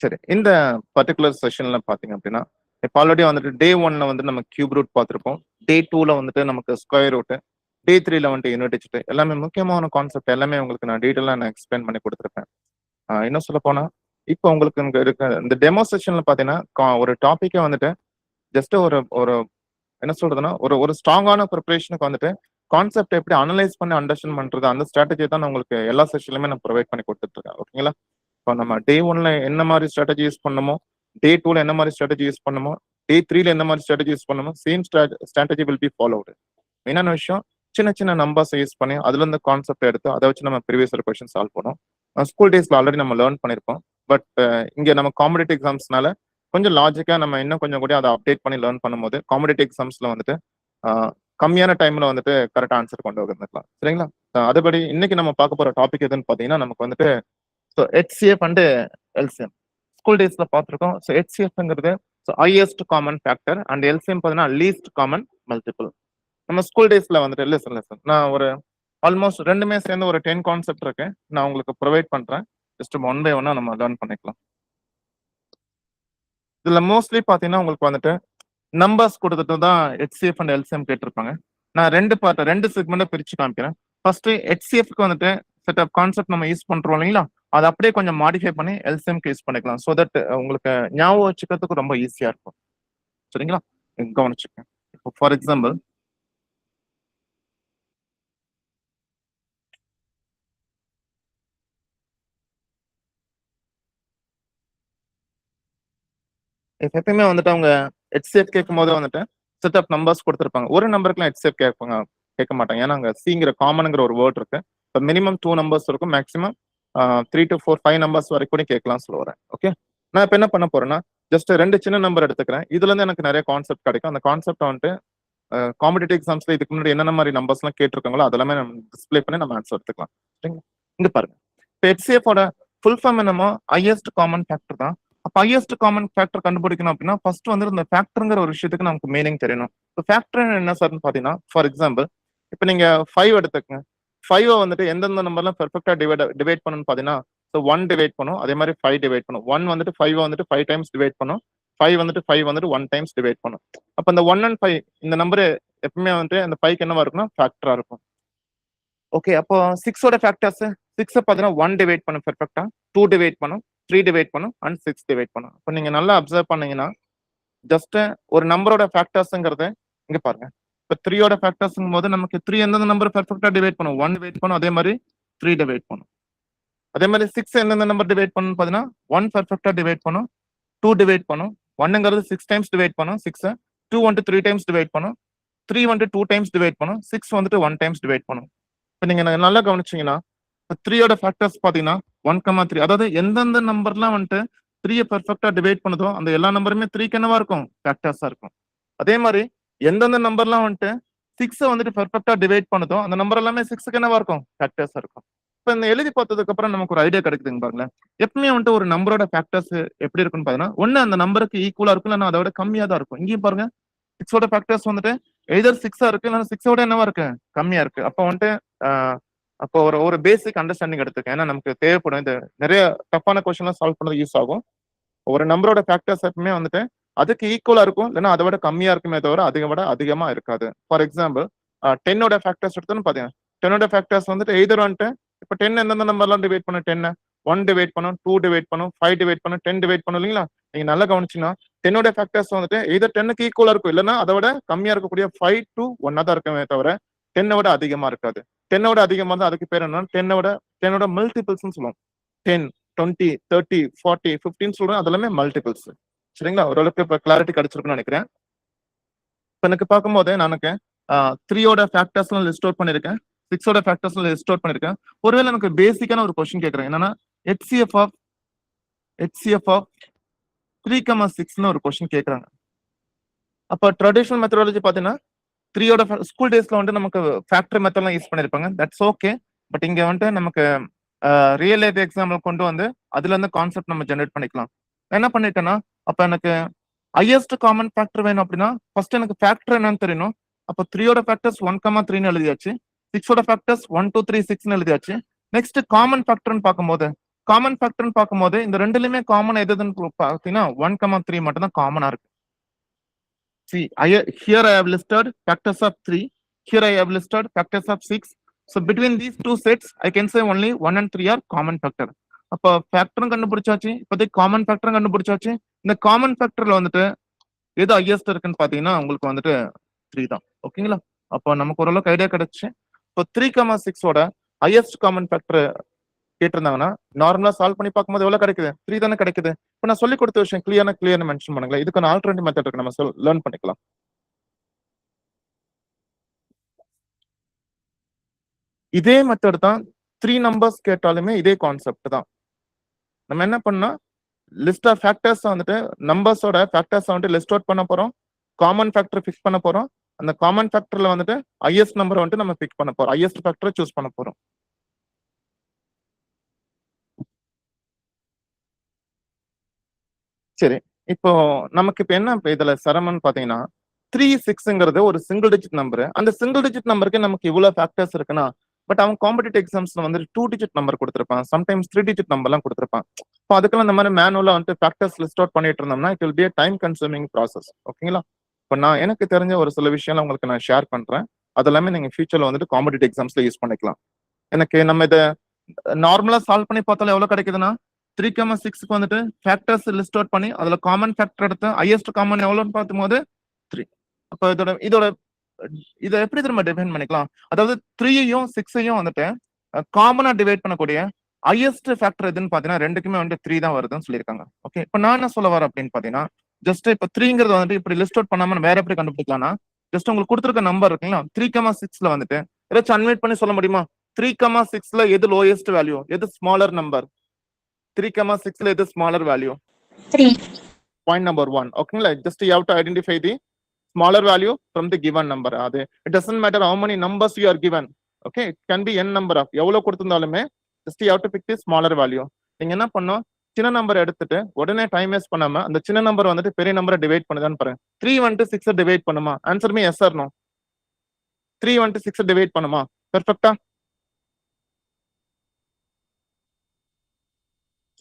சரி. இந்த பர்ட்டிகுலர் செஷன்ல பார்த்தீங்க அப்படின்னா, இப்ப ஆல்ரெடி வந்துட்டு டே 1ல வந்து நம்ம கியூப் ரூட் பார்த்திருப்போம். டே 2ல வந்துட்டு நமக்கு ஸ்கொயர் ரூட், டே 3ல வந்துட்டு யூனிட் டிஜிட் எல்லாமே முக்கியமான கான்செப்ட் எல்லாமே உங்களுக்கு நான் டீட்டெயிலா எக்ஸ்பிளைன் பண்ணி குடுத்துருப்பேன். இன்னும் சொல்லப்போனா, இப்போ உங்களுக்கு இங்க இருக்க இந்த டெமோ செஷன்ல பார்த்தீங்கன்னா, ஒரு டாபிக்கே வந்துட்டு ஜஸ்ட் ஒரு ஒரு என்ன சொல்றதுன்னா, ஒரு ஒரு ஸ்ட்ராங்கான பிரிப்பரேஷனுக்கு வந்துட்டு கான்செப்ட் எப்படி அனலைஸ் பண்ணி அண்டர்ஸ்டாண்ட் பண்றது, அந்த ஸ்ட்ராட்டஜிய தான் நான் உங்களுக்கு எல்லா செஷன்லயுமே நான் புரொவைட் பண்ணி குடுத்துட்டு இருக்கேன். ஓகேங்களா? இப்போ நம்ம டே 1ல என்ன மாரி ஸ்ட்ராட்டஜி யூஸ் பண்ணணுமோ, டே 2ல என்ன மாரி ஸ்ட்ராட்டஜி யூஸ் பண்ணணுமோ, டே 3ல என்ன மாரி ஸ்ட்ராட்டஜி யூஸ் பண்ணணுமோ, சேம் ஸ்ட்ராட்டஜி வில் பி ஃபாலோவ்டு. மெயினான விஷயம் சின்ன சின்ன நம்பர்ஸ் யூஸ் பண்ணி அதுலருந்து கான்செப்ட் எடுத்து அதை வச்சு நம்ம ப்ரீவியஸ் இயர் கொஸ்டின் சால்வ் பண்ணோம். ஸ்கூல் டேஸ்ல ஆல்ரெடி நம்ம லேர்ன் பண்ணியிருப்போம். பட் இங்க நம்ம காம்படிட்டிவ் எக்ஸாம்ஸ்னால கொஞ்சம் லாஜிக்கா நம்ம இன்னும் கொஞ்சம் கூட அதை அப்டேட் பண்ணி லேர்ன் பண்ணும்போது காம்படிட்டிவ் எக்ஸாம்ஸ்ல வந்துட்டு கம்மியான டைம்ல வந்துட்டு கரெக்ட் ஆன்சர் கொண்டு வந்துக்கலாம். சரிங்களா? அதுபடி இன்னைக்கு நம்ம பார்க்க போற டாபிக் எதுன்னு பாத்தீங்கன்னா, நமக்கு வந்துட்டு HCF அண்ட் எல்சிஎம் ஸ்கூல் டேஸ்ல பார்த்துருக்கோம். HCFங்கிறது highest common factor and LCM பார்த்தீங்கன்னா லீஸ்ட் காமன் மல்டிபிள். நம்ம ஸ்கூல் டேஸ்ல வந்துட்டு லெசன் நான் ஒரு ஆல்மோஸ்ட் ரெண்டுமே சேர்ந்து ஒரு 10 கான்செப்ட் இருக்கு. நான் உங்களுக்கு ப்ரொவைட் பண்றேன். ஜஸ்ட் ஒன் பை ஒன்னா நம்ம லேர்ன் பண்ணிக்கலாம். இதுல மோஸ்ட்லி பாத்தீங்கன்னா உங்களுக்கு வந்துட்டு நம்பர்ஸ் கொடுத்துட்டு தான் HCF அண்ட் எல்சிஎம் கேட்டிருப்பாங்க. நான் ரெண்டு செக்மெண்ட்டை பிரிச்சு காமிக்கிறேன். ஃபர்ஸ்ட் HCFக்கு வந்துட்டு செட் ஆஃப் கான்செப்ட் நம்ம யூஸ் பண்றோம் இல்லைங்களா, அதை அப்படியே கொஞ்சம் மாடிஃபை பண்ணி எல்சிஎம்க்கு யூஸ் பண்ணிக்கலாம். ஸோ தட் உங்களுக்கு ஞாபகம் வச்சுக்கிறதுக்கு ரொம்ப ஈஸியா இருக்கும். சரிங்களா? கவனிச்சுக்கேன். இப்போ ஃபார் எக்ஸாம்பிள் எப்பயுமே வந்துட்டு அவங்க HCF கேட்கும் போது வந்துட்டு செட் ஆஃப் நம்பர்ஸ் கொடுத்துருப்பாங்க. ஒரு நம்பருக்குலாம் HCF கேட்க மாட்டாங்க. ஏன்னா அங்க சிங்கிற காமனுங்கிற ஒரு வேர்ட் இருக்கு. இப்போ மினிமம் 2 நம்பர்ஸ் இருக்கும், மேக்ஸிமம் 3 to 4 5 நம்பர்ஸ் வரைக்கும் கூட கேட்கலாம் சொல்ல வரேன். ஓகே, நான் இப்போ என்ன பண்ண போறேன்னா ஜஸ்ட் 2 சின்ன நம்பர் எடுத்துக்கிறேன். இதுல இருந்து எனக்கு நிறைய கான்செப்ட் கிடைக்கும். அந்த கான்செப்ட் வந்துட்டு காம்படிட்டிவ் எக்ஸாம்ஸ்ல இதுக்கு முன்னாடி என்னென்ன மாதிரி நம்பர்ஸ்லாம் கேட்டிருக்காங்களோ அதெல்லாமே நம்ம டிஸ்பிளே பண்ணி நம்ம ஆன்சர் எடுத்துக்கலாம். சரிங்களா? இங்க பாருங்க, இப்போ HCFோட ஃபுல் ஃபார்ம் என்னமோ ஹையஸ்ட் காமன் ஃபேக்டர் தான். அப்ப ஹையஸ்ட் காமன் ஃபேக்டர் கண்டுபிடிக்கணும் அப்படின்னா ஃபர்ஸ்ட் வந்து இந்த ஃபேக்டர்ங்கிற ஒரு விஷயத்துக்கு நமக்கு மீனிங் தெரியணும். இப்போ ஃபேக்டர் என்ன சார்னு பாத்தீங்கன்னா, ஃபார் எக்ஸாம்பிள் இப்போ நீங்க 5 எடுத்துக்கங்க. 5 வந்துட்டு எந்தெந்த நம்பர்லாம் பெர்ஃபெக்ட்டா டிவைட் பண்ணணும்னு பாத்தீங்கன்னா, 1 டிவைட் பண்ணும், அதே மாதிரி 5 டிவைட் பண்ணும். 1 வந்துட்டு 5 வந்துட்டு 5 டைம்ஸ் டிவைட் பண்ணும், 5 வந்துட்டு 1 டைம்ஸ் டிவைட் பண்ணும். அப்ப இந்த 1 and 5 இந்த நம்பர் எப்பவுமே வந்துட்டு அந்த 5க்கு என்னவா இருக்கும்னா ஃபேக்டரா இருக்கும். ஓகே, அப்போ 6ஓட ஃபேக்டர்ஸ் 6 பாத்தீங்கன்னா 1 டிவைட் பண்ணும் பெர்ஃபெக்ட்டா, 2 டிவைட் பண்ணும், 3 டிவைட் பண்ணும் அண்ட் 6 டிவைட் பண்ணும். இப்போ நீங்க நல்லா அப்சர்வ் பண்ணீங்கன்னா ஜஸ்ட் ஒரு நம்பரோட ஃபேக்டர்ஸ்ங்கிறது இங்க பாருங்க. இப்போ 3ஓட ஃபேக்டர்ஸ்ங்கும் போது நமக்கு 3 எந்தெந்த நம்பர் பெர்ஃபெக்ட்டா டிவைட் பண்ணும், 1 டிவைட் பண்ணும், அதே மாதிரி 3 டிவைட் பண்ணும். அதே மாதிரி 6 எந்தெந்த நம்பர் டிவைட் பண்ணும் பாத்தீங்கன்னா 1 பெர்ஃபெக்ட்டா டிவைட் பண்ணும், 2 டிவைட் பண்ணும், 1ங்கிறது 6 டைம்ஸ் டிவைட் பண்ணும் 6, 2 வந்துட்டு 3 டைம்ஸ் டிவைட் பண்ணும், 3 வந்துட்டு 2 டைம்ஸ் டிவைட் பண்ணும், 6 வந்துட்டு 1 டைம்ஸ் டிவைட் பண்ணும். இப்போ நீங்க நல்லா கவனிச்சீங்கன்னா 3ஓட ஃபேக்டர்ஸ் பாத்தீங்கன்னா 1,3, அதாவது எந்தெந்த நம்பர்லாம் வந்துட்டு 3 பெர்ஃபெக்ட்டா டிவைட் பண்ணுதோ அந்த எல்லா நம்பருமே 3க்கு என்னவா இருக்கும், ஃபேக்டர்ஸா இருக்கும். அதே மாதிரி எந்தெந்த நம்பர்லாம் வந்துட்டு 6 வந்துட்டு பெர்ஃபெக்ட்டா டிவைட் பண்ணுதோ அந்த நம்பர் எல்லாமே 6க்கு என்னவா இருக்கும், ஃபேக்டர்ஸா இருக்கும். இப்போ இந்த எழுதி பார்த்ததுக்கு அப்புறம் நமக்கு ஒரு ஐடியா கிடைக்குதுங்க பாருங்களேன். எப்பவுமே வந்துட்டு ஒரு நம்பரோட ஃபேக்டர்ஸ் எப்படி இருக்குன்னு பாத்தீங்கன்னா, ஒண்ணு அந்த நம்பருக்கு ஈக்குவலா இருக்கும், இல்லைன்னா அதை விட கம்மியா தான் இருக்கும். இங்கேயும் பாருங்க 6ஓட ஃபேக்டர்ஸ் வந்துட்டு எய்தர் 6ஆ இருக்கு, இல்லைன்னா 6ஓட என்னவா இருக்கு, கம்மியா இருக்கு. அப்போ வந்துட்டு அப்போ ஒரு பேசிக் அண்டர்ஸ்டாண்டிங் எடுத்துக்கேன். ஏன்னா நமக்கு தேவைப்படும், இந்த நிறைய டஃப்பான கொஸ்டின்லாம் சால்வ் பண்ணது யூஸ் ஆகும். ஒரு நம்பரோட ஃபேக்டர்ஸ் எப்பவுமே வந்துட்டு அதுக்கு ஈக்குவலா இருக்கும், இல்லைன்னா அதை விட கம்மியா இருக்குமே தவிர அதை விட அதிகமா இருக்காது. ஃபார் எக்ஸாம்பிள் 10ஓட ஃபேக்டர்ஸ் எடுத்தோன்னு பாத்தீங்கன்னா 10ஓட ஃபேக்டர்ஸ் வந்துட்டு எய்தர் வந்துட்டு இப்போ 10 எந்தெந்த நம்பர்லாம் டிவைட் பண்ணும், 10 1 டிவைட் பண்ணும், 2 டிவைட் பண்ணும், 5 டிவைட் பண்ணும், 10 டிவைட் பண்ணும் இல்லைங்களா. நீங்க நல்லா கவனிச்சீங்கன்னா 10ஓட ஃபேக்டர்ஸ் வந்துட்டு எய்தர் 10க்கு ஈக்குவலா இருக்கும், இல்லைன்னா அதை விட கம்மியா இருக்கக்கூடிய 5 to 1 தான் இருக்குமே தவிர 10 விட அதிகமா இருக்காது. 10 விட அதிகமா இருந்தா அதுக்கு பேர் என்ன, 10ஓட மல்டிபிள்ஸ்னு சொல்லுவோம். 10, 20, 30, 40, 15 சொல்றேன், அதெல்லாமே மல்டிபிள்ஸ். சரிங்களா? ஓரளவுக்கு இப்போ கிளாரிட்டி கிடைச்சிருக்குன்னு நினைக்கிறேன். இப்போ எனக்கு பார்க்கும்போது எனக்கு 3ஓட ஃபேக்டர்ஸ்லாம் லிஸ்ட் அவுட் பண்ணிருக்கேன், 6ஓட ஃபேக்டர்ஸ்லாம் லிஸ்ட் அவுட் பண்ணிருக்கேன். ஒருவேளை எனக்கு பேசிக்கான ஒரு கொஸ்டின் கேட்கறேன், என்னன்னா HCF ஆஃப் 3,6ன்னு ஒரு கொஸ்டின் கேட்கறாங்க. அப்போ ட்ரெடிஷனல் மெத்தடாலஜி பாத்தீங்கன்னா 3ஓட ஸ்கூல் டேஸ்ல வந்துட்டு நமக்கு ஃபேக்டர் மெத்தட்லாம் யூஸ் பண்ணிருப்பாங்க. That's okay. பட் இங்க வந்துட்டு நமக்கு ரியல் லைஃப் எக்ஸாம்பிள் கொண்டு வந்து அதுல இருந்து கான்செப்ட் நம்ம ஜெனரேட் பண்ணிக்கலாம். என்ன பண்ணிட்டேன்னா, அப்ப எனக்கு ஹையஸ்ட் காமன் ஃபேக்டர் வேணும் அப்படின்னா ஃபர்ஸ்ட் எனக்கு ஃபேக்டர் என்னன்னு தெரியணும். அப்போ 3ஓட ஃபேக்டர்ஸ் 1,3ன்னு எழுதியாச்சு, 6ஓட ஃபேக்டர்ஸ் 1 2 3 6ன்னு எழுதியாச்சு. நெக்ஸ்ட் காமன் ஃபேக்டர்னு பார்க்கும்போது காமன் ஃபேக்டர்னு பார்க்கும்போது இந்த ரெண்டுலயுமே காமன் எதுன்னு பார்த்தீங்கன்னா 1,3 மட்டும் தான் காமனா இருக்கு. See, here I have listed factors of 3. Here I have listed factors of 6. So between these two sets, I can say only 1 and 3 are common factor. அப்போ ஃபேக்டரும் கண்டுபிடிச்சாச்சு, இப்போதைக்கு காமன் ஃபேக்டரும் கண்டுபிடிச்சாச்சு. இந்த காமன் ஃபேக்டர்ல வந்துட்டு எது ஹையஸ்ட் இருக்குன்னு பாத்தீங்கன்னா உங்களுக்கு வந்துட்டு 3 தான். ஓகேங்களா? அப்போ நமக்கு ஓரளவுக்கு ஐடியா கிடைச்சு. இப்போ 3,6ஓட ஹையஸ்ட் காமன் ஃபேக்டர் கேட்டிருந்தாங்கன்னா நார்மலா சால்வ் பண்ணி பார்க்கும்போது எவ்வளவு கிடைக்குது? 3 தானே கிடைக்குது. இப்போ நான் சொல்லி கொடுத்த விஷயம் கிளியர்னு மென்ஷன் பண்ணுங்களேன். இதுக்கான ஆல்டர்னேட்டிவ் மெத்தட் இருக்கு, நம்ம லேர்ன் பண்ணிக்கலாம். இதே மெத்தட் தான் 3 நம்பர்ஸ் கேட்டாலுமே இதே கான்செப்ட் தான். நம்ம என்ன பண்ணா லிஸ்ட் ஆஃப் ஃபேக்டர்ஸ் வந்துட்டு நம்பர்ஸோட ஃபேக்டர்ஸ் வந்துட்டு லிஸ்ட் அவுட் பண்ண போறோம். காமன் ஃபேக்டர் ஃபிக்ஸ் பண்ண போறோம். அந்த காமன் ஃபேக்டர்ல வந்துட்டு ஹையஸ்ட் நம்பர் வந்துட்டு நம்ம ஃபிக்ஸ் பண்ண போறோம். ஹையஸ்ட் ஃபேக்டரை சூஸ் பண்ண போறோம். சரி, இப்போ நமக்கு இப்ப என்ன இதுல சிரமம்னு பாத்தீங்கன்னா 3,6ங்கிறது ஒரு சிங்கிள் டிஜிட் நம்பர். அந்த சிங்கிள் டிஜிட் நம்பருக்கு நமக்கு இவ்வளவு ஃபேக்டர்ஸ் இருக்குன்னா, பட் அவன் காம்படிட்டிவ் எக்ஸாம்ஸ்ல வந்து 2 டிஜிட் நம்பர் கொடுத்திருப்பான், சம்டைம்ஸ் 3 டிஜிட் நம்பர்லாம் கொடுத்திருப்பான். இப்போ அதுக்கெல்லாம் இந்த மாதிரி மேனுவலா வந்து ஃபேக்டர்ஸ் லிஸ்ட் அவுட் பண்ணிட்டு இருந்தோம்னா it will be time consuming process. ஓகேங்களா? இப்போ நான் எனக்கு தெரிஞ்ச ஒரு சில விஷயம்லாம் உங்களுக்கு நான் ஷேர் பண்றேன். அது எல்லாமே நீங்க ஃபியூச்சர்ல வந்துட்டு காம்படிட்டிவ் எக்ஸாம்ஸ்ல யூஸ் பண்ணிக்கலாம். எனக்கு நம்ம இதை நார்மலா சால்வ் பண்ணி பார்த்தாலும் எவ்வளவு கிடைக்குதுன்னா 3,6க்கு வந்துட்டு ஃபேக்டர்ஸ் லிஸ்ட் அவுட் பண்ணி அதுல காமன் ஃபேக்டர் எடுத்து ஹையஸ்ட் காமன் எவ்வளவுன்னு பார்க்கும்போது 3. அப்போ இதோட இதை எப்படி நம்ம டிஃபைன் பண்ணிக்கலாம்? அதாவது 3யையும் 6யையும் வந்துட்டு காமனா டிவைட் பண்ணக்கூடிய ஹையஸ்ட் ஃபேக்டர் எதுன்னு பாத்தீங்கன்னா ரெண்டுக்குமே வந்துட்டு 3 தான் வருதுன்னு சொல்லியிருக்காங்க. ஓகே, இப்போ நான் என்ன சொல்ல வரேன் அப்படின்னு பாத்தீங்கன்னா ஜஸ்ட் இப்போ 3ங்கிறது வந்துட்டு இப்படி லிஸ்ட் அவுட் பண்ணாம வேற எப்படி கண்டுபிடிக்கலாம்னா ஜஸ்ட் உங்களுக்கு கொடுத்துருக்க நம்பர் இருக்குங்களா 3,6ல வந்துட்டு ஏதாச்சும் அன்வைட் பண்ணி சொல்ல முடியுமா? 3,6ல எது லோயஸ்ட் வேல்யூ, எது ஸ்மாலர் நம்பர்? 3,6ல எது ஸ்மாலர் வேல்யூ? 3. Point number 1. ஓகேங்களா? just you have to identify the smaller value from the given number. அது it doesn't matter how many numbers you are given. Okay, it can be n number of எவ்வளவு கொடுத்திருந்தாலுமே just you have to pick the smaller value. நீங்க என்ன பண்ணணும், சின்ன number எடுத்துட்டு உடனே time waste பண்ணாம அந்த சின்ன நம்பர் வந்துட்டு பெரிய நம்பரை டிவைட் பண்ணுதான்னு பாருங்க. 3 வந்துட்டு 6 டிவைட் பண்ணுமா? Answer me yes or no? 3 வந்துட்டு 6 டிவைட் பண்ணுமா? பெர்ஃபெக்ட்டா?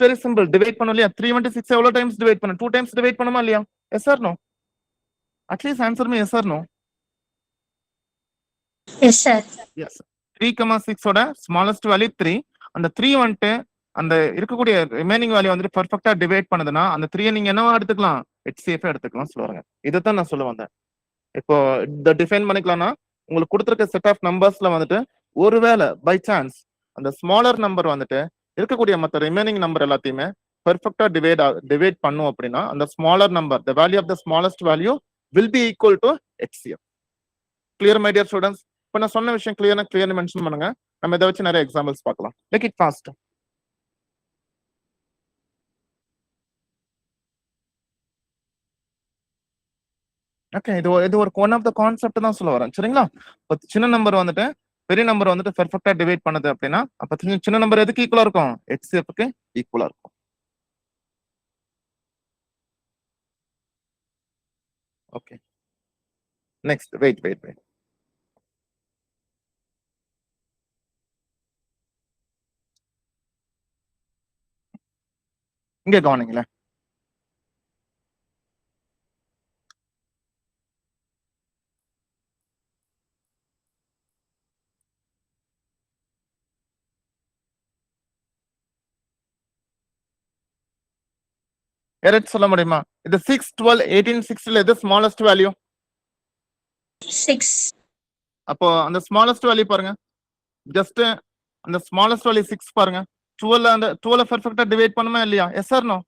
Very simple. டிவைட் பண்ணும் இல்லையா? 3 வந்துட்டு 6 எவ்வளவு டைம்ஸ் டிவைட் பண்ணும்? 2 டைம்ஸ் டிவைட் பண்ணுமா இல்லையா? Yes or no? At least answer me yes or no? Yes, sir. Yes. 3,6ஓட ஸ்மாலஸ்ட் வேல்யூ 3. அந்த 3 வந்துட்டு அந்த இருக்கக்கூடிய ரிமைனிங் வேல்யூ வந்துட்டு பெர்ஃபெக்ட்டா டிவைட் பண்ணுதுன்னா அந்த 3 நீங்க என்னவா எடுத்துக்கலாம்? HCF எடுத்துக்கலாம் சொல்லுவாங்க. இதைத்தான் நான் சொல்ல வந்தேன். இப்போ இதை டிஃபைன் பண்ணிக்கலாம்னா உங்களுக்கு கொடுத்துருக்க செட் ஆஃப் நம்பர்ஸ்ல வந்துட்டு ஒருவேளை பை சான்ஸ் அந்த ஸ்மாலர் நம்பர் வந்துட்டு இருக்கக்கூடிய மற்ற ரிமைனிங் நம்பர் எல்லாத்தையுமே பெர்ஃபெக்ட்டா டிவைட் பண்ணும் அப்படின்னா அந்த smaller number the value of the smallest value will be equal to HCF. Clear my dear students? இப்போ நான் சொன்ன விஷயம் கிளியர்னு மென்ஷன் பண்ணுங்க. நம்ம இதை வச்சு நிறைய எக்ஸாம்பிள்ஸ் பார்க்கலாம். Make it fast. ஓகே, இது ஒரு ஒன் ஆஃப் த கான்செப்ட் தான் சொல்ல வரேன். சரிங்களா? சின்ன நம்பர் வந்துட்டு பெரிய நம்பர் வந்துட்டு பெர்ஃபெக்ட்டா டிவைட் பண்ணுது அப்படின்னா அப்ப சின்ன நம்பர் எதுக்கு ஈக்குவலா இருக்கும்? HCFக்கு ஈக்குவலா இருக்கும். Okay, next wait. இங்க கவனிங்களேன். யாராச்சும் சொல்ல முடியுமா? இது 6, 12, 18, 16ல எது ஸ்மாலஸ்ட் வேல்யூ? 6. அப்போ அந்த ஸ்மாலஸ்ட் வேல்யூ பாருங்க. ஜஸ்ட் அந்த ஸ்மாலஸ்ட் வேல்யூ 6 பாருங்க. 12 அந்த 12 பெர்ஃபெக்ட்டா டிவைட் பண்ணுமா இல்லையா? Yes or no?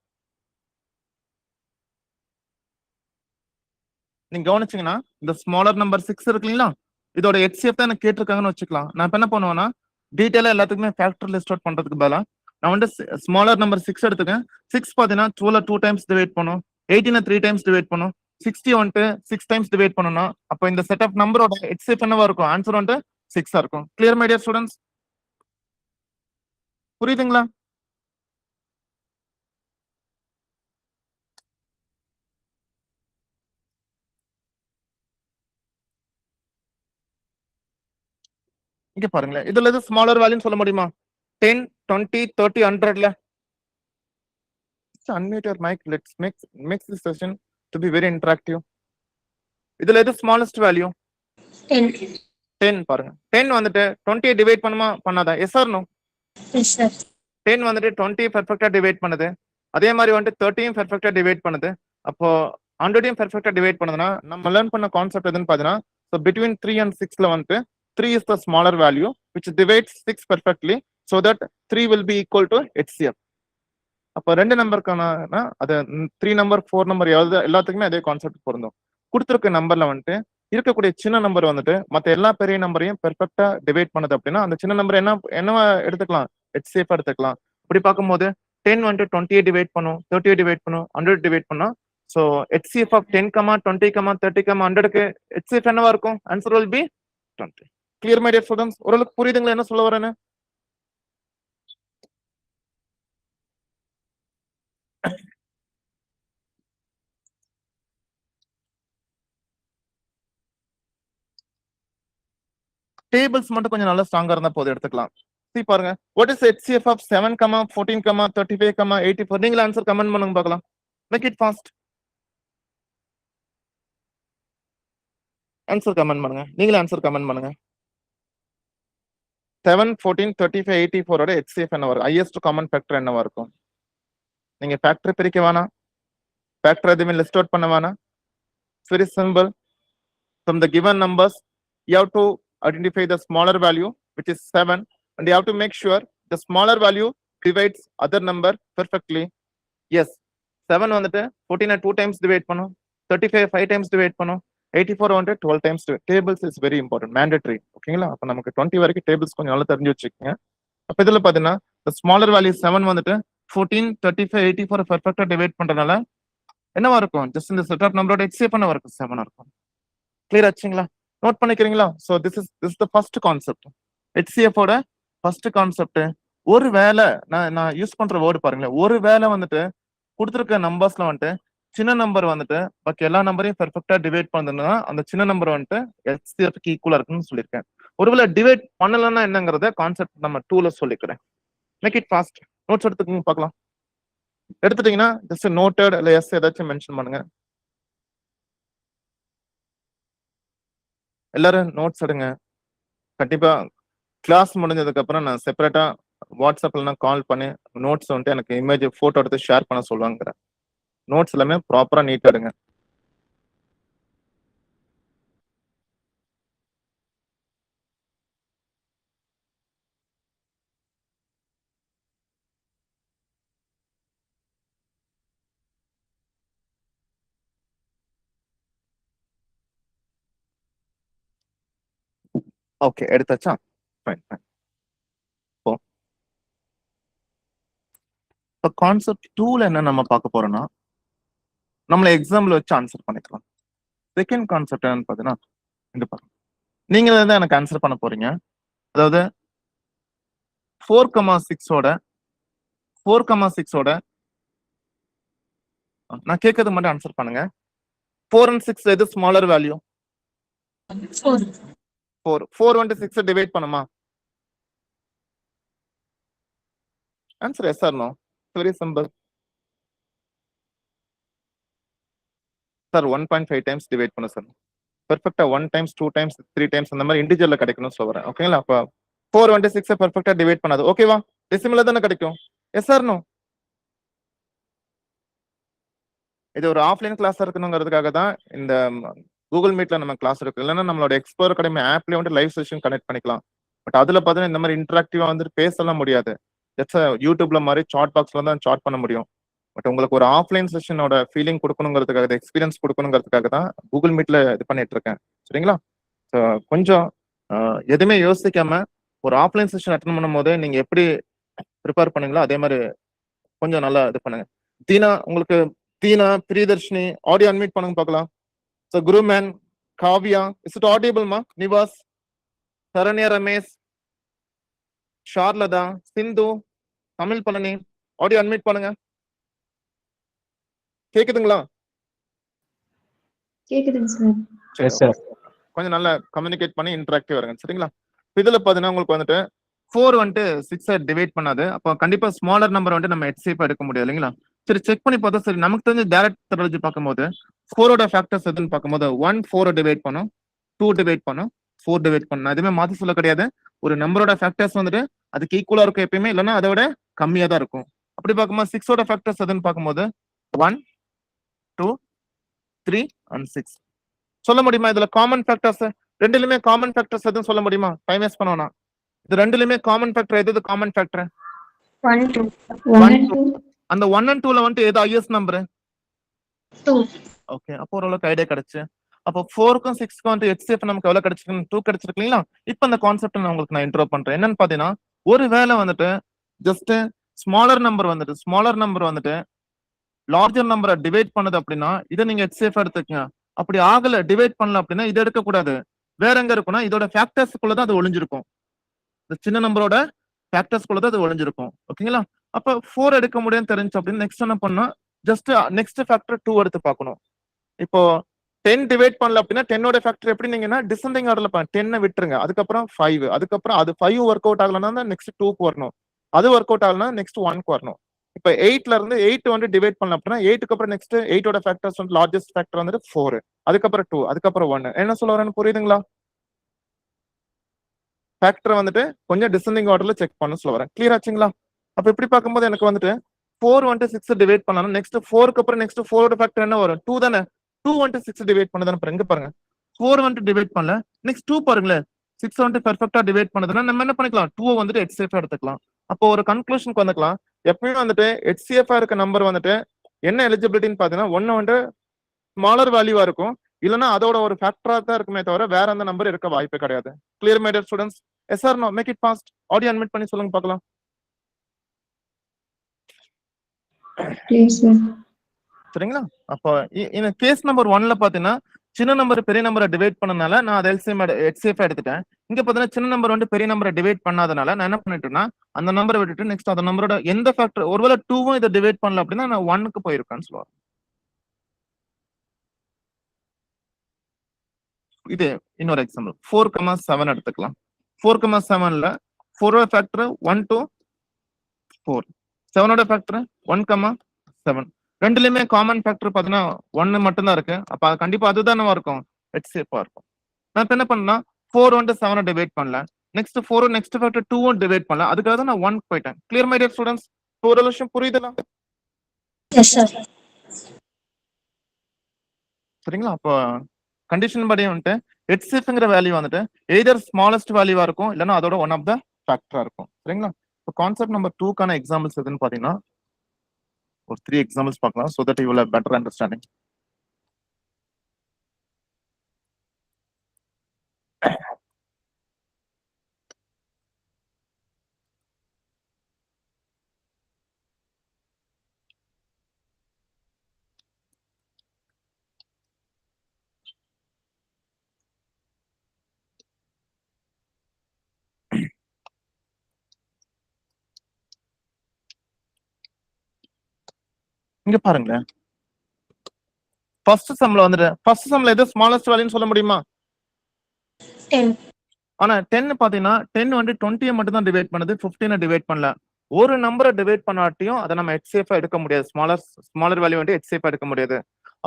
நீங்க கவனிச்சீங்கன்னா இந்த ஸ்மாலர் நம்பர் 6 இருக்கு இல்லைங்களா, இதோட HCF தான் எனக்கு கேட்டிருக்காங்கன்னு வச்சுக்கலாம். நான் இப்ப என்ன பண்ணுவேன்னா டீடைலா எல்லாத்துக்குமே ஃபேக்டர் லிஸ்ட் அவுட் பண்றதுக்கு பதிலா நான் வந்து ஸ்மாலர் நம்பர் 6 எடுத்துக்கேன். 6 பாத்தீங்கன்னா 12 2 டைம்ஸ் டிவைட் பண்ணும், 18 3 டைம்ஸ் டிவைட் பண்ணும், 60 வந்துட்டு 6 டைம்ஸ் டிவைட் பண்ணனும். அப்ப இந்த செட் ஆஃப் நம்பரோட HCF என்னவா இருக்கும்? ஆன்சர் வந்துட்டு 6 இருக்கும். Clear my dear students? புரியுதுங்களா? இங்க பாருங்களேன், இதுல எது ஸ்மாலர் வேல்யூன்னு சொல்ல முடியுமா? 10, 20, 30, 100ல unmute your mic. Let's make this session to be very interactive. இதுல எது smallest value? 10. 10 பாருங்க. 10 வந்துட்டு 20 டிவைட் பண்ணுமா பண்ணாதா? Yes or no? Yes, sir. 10 வந்துட்டு 20 பெர்ஃபெக்ட்டா டிவைட் பண்ணுது. அதே மாதிரி வந்துட்டு 30 பெர்ஃபெக்ட்டா டிவைட் பண்ணுது. அப்போ 100 பெர்ஃபெக்ட்டா டிவைட் பண்ணுதுன்னா நம்ம லேர்ன் பண்ண கான்செப்ட் எதுன்னு பாத்தீங்கன்னா, so between 3 and 6ல வந்துட்டு 3 is the smaller value which divides 6 perfectly so that 3 will be equal to HCF. அப்போ ரெண்டு நம்பருக்கான அது 3 நம்பர் 4 நம்பர் எல்லாத்துக்குமே அதே கான்செப்ட் பொருந்தும். கொடுத்துருக்க நம்பர்ல வந்துட்டு இருக்கக்கூடிய சின்ன நம்பர் வந்துட்டு மற்ற எல்லா பெரிய நம்பரையும் பெர்ஃபெக்ட்டா டிவைட் பண்ணுது அப்படின்னா அந்த சின்ன நம்பர் என்னவா எடுத்துக்கலாம், HCF எடுத்துக்கலாம். அப்படி பார்க்கும்போது 10 வந்துட்டு 20 டிவைட் பண்ணும், 30 டிவைட் பண்ணும், 100 டிவைட் பண்ணும். ஸோ HCF ஆஃப் 10, 20, 30, 100க்கு HCF என்னவா இருக்கும்? Answer will be 20. Clear my dear students? ஓரளவுக்கு புரியுதுங்களா என்ன சொல்ல வரேன்னு? டேபிள்ஸ் மட்டும் கொஞ்சம் நல்லா ஸ்ட்ராங்கா இருந்தா போதும் எடுத்துக்கலாம். see பாருங்க, what is HCF of 7, 14, 35, 84? நீங்களே ஆன்சர் கமெண்ட் பண்ணுங்க பார்க்கலாம். Make it fast. Answer comment பண்ணுங்க. நீங்களே ஆன்சர் கமெண்ட் பண்ணுங்க. 7, 14, 35, 84 ஓட HCF என்ன வரும்? ஹையஸ்ட் காமன் ஃபேக்டர் என்னவா இருக்கும்? நீங்க ஃபேக்டர் பிரிக்க வேணாம், ஃபேக்டர் எதுவுமே லிஸ்ட் அவுட் பண்ண வேணாம். Very simple. From the given numbers you have to identify the smaller value which is 7 and you have to make sure the smaller value divides other number perfectly. Yes, 7 வந்துட்டு 14 2 times divide பண்ணும், 35 5 times divide பண்ணும், 84 வந்துட்டு 12 times divide. Tables is very important, mandatory. ஓகேங்களா? அப்ப நமக்கு 20 வரைக்கும் tables கொஞ்சம் நல்லா தெரிஞ்சு வச்சுக்கோங்க. அப்ப இதுல பாத்தீங்கன்னா the smaller value 7 வந்துட்டு 14 35 84 பெர்ஃபெக்ட்டா டிவைட் பண்றதுனால என்னவா இருக்கும்? ஜஸ்ட் இந்த செட் ஆஃப் நம்பரோட HCF என்னவா இருக்கும்? 7 இருக்கும். கிளியர் ஆச்சுங்களா? நோட் பண்ணிக்கிறீங்களா? So this is the first concept. HCF ஓட ஃபர்ஸ்ட் கான்செப்ட். ஒரு வேளை நான் யூஸ் பண்ற வேர்டு பாருங்களேன், ஒரு வேளை வந்துட்டு கொடுத்துருக்க நம்பர்ஸ்ல வந்துட்டு சின்ன நம்பர் வந்துட்டு பாக்கி எல்லா நம்பரையும் பெர்ஃபெக்ட்டா டிவைட் பண்ணதுன்னா அந்த சின்ன நம்பர் வந்துட்டு HCFக்கு ஈக்குவலா இருக்குன்னு சொல்லியிருக்கேன். ஒருவேளை டிவைட் பண்ணலன்னா என்னங்கறத கான்செப்ட் நம்ம 2ல சொல்லிக்கிறேன். Make it fast. நோட்ஸ் எடுத்துக்கோங்க பார்க்கலாம். எடுத்துட்டீங்கன்னா ஜஸ்ட் நோட்டட் இல்ல எஸ் ஏதாச்சும் மென்ஷன் பண்ணுங்க. எல்லாரும் நோட்ஸ் எடுங்க. கண்டிப்பா கிளாஸ் முடிஞ்சதுக்கு அப்புறம் நான் செப்பரேட்டா வாட்ஸ்அப்ல கால் பண்ணி நோட்ஸ் வந்துட்டு எனக்கு இமேஜ் போட்டோ எடுத்து ஷேர் பண்ண சொல்லுவாங்க. நோட்ஸ் எல்லாமே ப்ராப்பரா நீட்டா எடுங்க. ஓகே, எடுத்தாச்சா? Fine fine. இப்போ கான்செப்ட் 2ல என்ன நம்ம பார்க்க போறோம்னா நம்மள எக்ஸாம்பிள் வச்சு ஆன்சர் பண்ணிக்கலாம். செகண்ட் கான்செப்ட் என்னன்னு பார்த்தீங்கன்னா இங்க பாருங்க, நீங்க தான் எனக்கு ஆன்சர் பண்ண போறீங்க. அதாவது 4,6ஓட நான் கேட்கறது மட்டும் ஆன்சர் பண்ணுங்க. 4 and 6 எது ஸ்மாலர் வேல்யூ? 4 வந்து 6 டிவைட் பண்ணுமா? Answer yes or no? Very simple sir. 1.5 times divide பண்ணு சார். பெர்ஃபெக்ட்டா 1 டைம்ஸ் 2 டைம்ஸ் 3 டைம்ஸ் அந்த மாதிரி இன்டிஜர்ல கிடைக்கணும்னு சொல்றேன். ஓகேங்களா? அப்ப 4 வந்து 6 பெர்ஃபெக்ட்டா டிவைட் பண்ணாது. ஓகேவா? டெசிமல்ல தானே கிடைக்கும். Yes or no? இது ஒரு ஆஃப்லைன் கிளாஸ் இருக்கணுங்கிறதுக்காக தான் இந்த கூகுள் மீட்ல நம்ம கிளாஸ் இருக்கு. இல்லைன்னா நம்மளோட எக்ஸ்ப்ளோர் அகாடமி ஆப்லயே வந்து லைவ் செஷன் கனெக்ட் பண்ணிக்கலாம். பட் அதுல பாத்தீங்கன்னா இந்த மாதிரி இன்டராக்டிவா வந்துட்டு பேசலாம் முடியாது. ஜஸ்ட் யூடியூப்ல மாதிரி சாட் பாக்ஸ்ல தான் சாட் பண்ண முடியும். பட் உங்களுக்கு ஒரு ஆஃப்லைன் செஷனோட ஃபீலிங் கொடுக்கணுங்கிறதுக்காக, எக்ஸ்பீரியன்ஸ் கொடுக்கணுங்கிறதுக்காக தான் கூகுள் மீட்ல இது பண்ணிட்டு இருக்கேன். சரிங்களா? கொஞ்சம் எதுவுமே யோசிக்காம ஒரு ஆஃப்லைன் செஷன் அட்டன் பண்ணும் போது நீங்க எப்படி ப்ரிப்பேர் பண்ணீங்களோ அதே மாதிரி கொஞ்சம் நல்லா இது பண்ணுங்க. தீனா பிரியதர்ஷினி ஆடியோ அன்மியூட் பண்ணுங்க பார்க்கலாம். ஸோ குருமேன், காவ்யா, இஸ் இட் ஆடியபிள்மா? நிவாஸ், சரண்யா, ரமேஷ், ஷார்லதா, சிந்து, தமிழ் பழனி ஆடியோ அன்மியூட் பண்ணுங்க. கேக்குதுங்களா? கேக்குதுங்க சார். கொஞ்சம் நல்லா கம்யூனிகேட் பண்ணி இன்டராக்டிவ் இருங்க. சரிங்களா? இதுல பாத்தீங்கன்னா உங்களுக்கு வந்துட்டு 4 வந்துட்டு 6 டிவைட் பண்ணாது. அப்போ கண்டிப்பா ஸ்மாலர் நம்பர் வந்துட்டு நம்ம HCF எடுக்க முடியாது இல்லைங்களா? சரி செக் பண்ணி பார்த்தா சரி நமக்கு தெரிஞ்ச டைரக்ட் மெத்தடாலஜி பார்க்கும்போது 4ஓட ஃபேக்டர்ஸ் எதுன்னு பார்க்கும்போது 1 4 டிவைட் பண்ணும், 2 டிவைட் பண்ணும், 4 டிவைட் பண்ணும். நான் எதுவுமே மாத்தி சொல்ல கிடையாது. ஒரு நம்பரோட ஃபேக்டர்ஸ் வந்துட்டு அதுக்கு ஈக்குவலா இருக்கும் எப்பயுமே, இல்லைன்னா அதை விட கம்மியா தான் இருக்கும். அப்படி பார்க்கும்போது 6ஓட ஃபேக்டர்ஸ் எதுன்னு பார்க்கும்போது 1 2 3 and 6 சொல்ல முடியுமா? இதுல காமன் ஃபேக்டர்ஸ் ரெண்டுலயுமே காமன் ஃபேக்டர்ஸ் எதுன்னு சொல்ல முடியுமா? டைம் வேஸ்ட் பண்ணுவோம்னா இது ரெண்டுலயுமே காமன் ஃபேக்டர் எது காமன் ஃபேக்டர்? 1 2 1 2 அந்த 1 and 2ல வந்துட்டு எது ஹையஸ்ட் நம்பர்? 2. ஓகே, அப்போ ஓரளவுக்கு ஐடியா கிடைச்சு. அப்போ 4க்கும் 6க்கும் வந்து HCF நமக்கு எவ்வளவு கிடைச்சிருக்கு? 2 கிடைச்சிருக்கு இல்லைங்களா? இப்போ அந்த கான்செப்ட் நான் உங்களுக்கு நான் இன்ட்ரோ பண்றேன். என்னன்னு பாத்தீங்கன்னா ஒரு வேளை வந்துட்டு ஜஸ்ட் ஸ்மாலர் நம்பர் வந்துட்டு லார்ஜர் நம்பரை டிவைட் பண்ணுது அப்படின்னா இதை நீங்க HCF எடுத்துக்கங்க. அப்படி ஆகல டிவைட் பண்ணல அப்படின்னா இதை எடுக்க கூடாது. வேற எங்க இருக்குன்னா இதோட ஃபேக்டர்ஸ்க்குள்ள தான் அது ஒளிஞ்சிருக்கும். இந்த சின்ன நம்பரோட ஃபேக்டர்ஸ்க்குள்ள தான் அது ஒளிஞ்சிருக்கும். ஓகேங்களா? அப்ப 4 எடுக்க முடியும்னு தெரிஞ்சு அப்படின்னு நெக்ஸ்ட் என்ன பண்ணா ஜஸ்ட் நெக்ஸ்ட் ஃபேக்டர் 2 எடுத்து பார்க்கணும். இப்போ 10 டிவைட் பண்ணல அப்படின்னா 10ஓட ஃபேக்டர் எப்படி நீங்கன்னா டிசெண்டிங் ஆர்டர்ல 10 விட்டுருங்க. அதுக்கப்புறம் 5 அதுக்கப்புறம் அது 5 ஒர்க் அவுட் ஆகலன்னா நெக்ஸ்ட் 2க்கு வரணும். அது ஒர்க் அவுட் ஆகலன்னா நெக்ஸ்ட் 1க்கு வரணும். இப்ப 8ல இருந்து 8 வந்து டிவைட் பண்ணல அப்படின்னா 8க்கு அப்புறம் நெக்ஸ்ட் 8ஓட ஃபேக்டர்ஸ் வந்து லார்ஜஸ்ட் ஃபேக்டர் வந்துட்டு 4 அதுக்கப்புறம் 2 அதுக்கப்புறம் 1 என்ன சொல்ல வரேன்னு புரியுதுங்களா? ஃபேக்டர் வந்துட்டு கொஞ்சம் டிசெண்டிங் ஆர்டர்ல செக் பண்ண சொல்ல வரேன். கிளியர் ஆச்சுங்களா? அப்ப இப்படி பார்க்கும்போது எனக்கு வந்துட்டு 4 வந்துட்டு 6 டிவைட் பண்ணலாம். நெக்ஸ்ட் 4க்கு அப்புறம் நெக்ஸ்ட் 4ஓட ஃபேக்டர் என்ன வரும்? 2 தானே. 2 வந்துட்டு 6 டிவைட் பண்ணதானே பாருங்க பாருங்க. 4 வந்துட்டு டிவைட் பண்ணல. நெக்ஸ்ட் 2 பாருங்களேன். 6 வந்துட்டு பெர்ஃபெக்ட்டா டிவைட் பண்ணதுன்னா நம்ம என்ன பண்ணிக்கலாம்? 2 வந்துட்டு HCF எடுத்துக்கலாம். அப்போ ஒரு கன்க்ளூஷனுக்கு வந்துக்கலாம். எப்பவுமே வந்துட்டு HCF இருக்க நம்பர் வந்துட்டு என்ன எலிஜிபிலிட்டின்னு பாத்தீங்கன்னா ஒன்னு வந்து ஸ்மாலர் வேல்யூவா இருக்கும், இல்லைன்னா அதோட ஒரு ஃபேக்டரா தான் இருக்குமே தவிர வேற அந்த நம்பர் இருக்க வாய்ப்பே கிடையாது. Clear my dear students? Yes or no? Make it fast. Audio admit பண்ணி சொல்லுங்க பார்க்கலாம். சரிங்களா? அப்போ இந்த கேஸ் நம்பர் 1ல பாத்தீங்கன்னா சின்ன நம்பர் பெரிய நம்பரை டிவைட் பண்ணனால நான் அதை HCF எடுத்துட்டேன். இங்க பாத்தீங்கன்னா சின்ன நம்பர் வந்து பெரிய நம்பரை டிவைட் பண்ணாதனால நான் என்ன பண்ணிட்டேன்னா அந்த நம்பரை விட்டுட்டு நெக்ஸ்ட் அந்த நம்பரோட எந்த ஃபேக்டர் ஒருவேளை 2வும் இதை டிவைட் பண்ணல அப்படின்னா நான் 1க்கு போயிருக்கேன்னு சொல்லுவாங்க. இது இன்னொரு எக்ஸாம்பிள் 4,7 எடுத்துக்கலாம். 4,7ல 4ஓட ஃபேக்டர் 1 2 4 7ஓட ஃபேக்டர் 1,7 ரெண்டுலயுமே காமன் ஃபேக்டர் பாத்தீங்கன்னா 1 மட்டும் தான் இருக்கு. அப்ப கண்டிப்பா அதுதானே இருக்கும் HCF இருக்கும். நான் இப்ப என்ன பண்ணா 4 வந்து 7 டிவைட் பண்ணல. நெக்ஸ்ட் 4 நெக்ஸ்ட் ஃபேக்டர் 2 டிவைட் பண்ணல. அதுக்காக தான் நான் 1 போயிட்டேன். Clear my dear students? ஒரு விஷயம் புரியுதுல? Yes, sir. சரிங்களா? அப்போ கண்டிஷன் படி வந்துட்டு HCFங்கிற வேல்யூ வந்துட்டு எய்தர் ஸ்மாலஸ்ட் வேல்யூவா இருக்கும், இல்லைன்னா அதோட ஒன் ஆஃப் த ஃபேக்டரா இருக்கும். சரிங்களா? இப்போ கான்செப்ட் நம்பர் 2க்கான எக்ஸாம்பிள்ஸ் எதுன்னு பாத்தீங்கன்னா ஒரு 3 எக்ஸாம்பிள்ஸ் பார்க்கலாம் so that you will have better understanding. இங்க பாருங்களேன். ஃபர்ஸ்ட் சம்ல எது ஸ்மாலஸ்ட் வேல்யூன்னு சொல்ல முடியுமா? 10. ஆனா 10 பாத்தீங்கன்னா 10 வந்து 20 மட்டும் தான் டிவைட் பண்ணுது, 15 டிவைட் பண்ணல. ஒரு நம்பரை டிவைட் பண்ணாட்டியும் அதை நம்ம HCF எடுக்க முடியாது. ஸ்மாலர் வேல்யூ வந்து HCF எடுக்க முடியாது.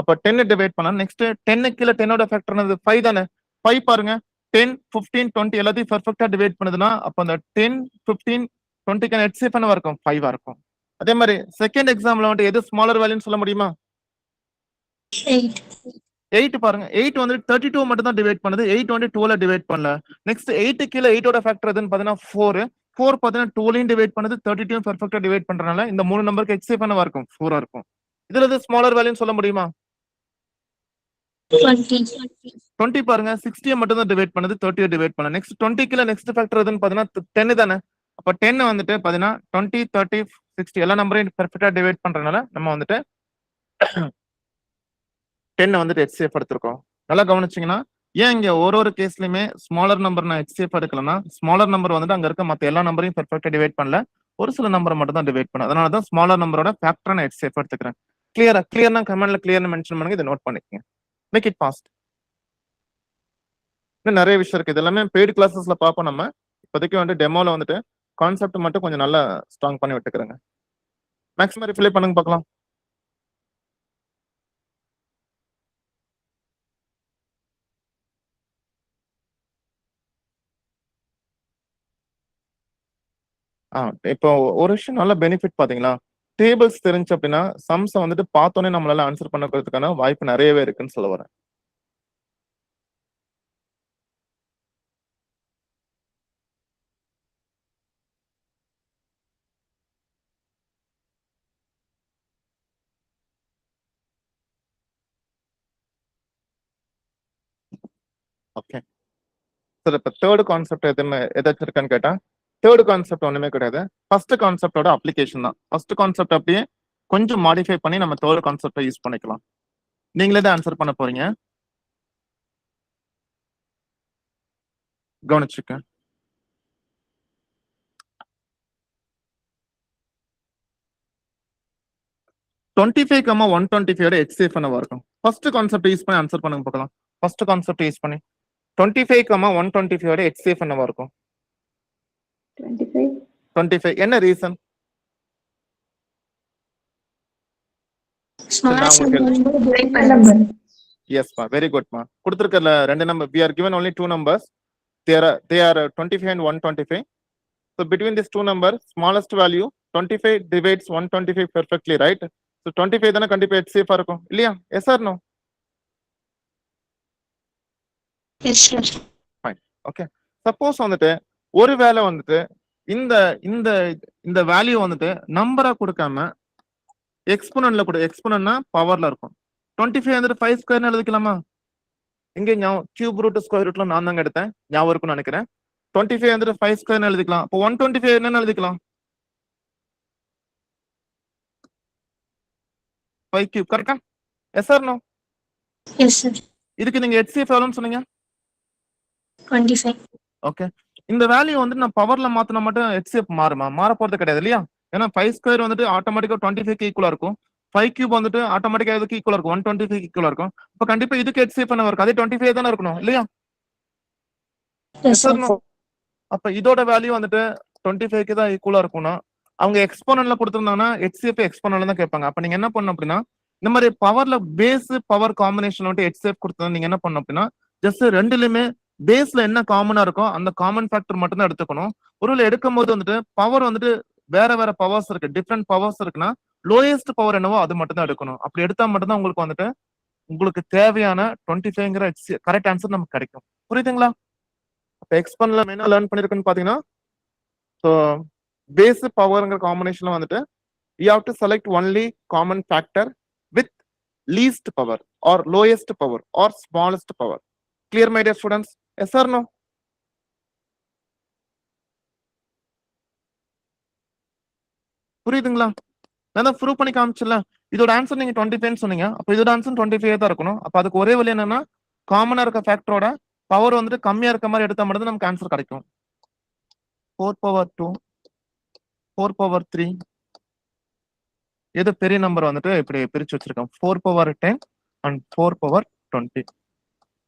அப்ப 10 டிவைட் பண்ணா நெக்ஸ்ட் 10 கீழ 10ஓட ஃபேக்டர் என்னது? 5 தானே. 5 பாருங்க 10 15 20 எல்லாத்தையும் பெர்ஃபெக்ட்டா டிவைட் பண்ணுதுன்னா அப்ப அந்த 10 15 20க்கான HCF என்னவா இருக்கும்? 5 இருக்கும். அதே மாதிரி செகண்ட் எக்ஸாம்பிள் வந்து எது ஸ்மாலர் வேல்யூன்னு சொல்ல முடியுமா? 8. 8 பாருங்க 8 வந்து 32 மட்டும் தான் டிவைட் பண்ணுது. 8 வந்து 2ல டிவைட் பண்ணல. நெக்ஸ்ட் 8 கீழ 8ஓட ஃபேக்டர் எதுன்னு பாத்தீங்கன்னா 4 பாத்தீங்கன்னா 2லையும் டிவைட் பண்ணுது, 32 பெர்ஃபெக்ட்டா டிவைட் பண்றனால இந்த மூணு நம்பருக்கு HCF என்னவா இருக்கும்? 4 இருக்கும். இதுல எது ஸ்மாலர் வேல்யூன்னு சொல்ல முடியுமா? 20 பாருங்க 60 மட்டும் தான் டிவைட் பண்ணுது, 30 டிவைட் பண்ணல. நெக்ஸ்ட் 20 கீழ நெக்ஸ்ட் ஃபேக்டர் எதுன்னு பாத்தீங்கன்னா 10 தானே. அப்ப 10 வந்துட்டு பாத்தீங்கன்னா 20 30 60 எல்லா நம்பரையும் பெர்ஃபெக்ட்டா டிவைட் பண்றனால நம்ம வந்துட்டு 10 வந்துட்டு HCF எடுத்திருக்கோம். நல்லா கவனிச்சீங்கன்னா ஏன் இங்க ஒரு கேஸ்லயுமே ஸ்மாலர் நம்பர் நான் HCF எடுக்கலன்னா ஸ்மாலர் நம்பர் வந்துட்டு அங்க இருக்க மத்த எல்லா நம்பரையும் பெர்ஃபெக்ட்டா டிவைட் பண்ணல, ஒரு சில நம்பரை மட்டும் தான் டிவைட் பண்ண. அதனால தான் ஸ்மாலர் நம்பரோட ஃபேக்டர் நான் HCF எடுத்துக்கிறேன். கிளியர்னா கமெண்ட்ல கிளியர்னு மென்ஷன் பண்ணுங்க, இதை நோட் பண்ணிக்கங்க. Make it fast. இன்னும் நிறைய விஷயம் இருக்கு. இது எல்லாமே பெய்டு கிளாஸஸ்ல பார்ப்போம் நம்ம. இப்போதைக்கு வந்து டெமோல வந்துட்டு கான்செப்ட் மட்டும் கொஞ்சம் நல்லா ஸ்ட்ராங் பண்ணி விட்டுக்கிறேங்க. மேக்ஸிமம் ரிப்ளை பண்ணுங்க பார்க்கலாம். இப்போ ஒரு விஷயம் நல்ல பெனிஃபிட் பாத்தீங்களா? டேபிள்ஸ் தெரிஞ்சு அப்படின்னா, சம்ஸ வந்துட்டு பார்த்தோனே நம்மளால ஆன்சர் பண்ணக்கிறதுக்கான வாய்ப்பு நெறையவே இருக்குன்னு சொல்ல வரேன். ஓகே. சார் இப்ப 3 கான்செப்ட் ஏதாச்சும் இருக்கான்னு கேட்டா, 3 கான்செப்ட் ஒண்ணுமே கிடையாது. ஃபர்ஸ்ட் கான்செப்ட்டோட அப்ளிகேஷன் தான். ஃபர்ஸ்ட் கான்செப்ட் அப்படியே கொஞ்சம் மாடிஃபை பண்ணி நம்ம 3 கான்செப்ட்ட யூஸ் பண்ணிக்கலாம். நீங்களே தான் ஆன்சர் பண்ண போறீங்க. கவனிச்சுக்க. டுவெண்ட்டி ஃபைவ் கமா 125 HCF என்னவா இருக்கும்? ஃபர்ஸ்ட் கான்செப்ட் யூஸ் பண்ணி ஆன்சர் பண்ணுங்க பார்க்கலாம். ஃபர்ஸ்ட் கான்செப்ட் யூஸ் பண்ணி 25 கமா 125 HCF என்னவா இருக்கும்? 25. 25 என்ன ரீசன்? Smallest உங்களுக்கு number divide by Number. எஸ்மா வெரி குட்மா. கொடுத்துருக்கல 2 number we are given only 2 numbers. They are 25 and 125. So between these 2 numbers, smallest value 25 divides 125 perfectly, right? So 25 தான கண்டிப்பா HCF ஆ இருக்கும் இல்லையா? Yes or no? Yes, sir. Fine. Okay. Suppose வந்துட்டு ஒருவேளை வந்துட்டு இந்த இந்த இந்த வேல்யூ வந்துட்டு நம்பரா கொடுக்காம எக்ஸ்போனன்ட்ல கொடு. எக்ஸ்போனன்ட்னா பவர்ல இருக்கும். 25 வந்துட்டு 5 ஸ்கொயர்னு எழுதிக்கலாமா? இங்க கியூப் ரூட் ஸ்கொயர் ரூட்ல நான் தாங்க எடுத்தேன். ஞாபகம் இருக்கும்னு நினைக்கிறேன். 25 வந்துட்டு 5 ஸ்கொயர்னு எழுதிக்கலாம். அப்போ 125 என்னன்னு எழுதிக்கலாம்? 5 கியூப் கரெக்டா? Yes or no? Yes, sir. இதுக்கு நீங்க HCF எவ்வளவுன்னு சொன்னீங்க? 25. ஓகே. இந்த வேல்யூ வந்து நான் பவர்ல மாத்தினா மட்டும் HCF மாறுமா? மாற போறது கிடையாது இல்லையா? ஏன்னா 5 ஸ்கொயர் வந்துட்டு ஆட்டோமேட்டிக்கா 25 ஈக்குவலா இருக்கும். 5 கியூப் வந்துட்டு ஆட்டோமேட்டிக்கா எதுக்கு ஈக்குவலா இருக்கும்? 125 ஈக்குவலா இருக்கும். அப்ப கண்டிப்பா இதுக்கு HCF என்ன வரும்? அதே 25 தானே இருக்கணும் இல்லையா? Yes, yes sir. Or no? அப்ப இதோட வேல்யூ வந்துட்டு 25க்கு தான் ஈக்குவலா இருக்கும்னா அவங்க எக்ஸ்போனன்ட்ல கொடுத்திருந்தாங்கன்னா HCF எக்ஸ்போனன்ட்ல தான் கேட்பாங்க. அப்ப நீங்க என்ன பண்ணணும் அப்படின்னா இந்த மாதிரி பவர்ல பேஸ் பவர் காம்பினேஷன் வந்துட்டு HCF கொடுத்தா நீங்க என்ன பண்ணணும் அப்படின்னா ஜஸ்ட் ரெண்டுலயுமே பேஸ்ல என்ன காமனா இருக்கோ அந்த காமன் ஃபேக்டர் மட்டும் தான் எடுத்துக்கணும். ஒருவேளை எடுக்கும் போது வந்துட்டு பவர் வந்துட்டு வேற வேற பவர்ஸ் இருக்கு, டிஃப்ரெண்ட் பவர்ஸ் இருக்குன்னா லோயஸ்ட் பவர் என்னவோ அது மட்டும் தான் எடுக்கணும். அப்படி எடுத்தா மட்டும் தான் உங்களுக்கு வந்துட்டு உங்களுக்கு தேவையான 25ங்கிற கரெக்ட் ஆன்சர் நமக்கு கிடைக்கும். புரியுதுங்களா? அப்ப எக்ஸ்போனன்ட்ல என்ன லேர்ன் பண்ணிருக்குன்னு பாத்தீங்கன்னா ஸோ பேஸ் பவர்ங்கிற காம்பினேஷன்ல வந்துட்டு you have to select only common factor with least power or lowest power or smallest power. Clear, my dear students? Yes or no? புரியுதுங்களா? நான் தான் ப்ரூவ் பண்ணி காமிச்சல. இதோட ஆன்சர் நீங்க 25 சொன்னீங்க. அப்ப இதோட ஆன்சர் 25 தான் இருக்கணும். அப்ப அதுக்கு ஒரே வழி என்னன்னா காமனா இருக்க ஃபேக்டரோட பவர் வந்துட்டு கம்மியா இருக்க மாதிரி எடுத்தா மட்டும் நமக்கு ஆன்சர் கிடைக்கும். 4 power 2, 4 power 3 எது பெரிய நம்பர் வந்துட்டு இப்படி பிரிச்சு வச்சிருக்கோம். 4 power 10 and 4 power 20.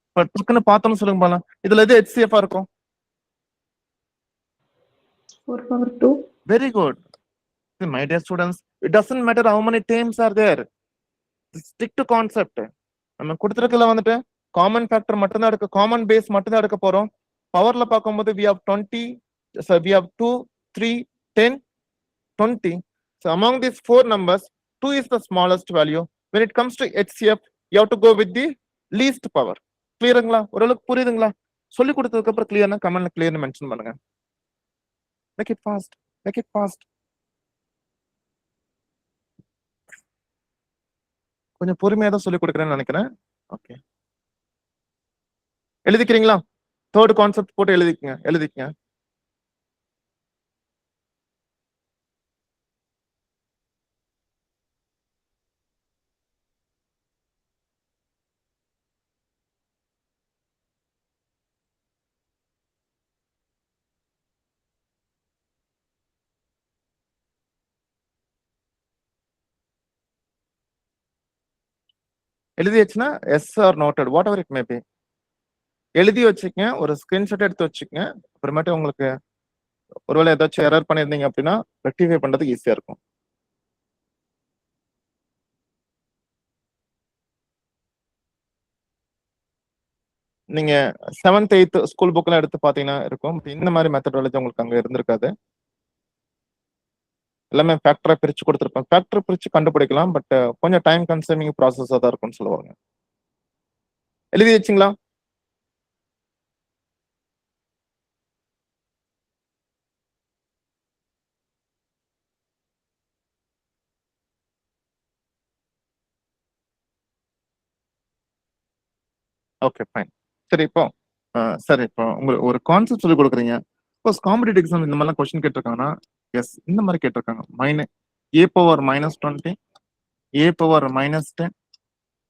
இப்ப டக்குன்னு பார்த்தோம்னு சொல்லுங்க பாலாம். இதுல எது HCF ஆ இருக்கும்? 4 power 2. Very good. My dear students, it doesn't matter how many terms are there. Stick to concept. நம்ம கொடுத்திருக்கல வந்துட்டு காமன் ஃபேக்டர் மட்டும் தான் எடுக்க, காமன் பேஸ் மட்டும் தான் எடுக்க போறோம். பவர்ல பார்க்கும்போது we have 20, so we have 2, 3, 10, 20. So among these 4 numbers, 2 is the smallest value. When it comes to HCF, you have to go with the least power. கிளியருங்களா? ஓரளவுக்கு புரியுதுங்களா? சொல்லி கொடுத்ததுக்கு அப்புறம் கிளியர்னா கமெண்ட்ல கிளியர்னு மென்ஷன் பண்ணுங்க. Make it fast. Make it fast. கொஞ்சம் பொறுமையா தான் சொல்லி கொடுக்குறேன்னு நினைக்கிறேன். ஓகே. எழுதிக்கிறீங்களா? தேர்ட் கான்செப்ட் போட்டு எழுதிக்கங்க. எழுதியாச்சுன்னா yes or noted whatever it may be எழுதி வச்சுக்கங்க. ஒரு ஸ்கிரீன்ஷாட் எடுத்து வச்சுக்கங்க. அப்புறமேட்டு உங்களுக்கு ஒருவேளை ஏதாச்சும் எரர் பண்ணிருந்தீங்க அப்படின்னா ரெக்டிஃபை பண்றதுக்கு ஈஸியா இருக்கும். நீங்க 7th 8th ஸ்கூல் புக்லாம் எடுத்து பாத்தீங்கன்னா இருக்கும். இந்த மாதிரி மெத்தடாலஜி உங்களுக்கு அங்க இருந்திருக்காது. எல்லாமே ஃபேக்டரா பிரிச்சு கொடுத்துருப்பேன். ஃபேக்டர் பிரிச்சு கண்டுபிடிக்கலாம். பட் கொஞ்சம் டைம் கன்சூமிங் ப்ராசஸா தான் இருக்கும்னு சொல்லுவாங்க. எழுதி வச்சிங்களா? Okay fine. சரி இப்போ சரி இப்போ உங்களுக்கு ஒரு கான்செப்ட் சொல்லி கொடுக்குறீங்க. சப்போஸ் காம்படிட்டிவ் எக்ஸாம் இந்த மாதிரிலாம் கொஸ்டின் கேட்டிருக்காங்கன்னா எஸ் இந்த மாதிரி கேட்டிருக்காங்க. a power -20 a power -10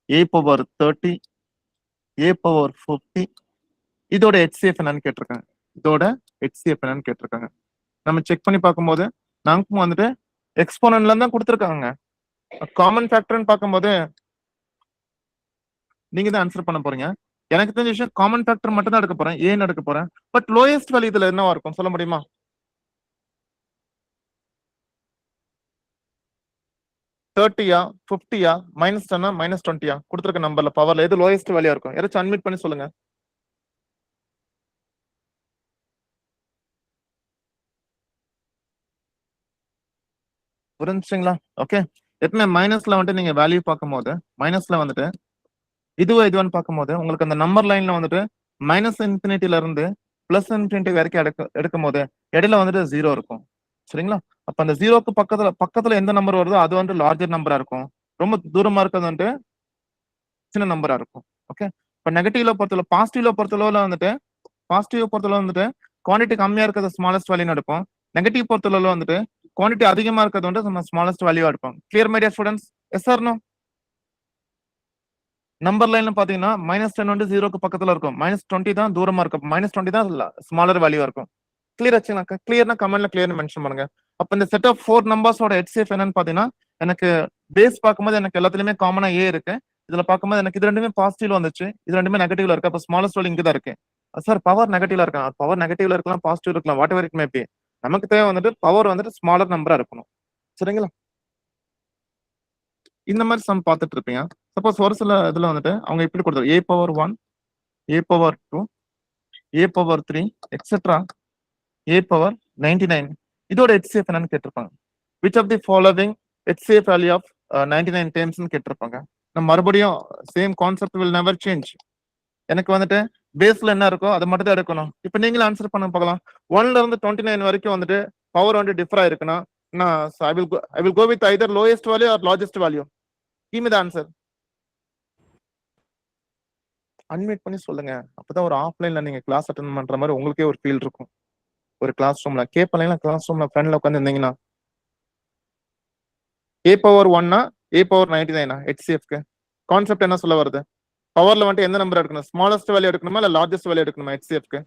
a power 30 a power 50 இதோட HCF என்னன்னு கேட்டிருக்காங்க. இதோட HCF என்னன்னு கேட்டிருக்காங்க. நம்ம செக் பண்ணி பார்க்கும்போது நமக்கும் வந்துட்டு எக்ஸ்போனன்ட்ல தான் கொடுத்துருக்காங்க. காமன் ஃபேக்டர்னு பார்க்கும்போது நீங்க தான் ஆன்சர் பண்ண போறீங்க. எனக்கு தெரிஞ்ச விஷயம் காமன் ஃபேக்டர் மட்டும் தான் எடுக்க போறேன், ஏன்னு எடுக்க போறேன். பட் லோயஸ்ட் வேல்யூ இதுல என்னவா இருக்கும் சொல்ல முடியுமா? -30 -50 -10 -20 கொடுத்துருக்க நம்பர்ல பவர்ல எது லோயஸ்ட் வேல்யூ இருக்கும்? யாராச்சும் அன்மிட் பண்ணி சொல்லுங்க. புரிஞ்சுங்களா? ஓகே. எப்பவுமே மைனஸ்ல வந்துட்டு நீங்க வேல்யூ பார்க்கும்போது மைனஸ்ல வந்துட்டு இதுவான்னு பார்க்கும்போது உங்களுக்கு அந்த நம்பர் லைன்ல வந்துட்டு -∞ இருந்து +∞ வரைக்கும் எடுக்கும் போது இடையில வந்துட்டு 0 இருக்கும். சரிங்களா? அப்ப அந்த 0க்கு பக்கத்துல எந்த நம்பர் வருதோ அது வந்து லார்ஜர் நம்பரா இருக்கும். ரொம்ப தூரமா இருக்கிறது வந்துட்டு சின்ன நம்பரா இருக்கும். ஓகே. இப்ப நெகட்டிவ்ல பொறுத்தவரை பாசிட்டிவ்ல பொறுத்தளவு வந்துட்டு குவான்டிட்டி கம்மியா இருக்கிறது ஸ்மாலஸ்ட் வேல்யூ எடுப்போம். நெகட்டிவ் பொறுத்தளவு வந்துட்டு குவான்டிட்டி அதிகமா இருக்கிறது வந்து நம்ம ஸ்மாலஸ்ட் வேல்யூ எடுப்போம். Clear my dear students? Yes or no? Number லைன்ல பாத்தீங்கன்னா -10 வந்து 0க்கு பக்கத்துல இருக்கும். -20 தான் தூரமா இருக்கும். -20 தான் ஸ்மாலர் வேல்யூவா இருக்கும். கிளியர் ஆச்சுங்களா? கிளியர்னா கமெண்ட்ல கிளியர்னு மென்ஷன் பண்ணுங்க. அப்ப இந்த செட் ஆஃப் 4 நம்பர்ஸோட HCF என்னன்னு பாத்தீங்கன்னா எனக்கு பேஸ் பார்க்கும்போது எனக்கு எல்லாத்துலயுமே காமனா A இருக்கு. இதுல பார்க்கும்போது எனக்கு இது ரெண்டுமே பாசிட்டிவ்ல வந்துச்சு. இது ரெண்டுமே நெகட்டிவ்ல இருக்கு. அப்ப ஸ்மாலஸ்ட் வேல்யூ இங்க தான் இருக்கு. சார் பவர் நெகட்டிவ்ல இருக்கலாம். பவர் நெகட்டிவ்ல இருக்கலாம், பாசிட்டிவ் இருக்கலாம். What ever it may B. நமக்கு தேவை வந்துட்டு பவர் வந்துட்டு ஸ்மாலர் நம்பரா இருக்கணும். சரிங்களா? இந்த மாதிரி சம் பார்த்துட்டு இருப்பீங்க. சப்போஸ் ஒரு சில இதுல வந்துட்டு அவங்க இப்படி கொடுத்தாரு a power 1 a power 2 a power 3 etcetera a power 99 இதோட HCF என்னன்னு கேட்டிருப்பாங்க. which of the following HCF value of 99 times கேட்டிருப்பாங்க. நம்ம மறுபடியும் same concept will never change. எனக்கு வந்துட்டு பேஸ்ல என்ன இருக்கோ அதை மட்டும் தான் எடுக்கணும். இப்ப நீங்களும் ஆன்சர் பண்ண பார்க்கலாம். 1ல இருந்து 29 வரைக்கும் வந்துட்டு பவர் வந்து டிஃபர் ஆயிருக்குன்னா I will go with either lowest value or largest value. Give me the answer. Unmute பண்ணி சொல்லுங்க. அப்பதான் ஒரு ஆஃப்லைன்ல நீங்க கிளாஸ் அட்டெண்ட் பண்ற மாதிரி உங்களுக்கே ஒரு ஃபீல் இருக்கும். ஒரு கிளாஸ் ரூம்ல கேட்பலாம். கிளாஸ் ரூம்ல ஃப்ரெண்ட்ல உட்காந்து இருந்தீங்கன்னா a power 1 a power 99 HCFக்கு concept என்ன சொல்ல வருது? பவர்ல வந்துட்டு எந்த நம்பர் எடுக்கணும்? ஸ்மாலஸ்ட் வேல்யூ எடுக்கணுமா இல்ல லார்ஜஸ்ட் வேல்யூ எடுக்கணுமா? HCFக்கு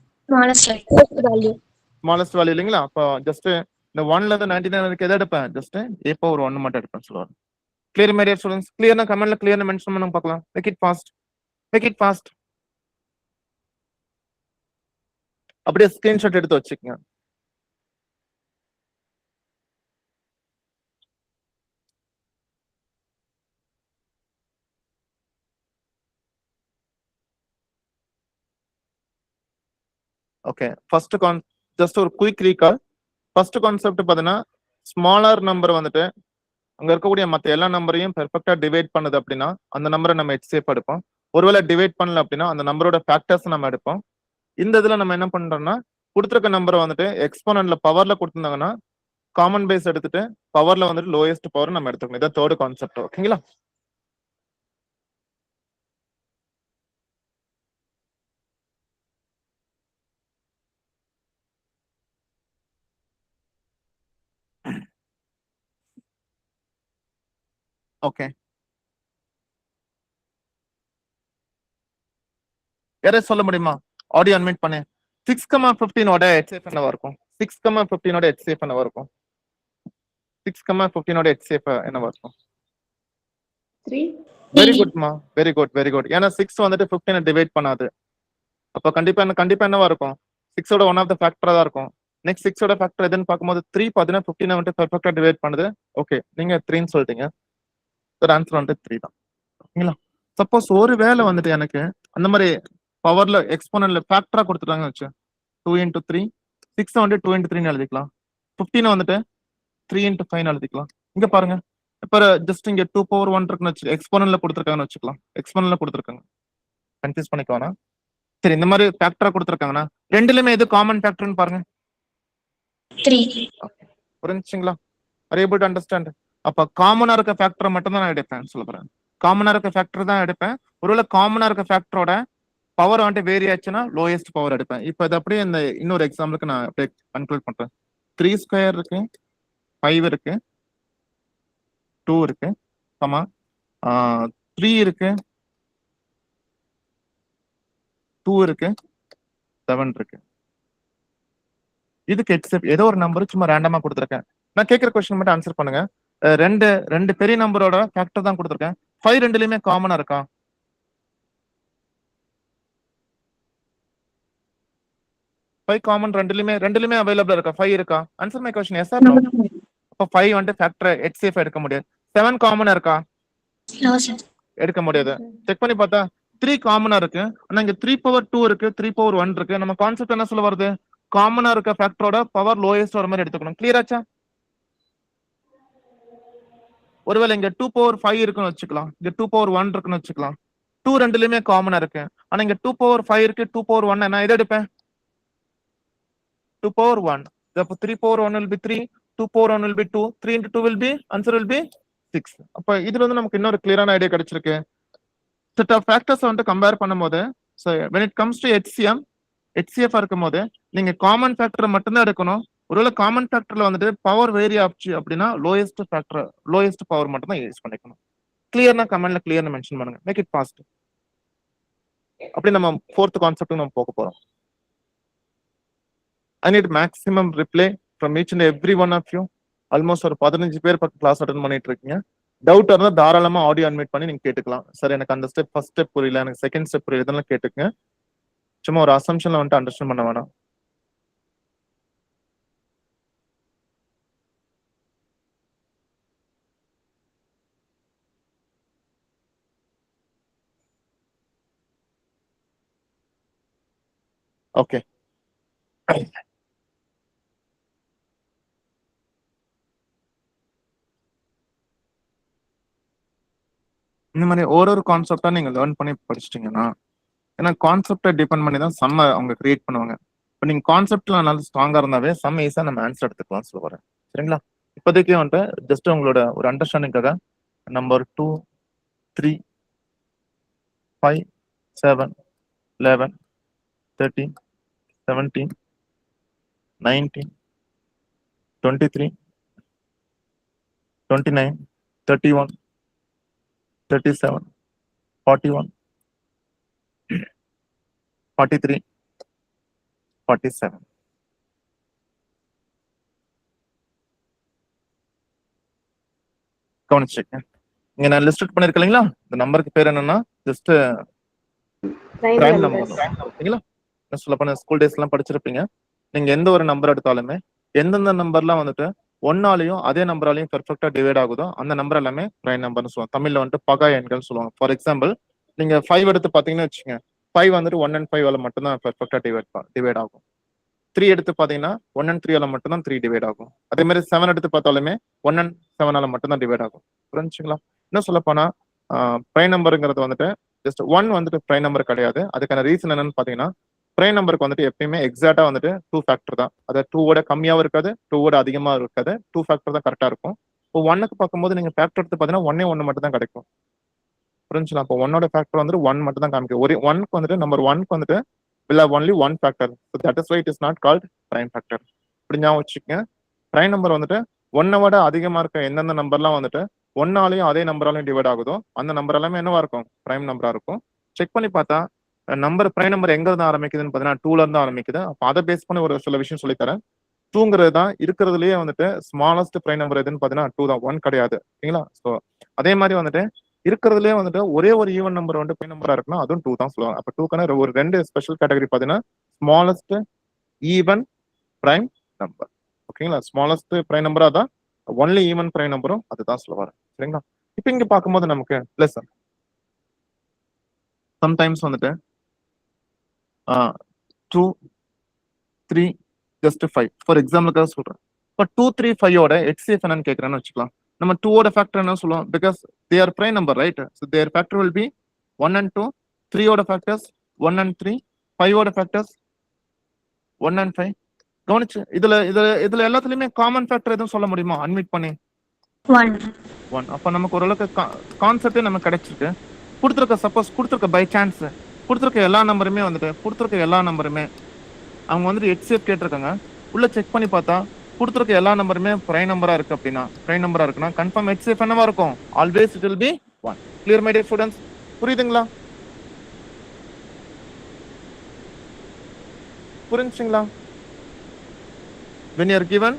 ஸ்மாலஸ்ட் வேல்யூ இல்லைங்களா? அப்ப ஜஸ்ட் இந்த 1ல இருந்து 99 வரைக்கும் எதை எடுப்பேன்? ஜஸ்ட் a power 1 மட்டும் எடுப்பேன் சொல்லுவாங்க. Clear my dear students? கிளியர்னா கமெண்ட்ல கிளியர்னு மென்ஷன் பண்ணி பார்க்கலாம். Make it fast. அப்படியே ஸ்கிரீன்ஷாட் எடுத்து வச்சுக்கோங்க. ஓகே. ஃபர்ஸ்ட் ஜஸ்ட் ஒரு குயிக் ரீகால். ஃபர்ஸ்ட் கான்செப்ட் பாத்தீங்கன்னா ஸ்மாலர் நம்பர் வந்துட்டு அங்க இருக்கக்கூடிய மத்த எல்லா நம்பரையும் பெர்ஃபெக்ட்டா டிவைட் பண்ணுது அப்படின்னா அந்த நம்பரை நம்ம HCF எடுப்போம். ஒருவேளை டிவைட் பண்ணல அப்படின்னா அந்த நம்பரோட ஃபேக்டர்ஸ் நம்ம எடுப்போம். இந்த இதுல நம்ம என்ன பண்றோம்னா கொடுத்துருக்க நம்பரை வந்துட்டு எக்ஸ்போனன்ட்ல பவர்ல கொடுத்துருந்தாங்கன்னா காமன் பேஸ் எடுத்துட்டு பவர்ல வந்துட்டு லோயஸ்ட் பவர் நம்ம எடுத்துக்கணும். இதான் தேர்ட் கான்செப்ட். ஓகேங்களா? ஓகே. யாராவது சொல்ல முடியுமா? ஆடியோ அன்மியூட் பண்ணு. 6,15 ஓட HCF என்னவா இருக்கும்? 6,15 ஓட HCF என்னவா இருக்கும்? 6,15 ஓட HCF என்னவா இருக்கும்? 3. வெரி குட்மா, வெரி குட். ஏன்னா 6 வந்துட்டு 15 டிவைட் பண்ணாது. அப்ப கண்டிப்பா என்னவா இருக்கும்? 6 ஓட ஒன் ஆஃப் த ஃபேக்டரா தான் இருக்கும். நெக்ஸ்ட் 6 ஓட ஃபேக்டர் எதுன்னு பார்க்கும்போது 3 பாத்தீங்கன்னா 15 வந்துட்டு பெர்ஃபெக்ட்டா டிவைட் பண்ணுது. ஓகே, நீங்க 3ன்னு சொல்லிட்டீங்க. சார் ஆன்சர் வந்துட்டு 3 தான். ஓகேங்களா? சப்போஸ் ஒரு வேளை வந்துட்டு எனக்கு அந்த மாதிரி பவர்ல எக்ஸ்போனன்ட்ல ஃபேக்டரா கொடுத்துட்டாங்கன்னு வச்சு 2 into 3 6 வந்துட்டு 2 into 3 எழுதிக்கலாம். 15 வந்துட்டு 3 into 5 எழுதிக்கலாம். இங்க பாருங்க, இப்ப ஜஸ்ட் இங்க 2 power 1 இருக்குன்னு வச்சு எக்ஸ்போனன்ட்ல கொடுத்துருக்காங்கன்னு வச்சுக்கலாம். எக்ஸ்போனன்ட்ல கொடுத்துருக்காங்க, கன்ஃபியூஸ் பண்ணிக்க வேணாம். சரி, இந்த மாதிரி ஃபேக்டரா கொடுத்துருக்காங்கன்னா ரெண்டுலயுமே எது காமன் ஃபேக்டர்னு பாருங்க. 3. புரிஞ்சுங்களா? Are able to understand? அப்ப காமனா இருக்க ஃபேக்டரை மட்டும் தான் நான் எடுப்பேன் சொல்ல போறேன். காமனா இருக்க ஃபேக்டர் தான் எடுப்பேன். ஒருவேளை காமனா இருக்க ஃபேக்டரோட பவர் வந்துட்டு வேரி ஆச்சுன்னா லோயஸ்ட் பவர் எடுப்பேன். இப்போ இது அப்படியே இந்த இன்னொரு எக்ஸாம்பிளுக்கு நான் அப்படியே கன்க்ளூட் பண்றேன். 3 ஸ்கொயர் இருக்கு, 5 இருக்கு, 2 இருக்கு, ஆமா 3 இருக்கு, 2 இருக்கு, 7 இருக்கு. இதுக்கு எக்ஸெப்ட் ஏதோ ஒரு நம்பர் சும்மா ரேண்டமா கொடுத்துருக்கேன். நான் கேட்கிற கொஸ்டின் மட்டும் ஆன்சர் பண்ணுங்க. ரெண்டு பெரிய நம்பரோட ஃபேக்டர் தான் கொடுத்துருக்கேன். 5 ரெண்டுலயுமே காமனா இருக்கா? 5 காமன் ரெண்டுலயுமே அவைலபிளா இருக்கா? 5 இருக்கா? Answer my question yes or no? அப்ப 5 வந்து ஃபேக்டர் HCF எடுக்க முடியாது. 7 காமனா இருக்கா? No, sir. எடுக்க முடியாது. செக் பண்ணி பார்த்தா 3 காமனா இருக்கு. ஆனா இங்க 3 power 2 இருக்கு, 3 power 1 இருக்கு. நம்ம கான்செப்ட் என்ன சொல்ல வருது? காமனா இருக்க ஃபேக்டரோட பவர் லோயஸ்ட் வர மாதிரி எடுத்துக்கணும். கிளியர் ஆச்சா? ஒருவேளை இங்க 2 power 5 இருக்குன்னு வச்சுக்கலாம், இங்க 2 power 1 இருக்குன்னு வச்சுக்கலாம். 2 ரெண்டுலயுமே காமனா இருக்கு. ஆனா இங்க 2 power 5 இருக்கு, 2 power 1 நான் எதை எடுப்பேன்? 2 power 1. Therefore 3 power 1 will be 3, 2 power 1 will be 2, 3 into 2 will be, answer will be 6. அப்ப இதுல வந்து நமக்கு இன்னொரு கிளியரான ஐடியா கிடைச்சிருக்கு. செட் ஆஃப் ஃபேக்டர்ஸ் வந்து கம்பேர் பண்ணும்போது, so when it comes to HCF இருக்கும்போது நீங்க காமன் ஃபேக்டர் மட்டும் தான் எடுக்கணும். ஒருவேளை காமன் ஃபேக்டர்ல வந்துட்டு பவர் வேரி ஆச்சு அப்படின்னா லோயஸ்ட் பவர் மட்டும் தான் யூஸ் பண்ணிக்கணும். கிளியர்னா கமெண்ட்ல கிளியர்னு மென்ஷன் பண்ணுங்க. Make it fast. அப்படி நம்ம 4th கான்செப்ட் நம்ம போக போறோம். I need maximum reply from each and every one of you. Almost ஒரு 15 பேர் பக்கம் கிளாஸ் அட்டென்ட் பண்ணிட்டு இருக்கீங்க. டவுட் இருந்தா தாராளமா ஆடியோ அட்மிட் பண்ணி நீங்க கேட்டுக்கலாம். சார் எனக்கு அந்த ஸ்டெப் ஃபர்ஸ்ட் ஸ்டெப் புரியல, எனக்கு செகண்ட் ஸ்டெப் புரியல, இதெல்லாம் கேட்டுக்கங்க. சும்மா ஒரு அசம்ஷன்ல வந்துட்டு அண்டர்ஸ்டாண்ட் பண்ண வேணாம். ஓகே, இந்த மாதிரி ஒரு கான்செப்டா நீங்க லேர்ன் பண்ணி படிச்சிட்டீங்கன்னா, ஏன்னா கான்செப்டை டிபெண்ட் பண்ணி தான் சம்ம அவங்க கிரியேட் பண்ணுவாங்க. இப்போ நீங்க கான்செப்ட்ல நல்லா ஸ்ட்ராங்கா இருந்தாவே சம் ஈஸியா நம்ம ஆன்சர் எடுத்துக்கலாம் சொல்ல வரேன். சரிங்களா? இப்போதைக்கு வந்துட்டு ஜஸ்ட் உங்களோட ஒரு அண்டர்ஸ்டாண்டிங்காக நம்பர் 2, 3, 5, 7, 11, 13, 17, 19, 23, 29, 31, 37, 41, 43, 47. கவனிச்சுங்க. இங்க நான் லிஸ்ட் பண்ணிருக்கேன் இல்லைங்களா? இந்த நம்பருக்கு பேர் என்னன்னா ஜஸ்ட் பிரைம் நம்பர். ஓகேங்களா? என்ன சொல்ல போனா ஸ்கூல் டேஸ் எல்லாம் படிச்சிருப்பீங்க. நீங்க எந்த ஒரு நம்பர் எடுத்தாலுமே எந்தெந்த நம்பர்லாம் வந்துட்டு ஒன்னாலையும் அதே நம்பராலையும் பெர்ஃபெக்டா டிவைட் ஆகுதோ அந்த நம்பர் எல்லாமே பிரைம் நம்பர்னு சொல்லுவாங்க. தமிழ்ல வந்துட்டு பகா எண்கள் சொல்லுவாங்க. ஃபார் எக்ஸாம்பிள் நீங்க 5 எடுத்து பாத்தீங்கன்னா வச்சுங்க, 5 வந்துட்டு 1 and 5 மட்டும் தான் பெர்ஃபெக்டா டிவைட் ஆகும். 3 எடுத்து பாத்தீங்கன்னா 1 and 3 மட்டும் தான் 3 டிவைட் ஆகும். அதே மாதிரி 7 எடுத்து பார்த்தாலுமே 1 and 7 மட்டும் தான் டிவைட் ஆகும். புரிஞ்சுங்களா? இன்னும் சொல்ல போனா பிரைம் நம்பருங்கிறது வந்துட்டு ஜஸ்ட் 1 வந்துட்டு பிரைம் நம்பர் கிடையாது. அதுக்கான ரீசன் என்னன்னு பாத்தீங்கன்னா, பிரைம் நம்பருக்கு வந்துட்டு எப்பயுமே எக்ஸாக்டா வந்துட்டு 2 ஃபேக்டர் தான். அதாவது 2 கம்மியாவும் இருக்காது, 2 அதிகமா இருக்காது. 2 ஃபேக்டர் தான் கரெக்டா இருக்கும். இப்போ 1க்கு பார்க்கும்போது நீங்க ஃபேக்டர் எடுத்து பாத்தீங்கன்னா 1 மட்டும் தான் கிடைக்கும். புரிஞ்சுங்களா? அப்போ 1ஓட ஃபேக்டர் வந்துட்டு 1 மட்டும் தான் காமிக்கும். ஒரு 1க்கு வந்துட்டு நம்பர் 1க்கு வந்துட்டு will have only one factor. So that is why it is not called prime factor. இப்படி ஞாபகம் வச்சுக்கோங்க. பிரைம் நம்பர் வந்துட்டு 1 விட அதிகமா இருக்க எந்தெந்த நம்பர்லாம் வந்துட்டு 1ஆலையும் அதே நம்பராலையும் டிவைட் ஆகுதோ அந்த நம்பர் எல்லாமே என்னவா இருக்கும்? பிரைம் நம்பரா இருக்கும். செக் பண்ணி பார்த்தா பிரைம் நம்பர் எங்க இருந்து ஆரம்பிக்குதுன்னு பாத்தீங்கன்னா 2ல இருந்து ஆரம்பிக்குது. அப்ப அதை பேஸ் பண்ணி ஒரு சில விஷயம் சொல்லித்தரேன். 2ங்கிறது தான் இருக்கிறதுலயே வந்துட்டு ஸ்மாலஸ்ட் பிரைம் நம்பர் எதுன்னு பாத்தீங்கன்னா 2 தான், 1 கிடையாது. சரிங்களா? ஸோ அதே மாதிரி வந்துட்டு இருக்கிறதுலே வந்துட்டு ஒரே ஒரு ஈவன் நம்பர் வந்து பிரைம் நம்பரா இருக்குன்னா அதுவும் 2 தான் சொல்லுவாங்க. அப்ப 2க்கான ஒரு 2 ஸ்பெஷல் கேட்டகரி பாத்தீங்கன்னா ஸ்மாலஸ்ட் ஈவன் பிரைம் நம்பர். ஓகேங்களா? ஸ்மாலஸ்ட் பிரைம் நம்பரா தான் ஒன்லி ஈவன் பிரைம் நம்பரும் அதுதான் சொல்லுவாரு. சரிங்களா? இப்ப இங்க பார்க்கும்போது நமக்கு பிளஸ் சம்டைம்ஸ் வந்துட்டு 2, 3, just 5 ஃபார் எக்ஸாம்பிளுக்காக சொல்றேன். இப்போ 2 3 5ஓட HCF என்னன்னு கேட்கறேன்னு வச்சுக்கலாம். நம்ம 2ஓட ஃபேக்டர் என்ன சொல்லுவோம்? Because they are prime number, right? So their factor will be 1 and 2. 3ஓட ஃபேக்டர்ஸ் 1 and 3. 5ஓட ஃபேக்டர்ஸ் 1 and 5. கவனிச்சு இதுல எல்லாத்துலயுமே காமன் ஃபேக்டர் எதுவும் சொல்ல முடியுமா? அன்மிட் பண்ணி 1. 1. அப்ப நமக்கு ஓரளவுக்கு கான்செப்டே நமக்கு கிடைச்சிருக்கு. சப்போஸ் கொடுத்துருக்க பை சான்ஸ் கொடுத்துருக்க எல்லா நம்பருமே அவங்க வந்துட்டு HCF கேட்டிருக்காங்க. உள்ள செக் பண்ணி பார்த்தா கொடுத்துருக்க எல்லா நம்பருமே பிரைம் நம்பரா இருக்குன்னா கன்ஃபார்ம் HCF என்னவா இருக்கும்? Always it will be 1. Clear my dear students? புரியுதுங்களா? புரிஞ்சுங்களா? when you are given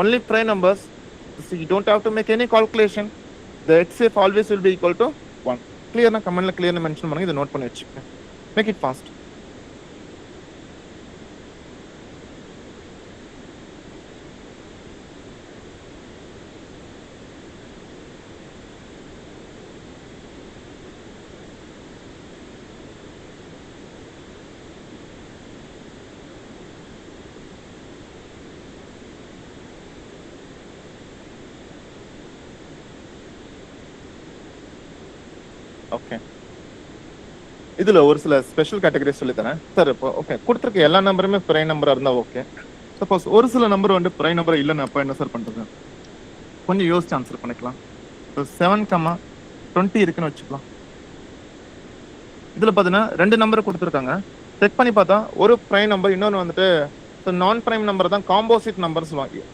only prime numbers, so you don't have to make any calculation. The HCF always will be equal to 1. Clear na? Comment la clear na mention பண்ணுங்க. இதை note பண்ணி வச்சுக்கோங்க. Make it fast. Okay, இதுல ஒரு சில special category சொல்லி தரேன் sir. இப்போ ஓகே, கொடுத்துருக்க எல்லா நம்பருமே பிரைம் நம்பரா இருந்தா ஓகே. சப்போஸ் ஒரு சில நம்பர் வந்து பிரைம் நம்பர் இல்லைன்னு அப்ப என்ன சார் பண்றது? கொஞ்சம் யோசிச்சு ஆன்சர் பண்ணிக்கலாம். 7,20 இருக்குன்னு வச்சுக்கலாம். இதுல பாத்தீங்கன்னா 2 நம்பர் கொடுத்துருக்காங்க. செக் பண்ணி பார்த்தா ஒரு பிரைம் நம்பர், இன்னொன்று வந்துட்டு நான் பிரைம் நம்பர் தான் காம்போசிட் நம்பர் சொல்லுவாங்க.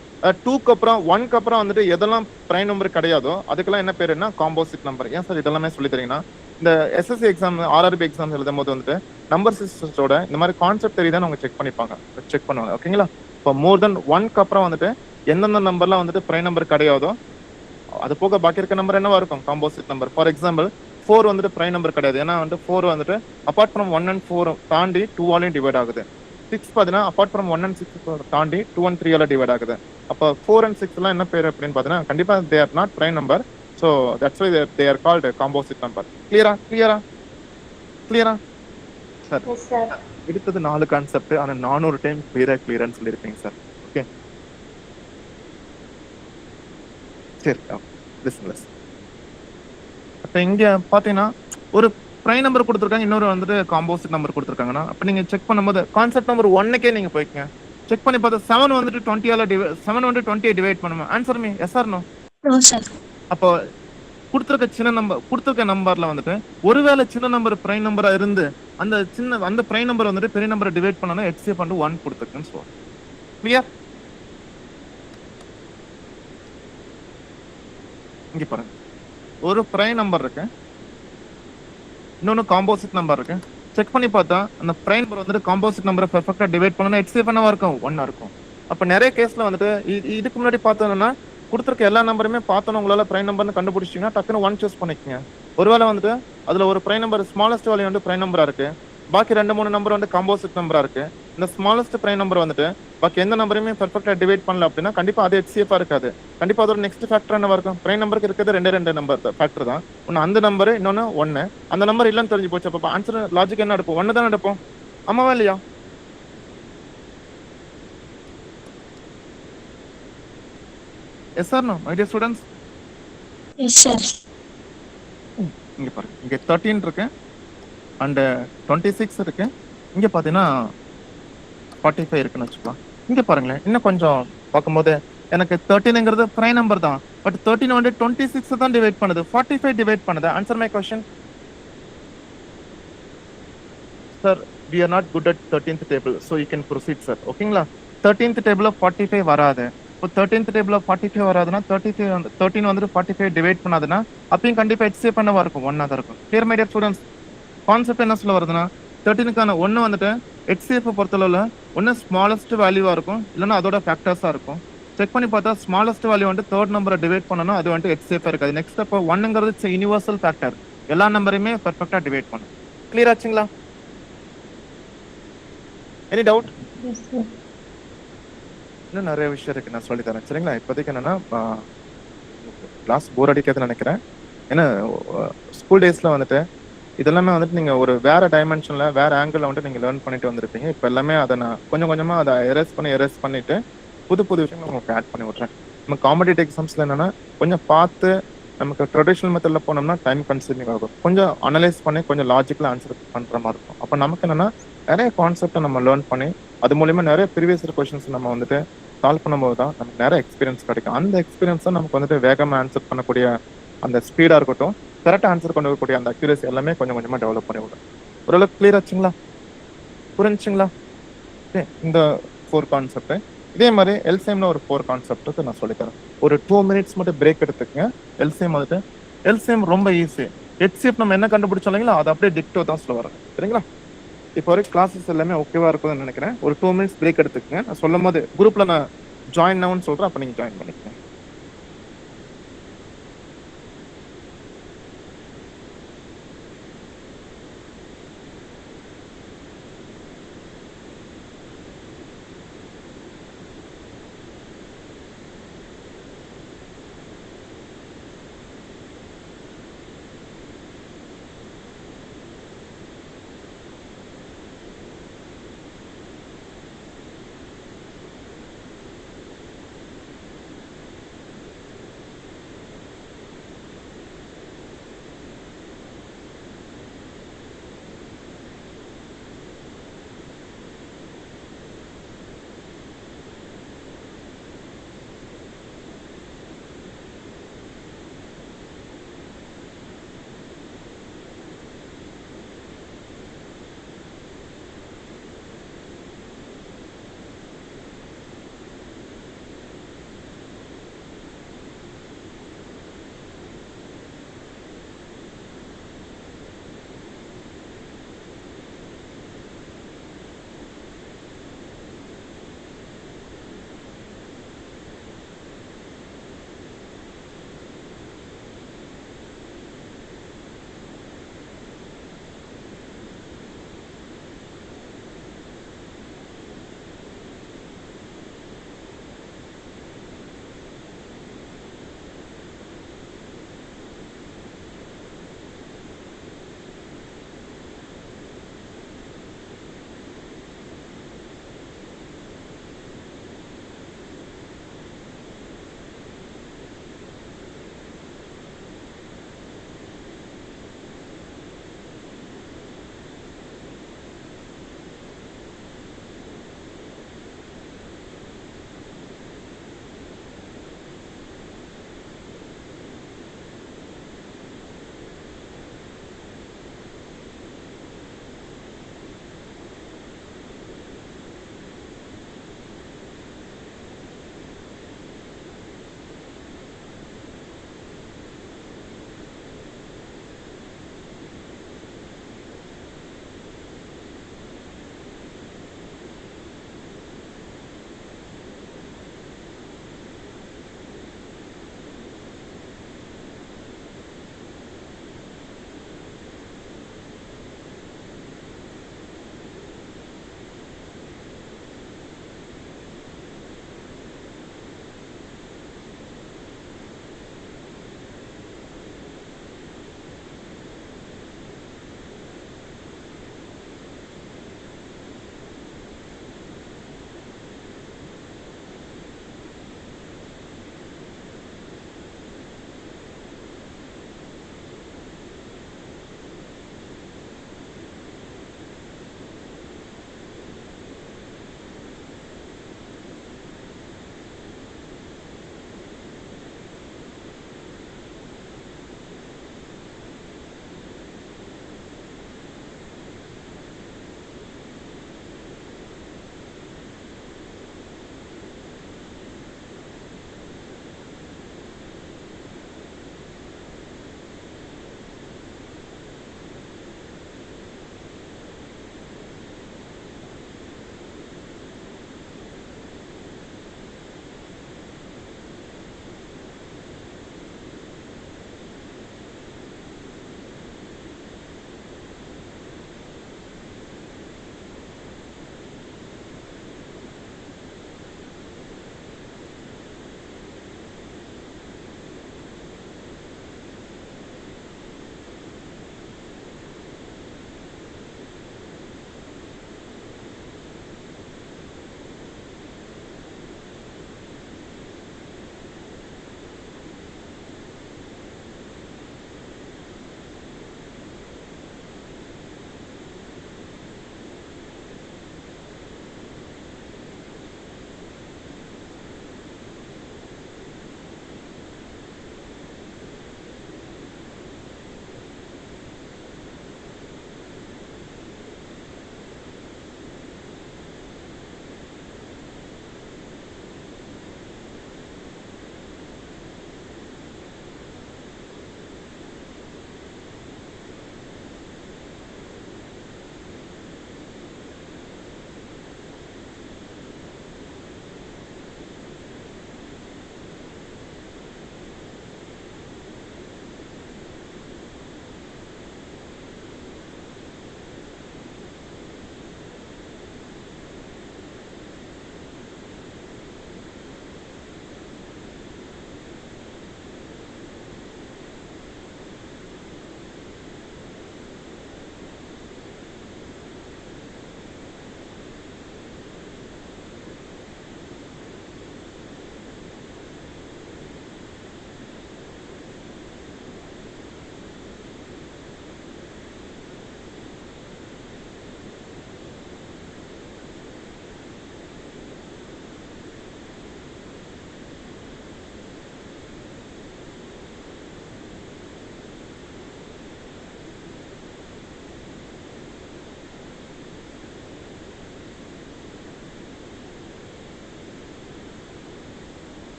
2க்கு அப்புறம் 1க்கு அப்புறம் வந்துட்டு எதெல்லாம் பிரைம் நம்பர் கிடையாதோ அதுக்கெல்லாம் என்ன பேருன்னா காம்போசிட் நம்பர். ஏன் சார் இதெல்லாமே சொல்லி தரீங்கன்னா, இந்த SSC எக்ஸாம், RRB எக்ஸாம்ஸ் எழுதும் போது வந்துட்டு நம்பர் சிஸ்டத்தோட இந்த மாதிரி கான்செப்ட் தெரியுதான்னு அவங்க செக் பண்ணுவாங்க. ஓகேங்களா? இப்போ மோர் தென் 1க்கு அப்புறம் வந்துட்டு எந்தெந்த நம்பர்லாம் வந்துட்டு பிரைம் நம்பர் கிடையாதோ அது போக பாக்கி இருக்க நம்பர் என்னவா இருக்கும்? Composite number. ஃபார் எக்ஸாம்பிள் 4 வந்துட்டு பிரைம் நம்பர் கிடையாது. ஏன்னா வந்துட்டு 4 வந்துட்டு அப்பார்ட் ஃப்ரம் 1 and 4 தாண்டி 2ஆலையும் டிவைட் ஆகுது. 6 பார்த்தீங்கன்னா அப்பார்ட் ஃப்ரம் 1 and 6 தாண்டி 2 and 3ஆல டிவைட் ஆகுது. அப்போ 4 and 6 எல்லாம் என்ன பேர் அப்படின்னு பார்த்தீங்கன்னா கண்டிப்பா they are not prime number. So that's why they are called composite number. கிளியரா சார்? எடுத்தது 4 கான்செப்ட், ஆனா 400 டைம் கிளியரான்னு சொல்லியிருப்பீங்க சார். ஓகே சரி, பிசினஸ். அப்ப இங்க பாத்தீங்கன்னா ஒரு பிரைம் நம்பர் கொடுத்துருக்காங்க, இன்னொரு வந்துட்டு காம்போசிட் நம்பர் கொடுத்துருக்காங்கன்னா அப்ப நீங்க செக் பண்ணும்போது கான்செப்ட் நம்பர் 1க்கே நீங்க போய்க்கங்க. செக் பண்ணி பார்த்தா 7 வந்துட்டு 20 டிவைட் பண்ணுமா? Answer me yes or no? No, sir. அப்போ கொடுத்துருக்க நம்பர்ல வந்துட்டு ஒருவேளை சின்ன நம்பர் பிரைம் நம்பரா இருந்து அந்த பிரைம் நம்பர் வந்துட்டு பெரிய நம்பரை டிவைட் பண்ணா HCF வந்து 1 கொடுத்துருக்குன்னு சொல்லுவாங்க. கிளியர்? இங்க பாருங்க, ஒரு பிரைம் நம்பர் இருக்கு, இன்னொன்னு காம்போசிட் நம்பர் இருக்கு. செக் பண்ணி பார்த்தா அந்த பிரைம் நம்பர் வந்துட்டு காம்போசிட் நம்பரை பெர்ஃபெக்ட்டா டிவைட் பண்ணா HCF என்னவா இருக்கும்? 1 இருக்கும். அப்ப நிறைய கேஸ்ல வந்துட்டு இதுக்கு முன்னாடி பார்த்தோம்னா கொடுத்துருக்க எல்லா நம்பருமே பார்த்தோன்னா உங்களால பிரைம் நம்பர்னு கண்டுபிடிச்சிங்கன்னா டக்குன்னு 1 சூஸ் பண்ணிக்கங்க. ஒருவேளை வந்துட்டு அதுல ஒரு பிரைம் நம்பர் ஸ்மாலஸ்ட் வேல்யூ வந்து பிரைம் நம்பரா இருக்கு, பாக்கி 2-3 நம்பர் வந்து காம்போசிட் நம்பரா இருக்கு. இந்த ஸ்மாலஸ்ட் பிரைம் நம்பர் வந்துட்டு பாக்கி எந்த நம்பரையுமே பெர்ஃபெக்ட்டா டிவைட் பண்ணல அப்படின்னா கண்டிப்பா அது HCF இருக்காது. கண்டிப்பா அதோட நெக்ஸ்ட் ஃபேக்டர் என்னவா இருக்கும்? பிரைம் நம்பருக்கு இருக்கிறது 2 நம்பர் ஃபேக்டர் தான். ஒன்னு அந்த நம்பர், இன்னொன்னு 1. அந்த நம்பர் இல்லன்னு தெரிஞ்சு போச்சு. அப்ப ஆன்சர் லாஜிக் என்ன எடுப்போம்? 1 தானே எடுப்போம். ஆமாவா இல்லையா? Yes or no my dear students? Yes, sir. இங்க பாருங்க, இங்க 13 இருக்கு அண்ட் 26 இருக்கு. இங்க பாத்தீங்கன்னா 45 இருக்குன்னு வச்சுக்கலாம். இங்க பாருங்களேன், இன்னும் கொஞ்சம் பார்க்கும்போது எனக்கு 13ங்கிறது பிரைம் நம்பர் தான், பட் 13 வந்து 26 தான் டிவைட் பண்ணுது, 45 டிவைட் பண்ணுது. Answer my question sir. we are not good at 13th table, so you can proceed sir. ஓகேங்களா? 13th table 45 வராது. இப்போ 13th table 45 வராதுன்னா 13 வந்துட்டு 45 டிவைட் பண்ணாதுன்னா அப்பயும் கண்டிப்பா HCF என்னவா இருக்கும்? 1 தான் இருக்கும். Clear my dear students? Concept என்ன சொல்ல வருதுன்னா 13க்கான 1 வந்துட்டு HCF பொறுத்தளவுல ஒன்னு ஸ்மாலஸ்ட் வேல்யூவா இருக்கும், இல்லைன்னா அதோட ஃபேக்டர்ஸா இருக்கும். செக் பண்ணி பார்த்தா ஸ்மாலஸ்ட் வேல்யூ வந்து தேர்ட் நம்பரை டிவைட் பண்ணணும், அது வந்துட்டு HCF இருக்காது. நெக்ஸ்ட் அப்போ 1ங்கிறது யூனிவர்சல் ஃபேக்டர், எல்லா நம்பரையுமே பெர்ஃபெக்ட்டா டிவைட் பண்ணும். கிளியர் ஆச்சுங்களா? Any doubt? Yes, sir. இன்னும் நிறைய விஷயம் இருக்கு, நான் சொல்லி தரேன் சரிங்களா? இப்போதைக்கு என்னன்னா கிளாஸ் போர் அடிக்காதுன்னு நினைக்கிறேன். ஏன்னா ஸ்கூல் டேஸ்ல வந்துட்டு இதெல்லாமே வந்துட்டு நீங்க ஒரு வேற டைமென்ஷன்ல வேற ஆங்கிள் வந்துட்டு நீங்க லேர்ன் பண்ணிட்டு வந்திருப்பீங்க. இப்போ எல்லாமே அதை நான் கொஞ்சம் கொஞ்சமா அதை எரேஸ் பண்ணிட்டு புது புது விஷயங்கள் உங்களுக்கு ஆட் பண்ணி விட்றேன். நம்ம காம்படிட்டிவ் எக்ஸாம்ஸ்ல என்னன்னா கொஞ்சம் பார்த்து நமக்கு ட்ரெடிஷனல் மெத்தட்ல போனோம்னா டைம் கன்சூமிங் ஆகும். கொஞ்சம் அனலைஸ் பண்ணி கொஞ்சம் லாஜிக்கலா ஆன்சர் பண்ற மாதிரி இருக்கும். அப்ப நமக்கு என்னன்னா நிறைய கான்செப்டை நம்ம லேர்ன் பண்ணி அது மூலியமா நிறைய ப்ரீவியஸ் கொஸ்டின்ஸ் நம்ம வந்துட்டு சால்வ் பண்ணும்போது தான் நமக்கு நிறைய எக்ஸ்பீரியன்ஸ் கிடைக்கும். அந்த எக்ஸ்பீரியன்ஸ் தான் நமக்கு வந்துட்டு வேகமா ஆன்சர் பண்ணக்கூடிய அந்த ஸ்பீடா இருக்கட்டும், கரெக்டா ஆன்சர் கொண்டு வரக்கூடிய அந்த அக்யூரேசி எல்லாமே கொஞ்சம் கொஞ்சமா டெவலப் பண்ணி விடும். ஓரளவுக்கு கிளியர் ஆச்சுங்களா? புரிஞ்சுங்களா? ஓகே, இந்த 4 கான்செப்ட். இதே மாதிரி எல்சிஎம்ல ஒரு 4 கான்செப்ட் நான் சொல்லித்தரேன். ஒரு 2 மினிட்ஸ் மட்டும் பிரேக் எடுத்துக்கங்க. எல்சிஎம் வந்துட்டு எல்சிஎம் ரொம்ப ஈஸி. ஹெச்சிஎஃப் நம்ம என்ன கண்டுபிடிச்சோம் இல்லைங்களா, அது அப்படியே டிக்டோ தான் சொல்ல வரேன். சரிங்களா? இப்போ வரைக்கும் கிளாஸஸ் எல்லாமே ஓகேவா இருக்கும்னு நினைக்கிறேன். ஒரு 2 மினிட்ஸ் பிரேக் எடுத்துக்கங்க. நான் சொல்லும் போது குரூப்ல நான் ஜாயின் நவுன்னு சொல்றேன். அப்ப நீங்க ஜாயின் பண்ணிக்கங்க.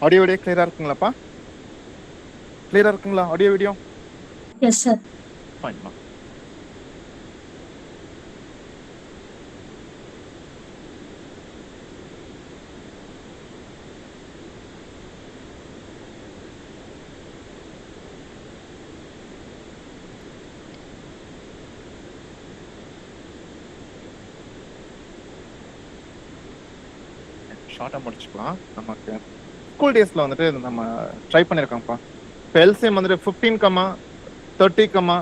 ஆடியோ வீடியோ கிளியரா இருக்குங்களாப்பா? கிளியரா இருக்குங்களா ஆடியோ வீடியோ? Yes sir. ஃபைன்மா. ஷார்ட்டா முடிச்சுக்கலாம். நமக்கு ஸ்கூல் டேஸ்ல வந்துட்டு நம்ம ட்ரை பண்ணியிருக்கோம்ப்பா. இப்போ எல்சிஎம் வந்துட்டு 15, 30,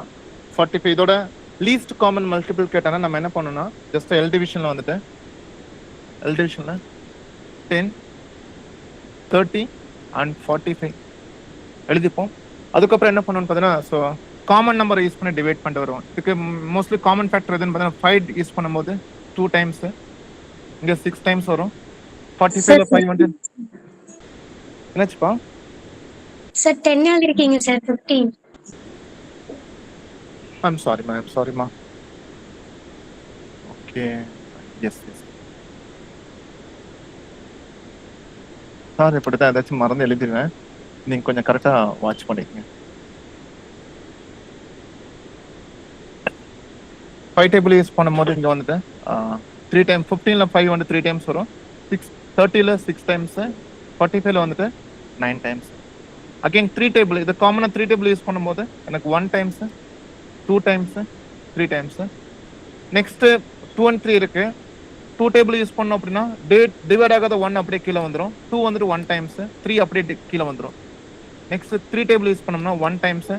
45 இதோட லீஸ்ட் காமன் மல்டிபிள் கேட்டானா நம்ம என்ன பண்ணணும்னா ஜஸ்ட் எல் டிவிஷன்ல வந்துட்டு எல் டிவிஷன்ல 10, 30 அண்ட் 45 எழுதிப்போம். அதுக்கப்புறம் என்ன பண்ணணும்னு பார்த்தீங்கன்னா ஸோ காமன் நம்பர் யூஸ் பண்ணி டிவைட் பண்ணிட்டு வருவோம். இதுக்கு மோஸ்ட்லி காமன் ஃபேக்டர் எதுன்னு பார்த்தீங்கன்னா 5 யூஸ் பண்ணும்போது 2 டைம்ஸ், இங்கே 6 டைம்ஸ் வரும். 45ல 5 வந்து என்னாச்சுப்பா? சார் 10 எழுதிருக்கீங்க sir. 15. I'm sorry, ma. Okay. Yes. Sir இப்படிதான் ஏதாச்சும் மறந்து எழுதிடுவேன். நீங்க கொஞ்சம் கரெக்டா வாட்ச் பண்ணிக்கங்க. 5 டேபிள் யூஸ் பண்ணும்போது இங்க வந்துட்டு 3 டைம் 15ல 5 வந்து 3 டைம்ஸ் வரும். 30ல 6 டைம்ஸ், 45ல வந்துட்டு 9 டைம்ஸ். அகைன் 3 டேபிள் இது காமனா 3 டேபிள் யூஸ் பண்ணும்போது எனக்கு 1 times, 2 times, 3 times. Next 2 and 3 இருக்கு. 2 டேபிள் யூஸ் பண்ணோம் அப்படின்னா டிவைட் ஆகாத 1 அப்படியே கீழே வந்துடும். 2 வந்துட்டு 1 டைம்ஸ், 3 அப்படியே கீழே வந்துடும். நெக்ஸ்ட் 3 டேபிள் யூஸ் பண்ணோம்னா 1 டைம்ஸ்,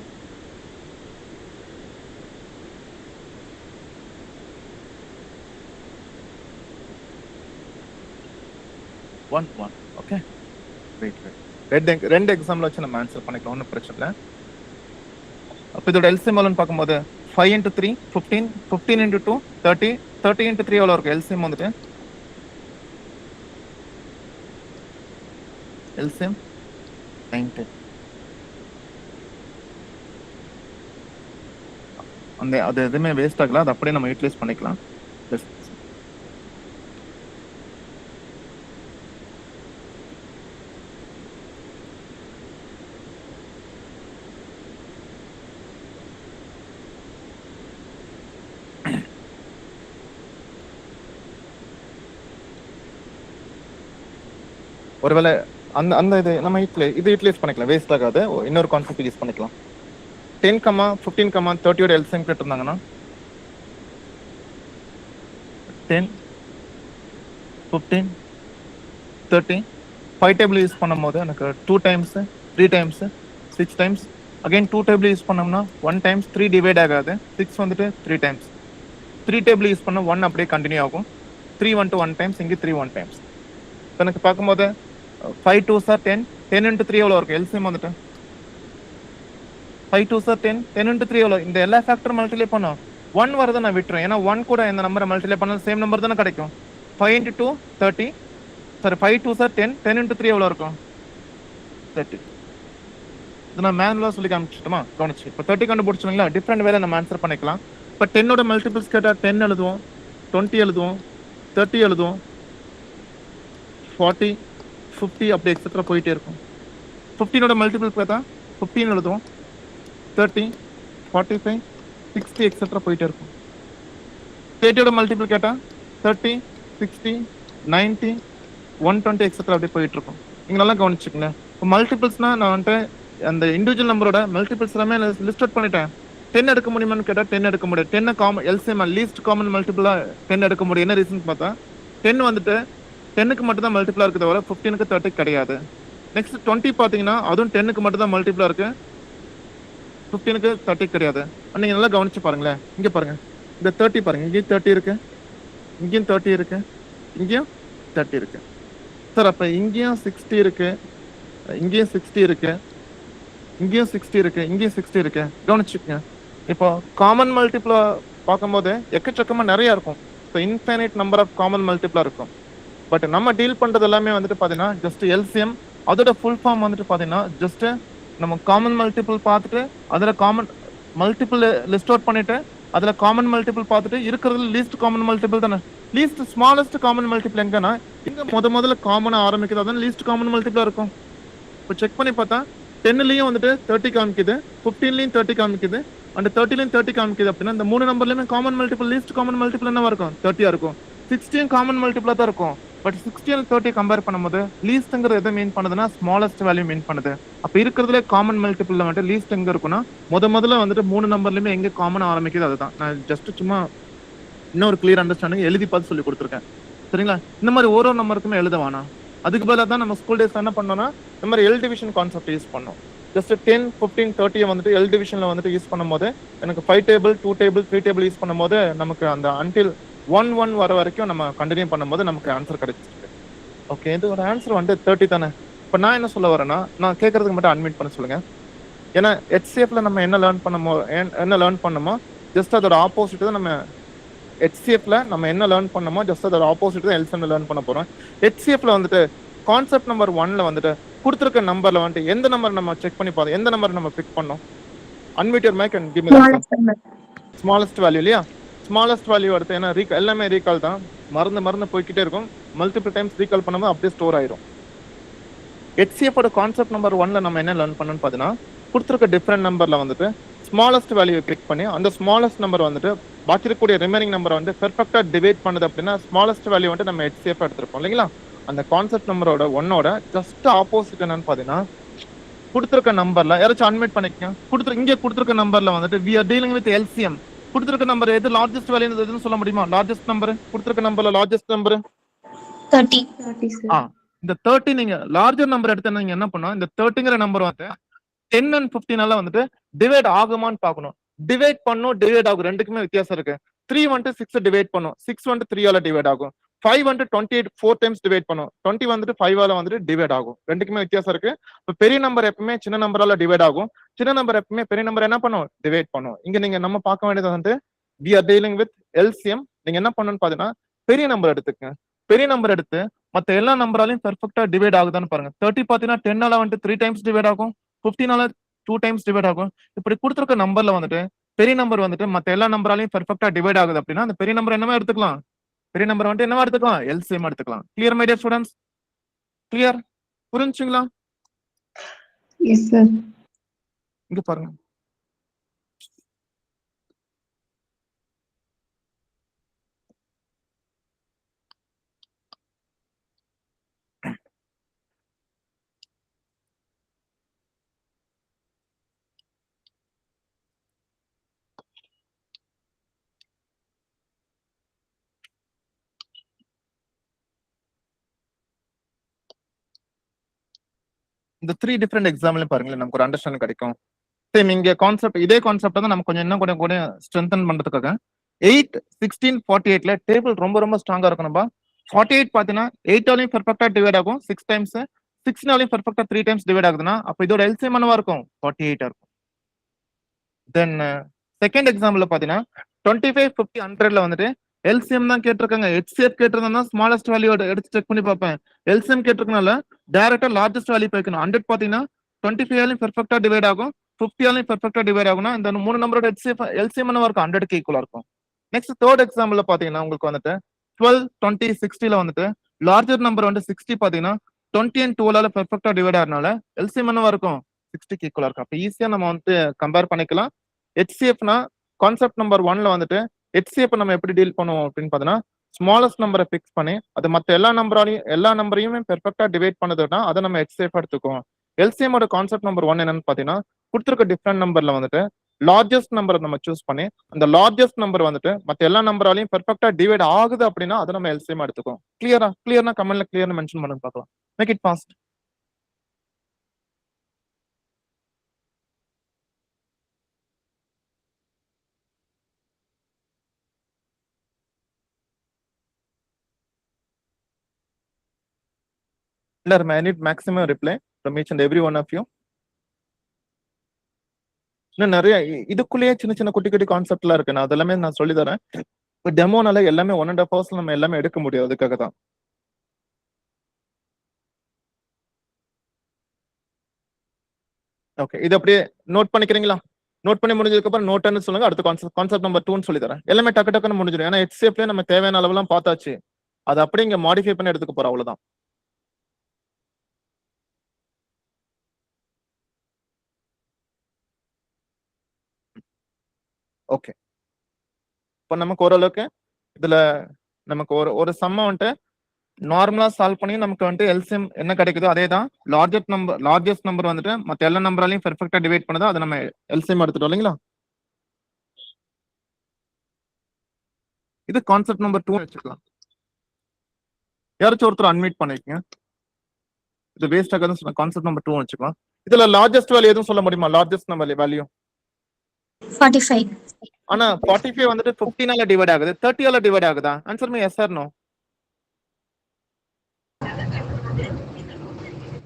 1. ஓகே, ரெண்டு எக்ஸாம்பிள் வச்சு நம்ம ஆன்சர் பண்ணிக்கலாம், ஒன்றும் பிரச்சனை இல்லை. அப்போ இதோட எல்சிஎம் எவ்வளோன்னு பார்க்கும்போது 5 into 3 15, 15 into 2 30, 30 into 3 எவ்வளோ இருக்கு எல்சிஎம் வந்துட்டு? எல்சிஎம் 90. அது எதுவுமே வேஸ்ட் ஆகல, அது அப்படியே நம்ம யூட்டிலைஸ் பண்ணிக்கலாம். ஒருவேளை அந்த இது நம்ம இது யூட்டிலைஸ் பண்ணிக்கலாம், வேஸ்ட் ஆகாது. இன்னொரு கான்செப்ட் யூஸ் பண்ணிக்கலாம். 10, 15, 30யோட எல்சிஎம் கேட்டிருந்தாங்கன்னா 10, 15, 30 5 டேபிள் யூஸ் பண்ணும்போது எனக்கு 2 times, 3 times, 6 times. Again 2 table use பண்ணோம்னா 1 டைம்ஸ், 3 டிவைட் ஆகாது. 6 வந்துட்டு 3 டைம்ஸ். 3 டேபிள் யூஸ் பண்ண 1 அப்படியே கண்டினியூ ஆகும். 3 வந்துட்டு 1 டைம்ஸ், இங்கே 3 1 டைம்ஸ். எனக்கு பார்க்கும்போது 5 2s are 10, 10 into 3 எவ்வளோ இருக்கும் எல்சிஎம் வந்துட்டு? 5 2s are 10, 10 into 3 எவ்வளோ? இந்த எல்லா ஃபேக்டர் மல்டிப்ளை பண்ணோம் 1 வரதை நான் விட்டுறேன், ஏன்னா 1 கூட இந்த நம்பரை மல்டிப்ளை பண்ணாலும் சேம் நம்பர் தானே கிடைக்கும். 5 into 2 30, sorry 5 2s are 10, 10 into 3 எவ்வளோ இருக்கும்? 30. இது நான் மேனுவலாக சொல்லி காமிச்சிட்டோமா? கவனிச்சு இப்போ 30 கண்டுபிடிச்சோங்களா? டிஃப்ரெண்ட் வேலை நம்ம ஆன்சர் பண்ணிக்கலாம். இப்போ 10ஓட மல்டிபிள்ஸ் கேட்டால் 10 எழுதுவோம், 20 எழுதுவோம், 30 எழுதுவோம், 40, 50 அப்படி எக்ஸெட்ரா போயிட்டே இருக்கும். 15ஓட மல்டிபிள் பார்த்தா 15 எழுதுவோம், 30, 45, 60 எக்ஸெட்ரா போயிட்டே இருக்கும். 30ஓட மல்டிபிள் கேட்டால் 30, 60, 90, 120 எக்ஸெட்ரா அப்படியே போயிட்டு இருக்கும். நீங்க நல்லா கவனிச்சுக்கங்க. இப்போ மல்டிபிள்ஸ்னா நான் வந்துட்டு அந்த இண்டிவிஜுவல் நம்பரோட மல்டிபிள்ஸ் எல்லாமே லிஸ்ட் அவுட் பண்ணிட்டேன். 10 எடுக்க முடியுமான்னு கேட்டால் 10 எடுக்க முடியாது. 10 காமன் எல்சிஎம் லீஸ்ட் காமன் மல்டிபிளா 10 எடுக்க முடியும். என்ன ரீசன் பார்த்தா 10 வந்துட்டு 10க்கு மட்டும் தான் மல்டிபிளா இருக்கு, தவிர 15க்கு 30 கிடையாது. நெக்ஸ்ட் 20 பார்த்தீங்கன்னா அதுவும் 10க்கு மட்டும் தான் மல்டிபிளா இருக்கு, 15க்கு 30 கிடையாது. நீங்க நல்லா கவனிச்சு பாருங்களேன். இங்க பாருங்க, இந்த 30 பாருங்க, இங்கேயும் 30 இருக்கு, இங்கேயும் 30 இருக்கு, இங்கேயும் 30 இருக்கு. சார் அப்ப இங்கேயும் 60 இருக்கு, இங்கேயும் 60 இருக்கு, இங்கேயும் 60 இருக்கு, இங்கேயும் 60 இருக்கு. கவனிச்சுக்கங்க. இப்போ காமன் மல்டிபிளா பார்க்கும்போது எக்கச்சக்கமா நிறைய இருக்கும். So infinite number of common மல்டிபிளா இருக்கும். பட் நம்ம டீல் பண்றது எல்லாமே வந்துட்டு பாத்தீங்கன்னா ஜஸ்ட் எல்சிஎம். அதோட ஃபுல் ஃபார்ம் வந்துட்டு பாத்தீங்கன்னா ஜஸ்ட் நம்ம காமன் மல்டிபிள் பார்த்துட்டு அதுல காமன் மல்டிபிள் லிஸ்ட் அவுட் பண்ணிட்டு அதுல காமன் மல்டிபிள் பார்த்துட்டு இருக்கிறதுல லீஸ்ட் காமன் மல்டிபிள் தானே. லீஸ்ட் ஸ்மாலஸ்ட் காமன் மல்டிபிள் எங்கன்னா இங்க முதல்ல காமனா ஆரம்பிக்குது, அதான் லீஸ்ட் காமன் மல்டிபிளா இருக்கும். இப்போ செக் பண்ணி பார்த்தா 10லயும் வந்துட்டு 30 காமிக்குது, 15லயும் 30 காமிக்குது, அண்ட் 30லயும் 30 காமிக்குது. அப்படின்னா இந்த 3 நம்பர்லயுமே common multiple, least common multiple என்னவா இருக்கும்? 30 இருக்கும். 16 காமன் மல்டிபிளா தான் இருக்கும். பட் 60 and 30 கம்பேர் பண்ணும்போது லீஸ்ட்ங்கிறது எதை மீன் பண்ணுதுன்னா ஸ்மாலஸ்ட் வேல்யூ மீன் பண்ணுது. அப்ப இருக்கிறதுல காமன் மல்டிபிள்ல வந்துட்டு லீஸ்ட் எங்க இருக்குன்னா முதல்ல வந்துட்டு 3 நம்பர்லயுமே எங்க காமன் ஆரம்பிக்குது அதுதான். நான் ஜஸ்ட் சும்மா இன்னொரு கிளியர் அண்டர்ஸ்டாண்டிங் எழுதி பார்த்து சொல்லி கொடுத்துருக்கேன். சரிங்களா? இந்த மாதிரி ஒரு நம்பருக்குமே எழுத வேணாம். அதுக்கு பதிலாக தான் நம்ம ஸ்கூல் டேஸ் என்ன பண்ணோம்னா இந்த மாதிரி எல் டிவிஷன் கான்செப்ட் யூஸ் பண்ணோம். ஜஸ்ட் 10, 15, 30 வந்துட்டு எல் டிவிஷன்ல வந்துட்டு யூஸ் பண்ணும்போது எனக்கு 5 டேபிள், 2 டேபிள், 3 டேபிள் யூஸ் பண்ணும்போது நமக்கு அந்த அன்டில் 1 வர வரைக்கும் நம்ம கண்டினியூ பண்ணும்போது நமக்கு ஆன்சர் கிடைச்சிருக்கு. ஓகே, இது ஒரு ஆன்சர் வந்துட்டு 30 தானே. இப்போ நான் என்ன சொல்ல வரேன்னா நான் கேட்கறதுக்கு மட்டும் அட்மிட் பண்ண சொல்லுங்க. ஏன்னா HCFல நம்ம என்ன லேர்ன் பண்ணமோ ஜஸ்ட் அதோட ஆப்போசிட் தான் நம்ம HCFல நம்ம என்ன லேர்ன் பண்ணமோ ஜஸ்ட் அதோட ஆப்போசிட் தான் எல்சிஎம்ல லேர்ன் பண்ண போறோம். HCFல வந்துட்டு கான்செப்ட் நம்பர் 1ல வந்துட்டு கொடுத்துருக்க நம்பர்ல வந்துட்டு எந்த நம்பர் நம்ம செக் பண்ணி பார்த்தோம், எந்த நம்பர் நம்ம பிக் பண்ணோம்? Unmute your mic and give me the answer. Smallest value இல்லையா? ஸ்மாலஸ்ட் வேல்யூ எடுத்து ஏன்னா எல்லாமே ரீகால் தான், மறந்து போய்கிட்டே இருக்கும். மல்டிபிள் டைம்ஸ் ரீகால் பண்ணும்போது அப்படியே ஸ்டோர் ஆயிரும். HCF ஓட கான்செப்ட் நம்பர் 1ல நம்ம என்ன லேர்ன் பண்ணணும்னு பார்த்தீங்கன்னா கொடுத்துருக்க டிஃப்ரெண்ட் நம்பர்ல வந்துட்டு ஸ்மாலஸ்ட் வேல்யூ கிளிக் பண்ணி அந்த ஸ்மாலஸ்ட் நம்பர் வந்துட்டு பாக்கி இருக்கக்கூடிய ரிமைனிங் நம்பரை வந்து பெர்ஃபெக்டா டிவைட் பண்ணுது. அப்படின்னா ஸ்மாலஸ்ட் வேல்யூ வந்துட்டு நம்ம HCF எடுத்திருப்போம் இல்லைங்களா? அந்த கான்செப்ட் நம்பரோட 1ஓட ஜஸ்ட் ஆப்போசிட் என்னன்னு பாத்தீங்கன்னா கொடுத்துருக்க நம்பர்ல யாராச்சும் அட்மிட் பண்ணிக்கங்க. இங்க கொடுத்துருக்க நம்பர்ல வந்துட்டு we are dealing with LCM. கொடுத்துருக்க நம்பர் எது லார்ஜஸ்ட் வேல்யூ எதுன்னு சொல்ல முடியுமா? லார்ஜஸ்ட் நம்பர் கொடுத்துருக்க நம்பர்ல லார்ஜஸ்ட் நம்பர் 30. 30, sir. இந்த 30 நீங்க லார்ஜர் நம்பர் எடுத்து நீங்க என்ன பண்ணணும், இந்த 30ங்கிற நம்பர் வந்து 10 and 15 வந்துட்டு டிவைட் ஆகுமான்னு பார்க்கணும். டிவைட் பண்ணும், டிவைட் ஆகும், ரெண்டுக்குமே வித்தியாசம் இருக்கு. 3 வந்துட்டு 6 டிவைட் பண்ணும், 6 வந்துட்டு 3ஆல டிவைட் ஆகும். 5 வந்துட்டு 28 4 டைம்ஸ் டிவைட் பண்ணும், 20 வந்துட்டு 5ஆல வந்துட்டு டிவைட் ஆகும். ரெண்டுக்குமே வித்தியாசம் இருக்கு. இப்போ பெரிய நம்பர் எப்பவுமே சின்ன நம்பரால டிவைட் ஆகும், சின்ன நம்பர் எப்பவுமே பெரிய நம்பர் என்ன பண்ணும்? டிவைட் பண்ணும். இங்க நீங்க நம்ம பார்க்க வேண்டியது வந்து we are dealing with LCM. நீங்க என்ன பண்ணணும்னு பாத்தீங்கன்னா பெரிய நம்பர் எடுத்துக்கங்க. பெரிய நம்பர் எடுத்து மத்த எல்லா நம்பராலையும் பெர்ஃபெக்ட்டா டிவைட் ஆகுதான்னு பாருங்க. 30 பாத்தீங்கன்னா 10ஆல வந்துட்டு 3 டைம்ஸ் டிவைட் ஆகும், 15ஆல 2 டைம்ஸ் டிவைட் ஆகும். இப்படி கொடுத்துருக்க நம்பர்ல வந்துட்டு பெரிய நம்பர் வந்துட்டு மத்த எல்லா நம்பராலையும் பெர்ஃபெக்ட்டா டிவைட் ஆகுது அப்படின்னா அந்த பெரிய நம்பர் என்னவா எடுத்துக்கலாம்? பெரிய நம்பர் வந்துட்டு என்னவா எடுத்துக்கலாம்? LCM எடுத்துக்கலாம். Clear my dear students? Clear? புரிஞ்சுங்களா? Yes, sir. இங்க பாருங்க. இந்த 3 டிஃபரெண்ட் எக்ஸாம்பிள் பாருங்களேன், நமக்கு ஒரு அண்டர்ஸ்டாண்டிங் கிடைக்கும். சேம் இங்க கான்செப்ட் இதே கான்செப்ட் தான் நம்ம கொஞ்சம் இன்னும் கூட ஸ்ட்ரென்தன் பண்றதுக்காக 8, 16, 48ல டேபிள் ரொம்ப ஸ்ட்ராங்கா இருக்கணும்பா. 48 பாத்தீங்கன்னா 8ஆலையும் பெர்ஃபெக்ட்டா டிவைட் ஆகும் 6 டைம்ஸ், 16ஆலையும் பெர்ஃபெக்ட்டா 3 டைம்ஸ் டிவைட் ஆகுதுன்னா அப்ப இதோட எல்சிஎம் என்னவா இருக்கும்? 48 இருக்கும். தென் செகண்ட் எக்ஸாம்பிள் பாத்தீங்கன்னா 25, 50, 100ல வந்துட்டு எல்சிஎம் தான் கேட்டிருக்காங்க. HCF கேட்டிருந்தா ஸ்மாலஸ்ட் வேல்யூ எடுத்து செக் பண்ணி பார்ப்பேன். எல்சிஎம் கேட்டிருக்கனால டைரக்டா லார்ஜஸ்ட் வேல்யூ போய்க்கணும். 100 பாத்தீங்கன்னா 25ஆலையும் பெர்ஃபெக்ட்டா டிவைட் ஆகும், 50ஆலையும் பெர்ஃபெக்ட்டா டிவைட் ஆகும்னா இந்த 3 நம்பரோட எல்சிஎம் என்னவா இருக்கும்? 100க்கு ஈக்குவலா இருக்கும். நெக்ஸ்ட் தேர்ட் எக்ஸாம்பிள் பாத்தீங்கன்னா உங்களுக்கு வந்துட்டு 12, 20, 60ல வந்துட்டு லார்ஜர் நம்பர் வந்து 60 பாத்தீங்கன்னா 20 and 12ஆல பெர்ஃபெக்ட்டா டிவைட் ஆகிறனால எல்சிஎம் என்னவா இருக்கும்? 60க்கு ஈக்குவலா இருக்கும். அப்ப ஈஸியா நம்ம வந்து கம்பேர் பண்ணிக்கலாம். HCFனா கான்செப்ட் நம்பர் 1ல வந்துட்டு HCF நம்ம எப்படி டீல் பண்ணுவோம் அப்படின்னு பாத்தீங்கன்னா ஸ்மாலஸ்ட் நம்பரை பிக்ஸ் பண்ணி அது மத்த எல்லா நம்பரையுமே பெர்ஃபெக்ட்டா டிவைட் பண்ணதுன்னா அதை நம்ம HCF எடுத்துக்குவோம். LCM ஓட கான்செப்ட் நம்பர் 1 என்னன்னு பாத்தீங்கன்னா கொடுத்துருக்க டிஃபரெண்ட் நம்பர்ல வந்துட்டு லார்ஜஸ்ட் நம்பரை நம்ம சூஸ் பண்ணி அந்த லார்ஜஸ்ட் நம்பர் வந்துட்டு மத்த எல்லா நம்பராலையும் பெர்ஃபெக்ட்டா டிவைட் ஆகுது அப்படின்னா அதை நம்ம LCM எடுத்துக்குவோம். கிளியர்னா கமெண்ட்ல கிளியர்னு மென்ஷன் பண்ணுங்க பார்க்கலாம். Make it fast. I need maximum reply from each and every one of you. இன்னும் நிறைய இதுக்குள்ளேயே சின்ன குட்டி கான்செப்ட்லாம் இருக்கு. நான் அதெல்லாமே நான் சொல்லி தரேன். டெமோனால எல்லாமே 1.5 hours நம்ம எல்லாமே எடுக்க முடியும். அதுக்காக தான். ஓகே, இது அப்படியே நோட் பண்ணிக்கிறீங்களா? நோட் பண்ணி முடிஞ்சதுக்கு அப்புறம் நோட்னு சொல்லுங்க. அடுத்த கான்செப்ட் நம்பர் 2ன்னு சொல்லி தரேன். எல்லாமே டக்குன்னு முடிஞ்சிடும். ஏன்னா HCFல நம்ம தேவையான அளவுலாம் பார்த்தாச்சு. அதை அப்படியே இங்க மாடிஃபை பண்ணி எடுத்துக்க போறோம், அவ்வளவுதான். ஓகே, இப்போ நமக்கு ஓரளவுக்கு இதுல நமக்கு ஒரு சம்ம வந்துட்டு நார்மலா சால்வ் பண்ணி நமக்கு வந்துட்டு எல்சிஎம் என்ன கிடைக்குதோ அதே தான் லார்ஜஸ்ட் நம்பர் வந்துட்டு மற்ற எல்லா நம்பராலையும் பெர்ஃபெக்டா டிவைட் பண்ணதோ அதை நம்ம எல்சிஎம் எடுத்துட்டோம் இல்லைங்களா. இது கான்செப்ட் நம்பர் 2 வச்சுக்கலாம். யாராச்சும் ஒருத்தர் அன்மியூட் பண்ணிக்கங்க. இது வேஸ்ட் ஆகாதுன்னு சொன்ன கான்செப்ட் நம்பர் 2 வச்சுக்கலாம். இதுல லார்ஜஸ்ட் வேல்யூ எதுவும் சொல்ல முடியுமா? Largest number value 45. ஆனா 45 வந்துட்டு 15 டிவைட் ஆகுது, 30 டிவைட் ஆகுதா? Answer me yes or no.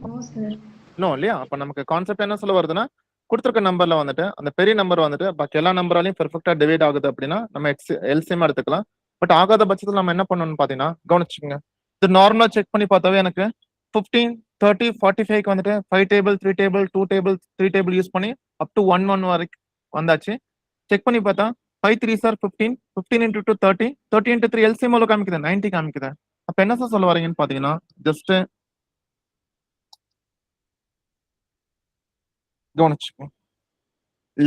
No sir. No இல்லையா? அப்ப நமக்கு கான்செப்ட் என்ன சொல்ல வருதுன்னா, கொடுத்துருக்க நம்பர்ல வந்துட்டு அந்த பெரிய நம்பர் வந்துட்டு பாக்கி எல்லா நம்பராலையும் பெர்ஃபெக்டா டிவைட் ஆகுது அப்படின்னா நம்ம எல்சிஎம் எடுத்துக்கலாம். பட் ஆகாத பட்சத்தில் நம்ம என்ன பண்ணணும்னு பாத்தீங்கன்னா கவனிச்சுக்கோங்க. இது நார்மலா செக் பண்ணி பார்த்தாவே எனக்கு 15, 30, 45க்கு வந்துட்டு 5 table, 3 table, 2 table, 3 table use பண்ணி அப் டு 1 வரைக்கும் வந்தாச்சு. செக் பண்ணி பார்த்தா 5 3 சார் 15, 15 into 2 30, 30 into 3 எல்சிஎம் எவ்வளவு காமிக்குது? 90 காமிக்குது. அப்ப என்ன சார் சொல்ல வரீங்கன்னு பாத்தீங்கன்னா ஜஸ்ட் கவனிச்சுக்கோங்க.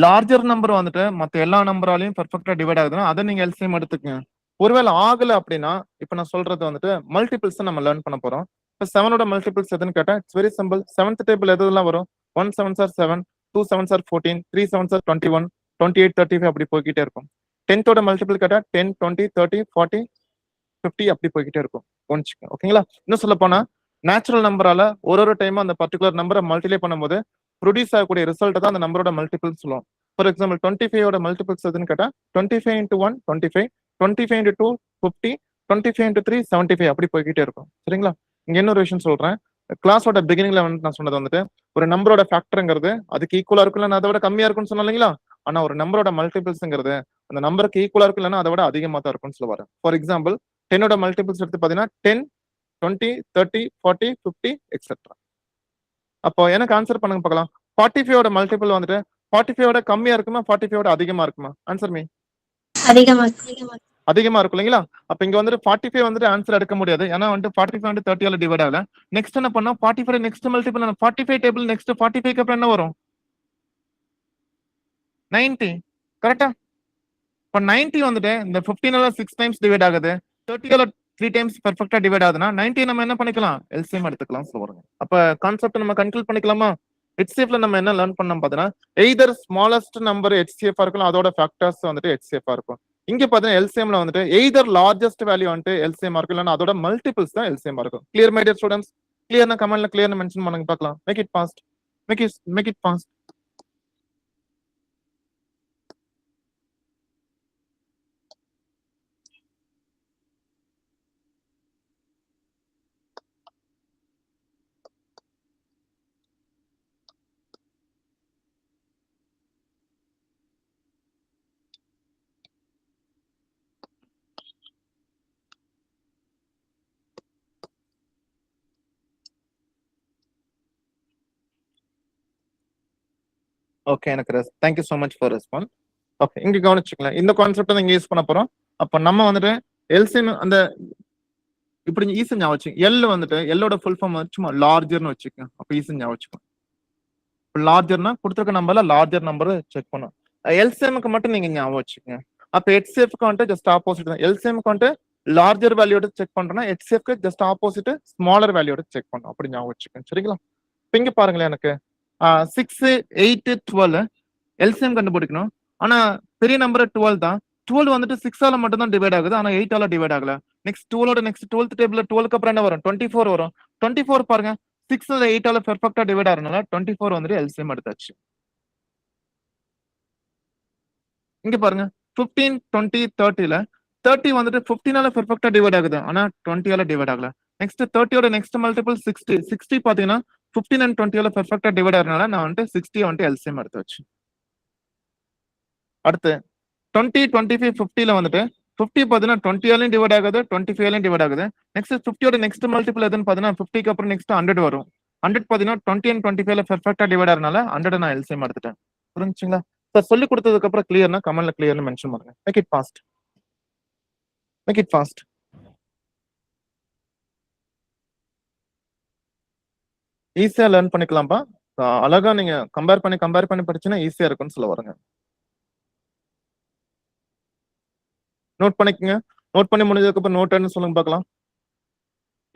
லார்ஜர் நம்பர் வந்துட்டு மத்த எல்லா நம்பராலையும் பெர்ஃபெக்டா டிவைட் ஆகுதுன்னா அதை நீங்க எல்சிஎம் எடுத்துக்கங்க. ஒருவேளை ஆகல அப்படின்னா இப்ப நான் சொல்றது வந்துட்டு மல்டிபிள்ஸ் நம்ம லேர்ன் பண்ண போறோம். இப்ப 7ஓட மல்டிபிள்ஸ் எதுன்னு கேட்டா it's very simple. 7th table எதெல்லாம் வரும்? 1 7s are 7, 2 7s are 14, 3 7s are 21, 28 35 அப்படி போய்கிட்டே இருக்கும். 10th ஓட மல்டிபிள் கேட்டா 10 20 30 40 50 அப்படி போய்கிட்டே இருக்கும். கவனிச்சுக்கோங்க. ஓகேங்களா? இன்னும் சொல்ல போனா நேச்சுரல் நம்பரால ஒரு டைம் அந்த பர்டிகுலர் நம்பரை மல்டிப்ளை பண்ணும்போது ப்ரொடியூஸ் ஆகக்கூடிய ரிசல்ட் தான் அந்த நம்பரோட மல்டிபிள்ஸ் சொல்லுவோம். ஃபார் எக்ஸாம்பிள் 25ஓட மல்டிபிள்ஸ் எதுன்னு கேட்டா 25 into 1 25, 25 into 2 50, 25 into 3 75 அப்படி போய்கிட்டே இருக்கும். சரிங்களா? இங்க இன்னொரு விஷயம் சொல்றேன். கிளாஸோட பிகினிங்ல வந்து நான் சொன்னது வந்துட்டு ஒரு நம்பரோட ஃபேக்டர்ங்கிறது அதுக்கு ஈக்குவலா இருக்கும் இல்லைன்னா அதை விட கம்மியா இருக்கும்னு சொன்னோம் இல்லைங்களா. ஆனா ஒரு நம்பரோட மல்டிபிள்ஸ்ங்கிறது அந்த நம்பருக்கு ஈக்குவலா இருக்கு இல்லைன்னா அதை விட அதிகமா தான் இருக்கும்னு சொல்லுவாரு. ஃபார் எக்ஸாம்பிள் 10ஓட மல்டிபிள்ஸ் எடுத்து பாத்தீங்கன்னா 10, 20, 30, 40, 50 எக்ஸெட்ரா. அப்போ எனக்கு ஆன்சர் பண்ணுங்க பார்க்கலாம். 45ஓட மல்டிபிள் வந்துட்டு 45ஓட கம்மியா இருக்குமா 45ஓட அதிகமா இருக்குமா? Answer me. அதிகமா. அதிகமா இருக்கும் இல்லைங்களா? அப்ப இங்க வந்துட்டு 45 வந்துட்டு ஆன்சர் எடுக்க முடியாது. ஏன்னா வந்துட்டு 45 வந்து 30ஆல டிவைட் ஆகல. நெக்ஸ்ட் என்ன பண்ணா 45 நெக்ஸ்ட் மல்டிபிள் 45 டேபிள் நெக்ஸ்ட் 45க்கு அப்புறம் என்ன வரும்? 90. கரெக்டா? இப்ப 90 வந்துட்டு இந்த 15ஆல 6 டைம்ஸ் டிவைட் ஆகுது. 30ஆல 3 டைம்ஸ் பெர்ஃபெக்ட்டா டிவைட் ஆகுதுன்னா 90 நம்ம என்ன பண்ணிக்கலாம்? எல்சிஎம் எடுத்துக்கலாம் சொல்லுவாங்க. அப்ப கான்செப்ட் நம்ம கன்க்ளூட் பண்ணிக்கலாமா? HCFல நம்ம என்ன லேர்ன் பண்ணோம் பாத்தீங்கன்னா எய்தர் ஸ்மாலஸ்ட் நம்பர் HCF இருக்கும் அதோட ஃபேக்டர்ஸ் வந்துட்டு HCF இருக்கும். இங்க பாத்தீங்கன்னா எல்சிஎம்ல வந்துட்டு எய்தர் லார்ஜஸ்ட் வேல்யூ வந்துட்டு எல்சிஎம் இருக்கும் இல்லைன்னா அதோட மல்டிபிள்ஸ் தான் எல்சிஎம் இருக்கும். Clear my dear students? கிளியர்னா கமெண்ட்ல கிளியர்னு மென்ஷன் பண்ணுங்க பார்க்கலாம். Make it fast. Make it fast. Okay, எனக்கு thank you so much for response. Okay, இங்க கவனிச்சுக்கலாம். இந்த கான்செப்ட் தான் இங்க யூஸ் பண்ண போறோம். அப்ப நம்ம வந்துட்டு எல்சிஎம் அந்த இப்படி ஈஸி ஞாபகம் வச்சுக்கோங்க. எல் வந்துட்டு எல்லோட ஃபுல் ஃபார்ம் சும்மா லார்ஜர்னு வச்சுக்கோங்க. அப்ப ஈஸி ஞாபகம் வச்சுக்கோங்க. லார்ஜர்னா கொடுத்துருக்க நம்பர்ல லார்ஜர் நம்பர் செக் பண்ணும். எல்சிஎம்க்கு மட்டும் நீங்க ஞாபகம் வச்சுக்கோங்க. அப்ப HCFக்கு வந்துட்டு ஜஸ்ட் ஆப்போசிட் தான். எல்சிஎம்க்கு வந்துட்டு லார்ஜர் வேல்யூட செக் பண்றோம்னா HCFக்கு ஜஸ்ட் ஆப்போசிட் ஸ்மாலர் வேல்யூட செக் பண்ணும். அப்படி ஞாபகம் வச்சுக்கோங்க. சரிங்களா? இப்ப இங்க பாருங்களேன், எனக்கு 6 8 12 எல்சிஎம் கண்டுபிடிக்கணும். ஆனா பெரிய நம்பர் 12 தான். 12 வந்துட்டு 6ஆல மட்டும் தான் டிவைட் ஆகுது. ஆனா 8ஆல டிவைட் ஆகல. நெக்ஸ்ட் 12ஓட நெக்ஸ்ட் 12th டேபிள்ல 12க்கு அப்புறம் என்ன வரும்? 24 வரும். 24 பாருங்க 6 8ஆல பெர்ஃபெக்ட்டா டிவைட் ஆறதுனால 24 வந்துட்டு எல்சிஎம் எடுத்தாச்சு. இங்க பாருங்க 15 20 30ல 30 வந்துட்டு 15ஆல பெர்ஃபெக்ட்டா டிவைட் ஆகுது. ஆனா 20ஆல டிவைட் ஆகல. நெக்ஸ்ட் 30ஓட நெக்ஸ்ட் மல்டிபிள் 60. 60 பாத்தீங்கன்னா 15 and 20ஆல பெர்ஃபெக்ட்டா டிவைட் ஆறதுனால நான் வந்துட்டு 60 வந்துட்டு எல்சிஎம் எடுத்து வச்சு. அடுத்து 20 25 50ல வந்துட்டு 50 பாத்தீங்கன்னா 20ஆலையும் டிவைட் ஆகுது 25ஆலையும் டிவைட் ஆகுது. நெக்ஸ்ட் 50ஓட நெக்ஸ்ட் மல்டிபிள் எதுன்னு பாத்தீங்கன்னா 50க்கு அப்புறம் நெக்ஸ்ட் 100 வரும். 100 பாத்தீங்கன்னா 20 and 25ல பெர்ஃபெக்ட்டா டிவைட் ஆறதுனால 100 நான் எல்சிஎம் எடுத்துட்டேன். புரிஞ்சுங்களா? சார் சொல்லி கொடுத்ததுக்கு அப்புறம் கிளியர்னா கமெண்ட்ல கிளியர்னு மென்ஷன் பண்ணுங்க. Make it fast. Make it fast. ஈஸியா லேர்ன் பண்ணிக்கலாம்ப்பா. அழகா நீங்க கம்பேர் பண்ணி படிச்சுன்னா ஈஸியா இருக்கும்னு சொல்ல வரேங்க. நோட் பண்ணிக்கங்க. நோட் பண்ணி முடிஞ்சதுக்கு அப்புறம் நோட்னு சொல்லுங்க பார்க்கலாம்.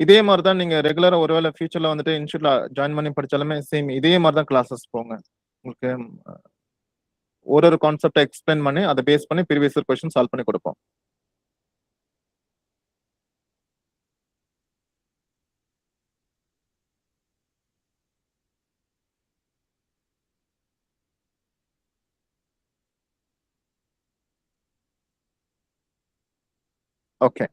இதே மாதிரி தான் நீங்க ரெகுலரா ஒருவேளை ஃபியூச்சர்ல வந்துட்டு இன்ஸ்டியூட்ல ஜாயின் பண்ணி படிச்சாலுமே சேம் இதே மாதிரி தான் கிளாஸஸ் போங்க. உங்களுக்கு ஒரு கான்செப்டை எக்ஸ்பிளைன் பண்ணி அதை பேஸ் பண்ணி ப்ரீவியஸ் இயர் கொஸ்டின் சால்வ் பண்ணி கொடுப்போம். ஓகே.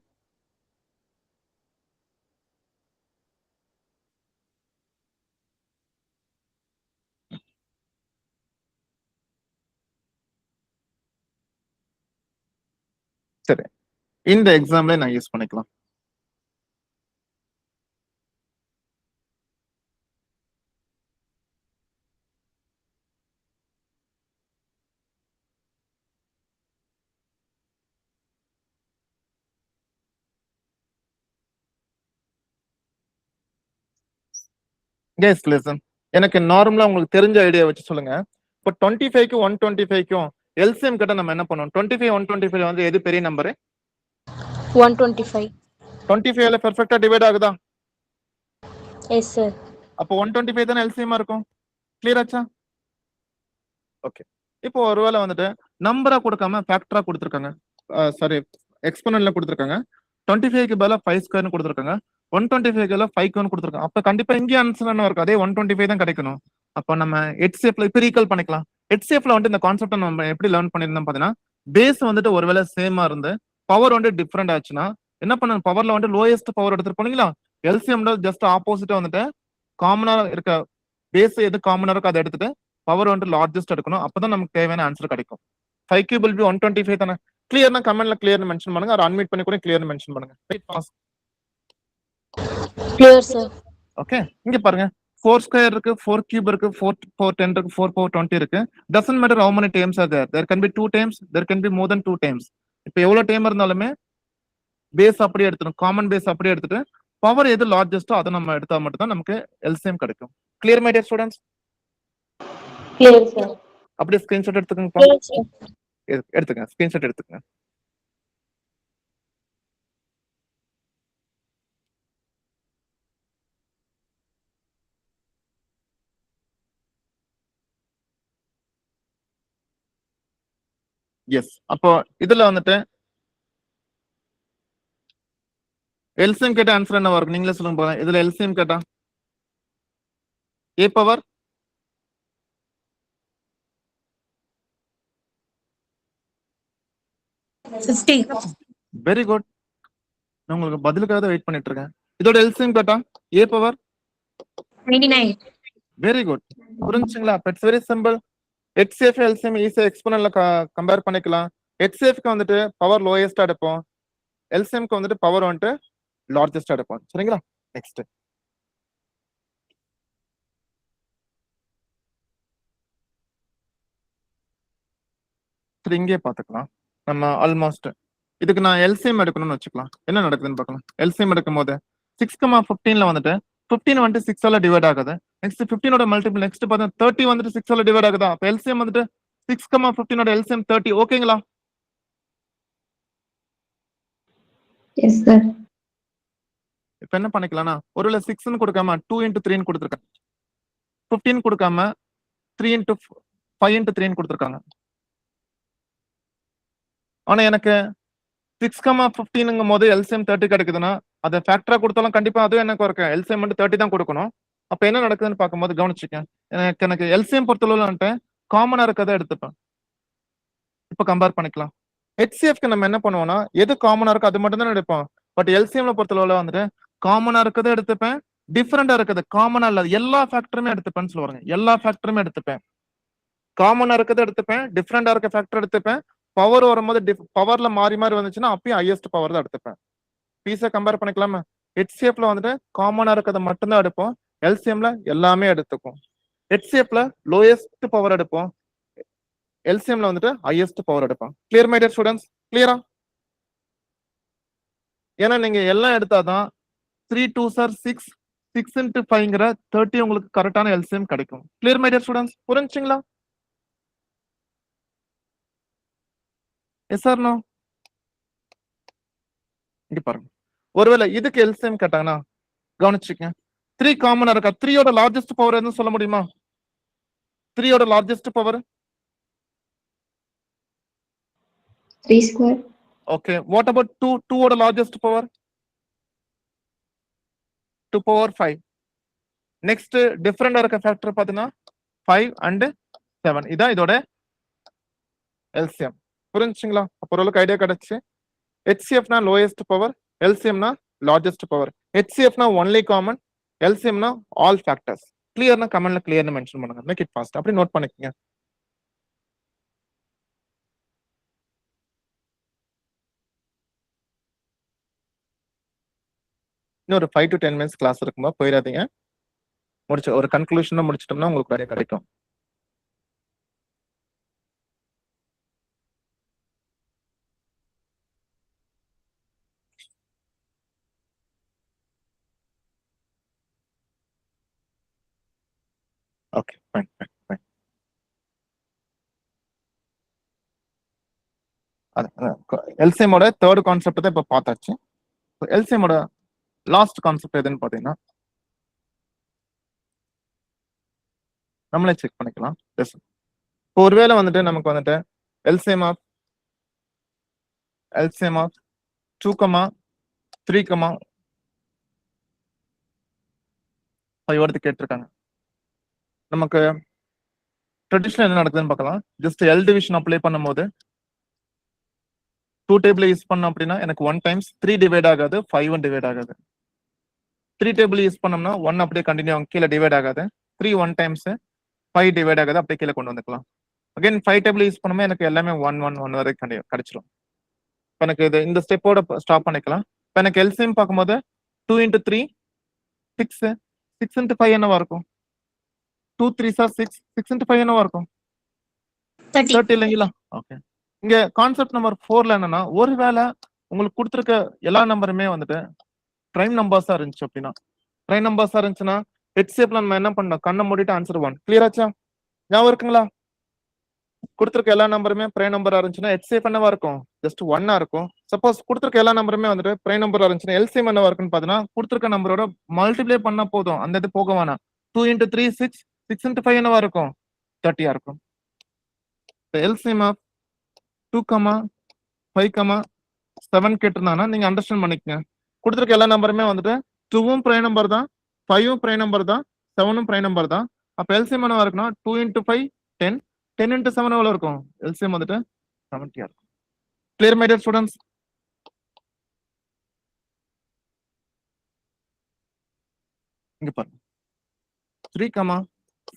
சரி, இந்த எக்ஸாம்ல நான் யூஸ் பண்ணிக்கலாம். எஸ் லிசன், எனக்கு நார்மலா உங்களுக்கு தெரிஞ்ச ஐடியா வச்சு சொல்லுங்க. இப்போ 25க்கு 125க்கும் எல்சிஎம் கிட்ட நம்ம என்ன பண்ணுவோம்? 25 125 வந்து எது பெரிய நம்பர்? 125. 25ல பெர்ஃபெக்ட்டா டிவைட் ஆகுதா? Yes sir. அப்போ 125 தானே எல்சிஎம் இருக்கும். கிளியர் ஆச்சா? ஓகே. இப்போ ஒருவேளை வந்துட்டு நம்பரா கொடுக்காம ஃபேக்டரா கொடுத்துருக்காங்க, சாரி எக்ஸ்போனன்ட்ல கொடுத்துருக்காங்க. 25க்கு பதிலா 5 ஸ்கொயர்னு கொடுத்துருக்காங்க. 125க்கு பதிலா 5 ஸ்கொயர்னு கொடுத்துருக்காங்க. அப்ப கண்டிப்பா இங்கே ஆன்சர் என்ன இருக்கும்? அதே 125 தான் கிடைக்கணும். அப்ப நம்ம HCFல இப்ப ரீகால் பண்ணிக்கலாம். HCFல வந்து இந்த கான்செப்ட் நம்ம எப்படி லேர்ன் பண்ணிருந்தோம் பாத்தீங்கன்னா, பேஸ் வந்துட்டு ஒருவேளை சேமா இருந்து பவர் வந்து டிஃபரெண்ட் ஆச்சுன்னா என்ன பண்ண, பவர்ல வந்து லோயஸ்ட் பவர் எடுத்துட்டு போனீங்களா, எல்சிஎம்ல ஜஸ்ட் ஆப்போசிட்டா வந்துட்டு காமனா இருக்க பேஸ் எது காமனா இருக்கோ அதை எடுத்துட்டு பவர் வந்து லார்ஜஸ்ட் எடுக்கணும். அப்பதான் நமக்கு தேவையான ஆன்சர் கிடைக்கும். 5 கியூப் will be 125 தானே? கிளியர்னா கமெண்ட்ல கிளியர்னு மென்ஷன் பண்ணுங்க, அதை அன்மியூட் பண்ணி கூட கிளியர்னு மென்ஷன் பண்ணுங்க. Clear sir. ஓகே, இங்க பாருங்க 4 ஸ்கொயர் இருக்கு, 4 கியூப் இருக்கு, 4 power 10 இருக்கு, 4 power 20 இருக்கு. doesn't matter how many times are there. There can be 2 times, there can be more than 2 times. இப்போ எவ்வளவு டைம் இருந்தாலுமே பேஸ் அப்படியே எடுத்துடும், காமன் பேஸ் அப்படியே எடுத்துட்டு பவர் எது லார்ஜஸ்டோ அதை நம்ம எடுத்தா மட்டும் தான் நமக்கு எல்சிஎம் கிடைக்கும். Clear my dear students? Clear sir. அப்படியே ஸ்கிரீன்ஷாட் எடுத்துக்கங்க. Clear sir. எடுத்துங்க, ஸ்கிரீன்ஷாட் எடுத்துக்கங்க. எஸ், அப்போ இதுல வந்துட்டு எல்சிஎம் கேட்ட ஆன்சர் என்னவா இருக்கும்? நீங்களே சொல்லுங்க போறேன். இதுல எல்சிஎம் கேட்டா a பவர் 50. Very good. நான் உங்களுக்கு பதிலுக்காக தான் வெயிட் பண்ணிட்டு இருக்கேன். இதோட எல்சிஎம் கேட்டா a பவர் 99. Very good. புரிஞ்சுங்களா? It's very simple. HCF LCM ஈஸியா எக்ஸ்போனன்ட்ல கம்பேர் பண்ணிக்கலாம். HCFக்கு வந்துட்டு பவர் லோயஸ்டா எடுப்போம், எல்சிஎம்க்கு வந்துட்டு பவர் வந்துட்டு லார்ஜஸ்டா எடுப்போம். சரிங்களா? நெக்ஸ்ட் இங்கே பாத்துக்கலாம். நம்ம ஆல்மோஸ்ட் இதுக்கு நான் எல்சிஎம் எடுக்கணும்னு வச்சுக்கலாம். என்ன நடக்குதுன்னு பார்க்கலாம். எல்சிஎம் எடுக்கும் போது 6,15ல வந்துட்டு 15 வந்துட்டு 6ஆல டிவைட் ஆகுது. நெக்ஸ்ட் 15ஓட மல்டிபிள் நெக்ஸ்ட் பார்த்தா 30 வந்துட்டு 6ஆல டிவைட் ஆகுதா? அப்ப எல்சிஎம் வந்துட்டு 6,15ஓட எல்சிஎம் 30. ஓகேங்களா? Yes sir. இப்ப என்ன பண்ணிக்கலாம்னா, ஒருவேளை 6ன்னு கொடுக்காம 2 into 3ன்னு கொடுத்துருக்காங்க, 15 கொடுக்காம 3 into 5 into 3ன்னு கொடுத்துருக்காங்க. ஆனா எனக்கு 6,15ங்கும் போது எல்சிஎம் 30 கிடைக்குதுன்னா அதை ஃபேக்டரா கொடுத்தாலும் கண்டிப்பா அதுவும் எனக்கு இருக்கு, எல்சிஎம் வந்து 30 தான் கொடுக்கணும். அப்ப என்ன நடக்குதுன்னு பார்க்கும்போது கவனிச்சுக்கேன். எனக்கு எல்சிஎம் பொறுத்தளவுல வந்துட்டு காமனா இருக்கதை எடுத்துப்பேன். இப்ப கம்பேர் பண்ணிக்கலாம். HCFக்கு நம்ம என்ன பண்ணுவோம்னா எது காமனா இருக்கோ அது மட்டும் தான் எடுப்போம். பட் எல்சிஎம்ல பொறுத்தளவுல வந்துட்டு காமனா இருக்கதை எடுத்துப்பேன், டிஃபரெண்டா இருக்குது காமனா இல்ல எல்லா ஃபேக்டருமே எடுத்துப்பேன்னு சொல்லுவாங்க. எல்லா ஃபேக்டருமே எடுத்துப்பேன், காமனா இருக்கதை எடுத்துப்பேன், டிஃபரெண்டா இருக்க ஃபேக்டர் எடுத்துப்பேன். பவர் வரும்போது பவர்ல மாறி மாறி வந்துச்சுன்னா அப்பயும் ஹையஸ்ட் பவர் தான் எடுத்துப்பேன். பீஸை கம்பேர் பண்ணிக்கலாமா? HCFல வந்துட்டு காமனா இருக்கிறத மட்டும்தான் எடுப்போம், எல்சிஎம்ல எல்லாமே எடுத்துக்கும். HCFல லோயஸ்ட் பவர் எடுப்போம், எல்சிஎம்ல வந்துட்டு ஹையஸ்ட் பவர் எடுப்போம். Clear my dear students? கிளியரா? ஏன்னா நீங்க எல்லாம் எடுத்தாதான் 3 2s are 6, 6 into 5ங்கிற 30 உங்களுக்கு கரெக்டான எல்சிஎம் கிடைக்கும். Clear my dear students? புரிஞ்சுங்களா? Yes or no? இங்க பாருங்க. ஒருவேளை இதுக்கு எல்சிஎம் கேட்டாங்கன்னா கவனிச்சுக்க. 3 காமனா இருக்கா? 3 ஓட லார்ஜஸ்ட் பவர் எதுன்னு சொல்ல முடியுமா? 3 ஓட largest power 3 square. Okay. What about 2? 2 ஓட லார்ஜஸ்ட் பவர் 2 பவர் 5. நெக்ஸ்ட் டிஃபரெண்டா இருக்க ஃபேக்டர் பாத்தீங்கன்னா 5 and 7. இதான் இதோட எல்சிஎம். புரிஞ்சுங்களா? அப்போ ஓரளவுக்கு ஐடியா கிடைச்சு. HCFனா லோயஸ்ட் பவர், LCMனா லார்ஜஸ்ட் பவர். HCFனா ஒன்லி காமன், LCMனா ஆல் ஃபேக்டர்ஸ். கிளியர்னா கமெண்ட்ல கிளியர்னு மென்ஷன் பண்ணுங்க. Make it fast. அப்படி நோட் பண்ணிக்கங்க. இன்னொரு 5 to 10 minutes கிளாஸ் இருக்கும்போது போயிடாதீங்க. முடிச்சு ஒரு கன்க்ளூஷனா முடிச்சிட்டோம்னா உங்களுக்கு நிறைய கிடைக்கும். Okay, fine. எல்சிஎமோட தேர்ட் கான்செப்ட் தான் இப்ப பார்த்தாச்சு. எல்சிஎமோட லாஸ்ட் கான்செப்ட் எதுன்னு பாத்தீங்கன்னா நம்மளே செக் பண்ணிக்கலாம். இப்போ ஒருவேளை வந்துட்டு நமக்கு வந்துட்டு எல்சிஎம் ஆஃப் 2, 3, 5 எடுத்து கேட்டிருக்காங்க. நமக்கு ட்ரெடிஷனல் என்ன நடக்குதுன்னு பார்க்கலாம். ஜஸ்ட் எல் டிவிஷன் அப்ளை பண்ணும்போது 2 டேபிள் யூஸ் பண்ணோம் அப்படின்னா எனக்கு 1 times 3 டிவைட் ஆகாது, 5 டிவைட் ஆகாது. 3 டேபிள் யூஸ் பண்ணோம்னா 1 அப்படியே கண்டினியூ ஆகும், கீழே டிவைட் ஆகாது. 3 1 times 5 டிவைட் ஆகாது, அப்படியே கீழே கொண்டு வந்துக்கலாம். அகைன் 5 டேபிள் யூஸ் பண்ணும்போது எனக்கு எல்லாமே 1 வரைக்கும் கிடைச்சிடும். இப்போ எனக்கு இது இந்த ஸ்டெப்போட ஸ்டாப் பண்ணிக்கலாம். இப்போ எனக்கு எல்சிஎம் பார்க்கும்போது 2 into 3 6, 6 into 5 என்னவா இருக்கும்? 2 3s are 6, 6 into 5 என்னவா இருக்கும்? 30 இல்லைங்களா? ஓகே. இங்க கான்செப்ட் நம்பர் 4ல என்னன்னா, ஒருவேளை உங்களுக்கு கொடுத்துருக்க எல்லா நம்பருமே வந்துட்டு பிரைம் நம்பர்ஸா இருந்துச்சு அப்படின்னா, பிரைம் நம்பர்ஸா இருந்துச்சுன்னா HCFல நம்ம என்ன பண்ணோம்? கண்ணை மூடிட்டு ஆன்சர் 1. கிளியர் ஆச்சா? ஞாபகம் இருக்குங்களா? கொடுத்துருக்க எல்லா நம்பருமே பிரைம் நம்பரா இருந்துச்சுன்னா HCF என்னவா இருக்கும்? ஜஸ்ட் 1 இருக்கும். சப்போஸ் கொடுத்துருக்க எல்லா நம்பருமே வந்துட்டு பிரைம் நம்பரா இருந்துச்சுன்னா LCM என்னவா இருக்குன்னு பாத்தீங்கன்னா, கொடுத்துருக்க நம்பரோட மல்டிப்ளை பண்ணா போதும், அந்த இது போக வேணாம். 2 into 3 6, 6 into 5 என்னவா இருக்கும்? 30 இருக்கும். LCM ஆஃப் 2, 5, 7 கேட்டிருந்தாங்கன்னா நீங்க அண்டர்ஸ்டாண்ட் பண்ணிக்கங்க. கொடுத்துருக்க எல்லா நம்பருமே வந்துட்டு 2வும் பிரைம் நம்பர் தான், 5வும் பிரைம் நம்பர் தான், 7வும் பிரைம் நம்பர் தான். அப்ப எல்சிஎம் என்னவா இருக்குன்னா 2 into 5 10, 10 into 7 எவ்வளவு இருக்கும்? எல்சிஎம் வந்துட்டு 70 இருக்கும். Clear my dear students? இங்க பாருங்க, 3,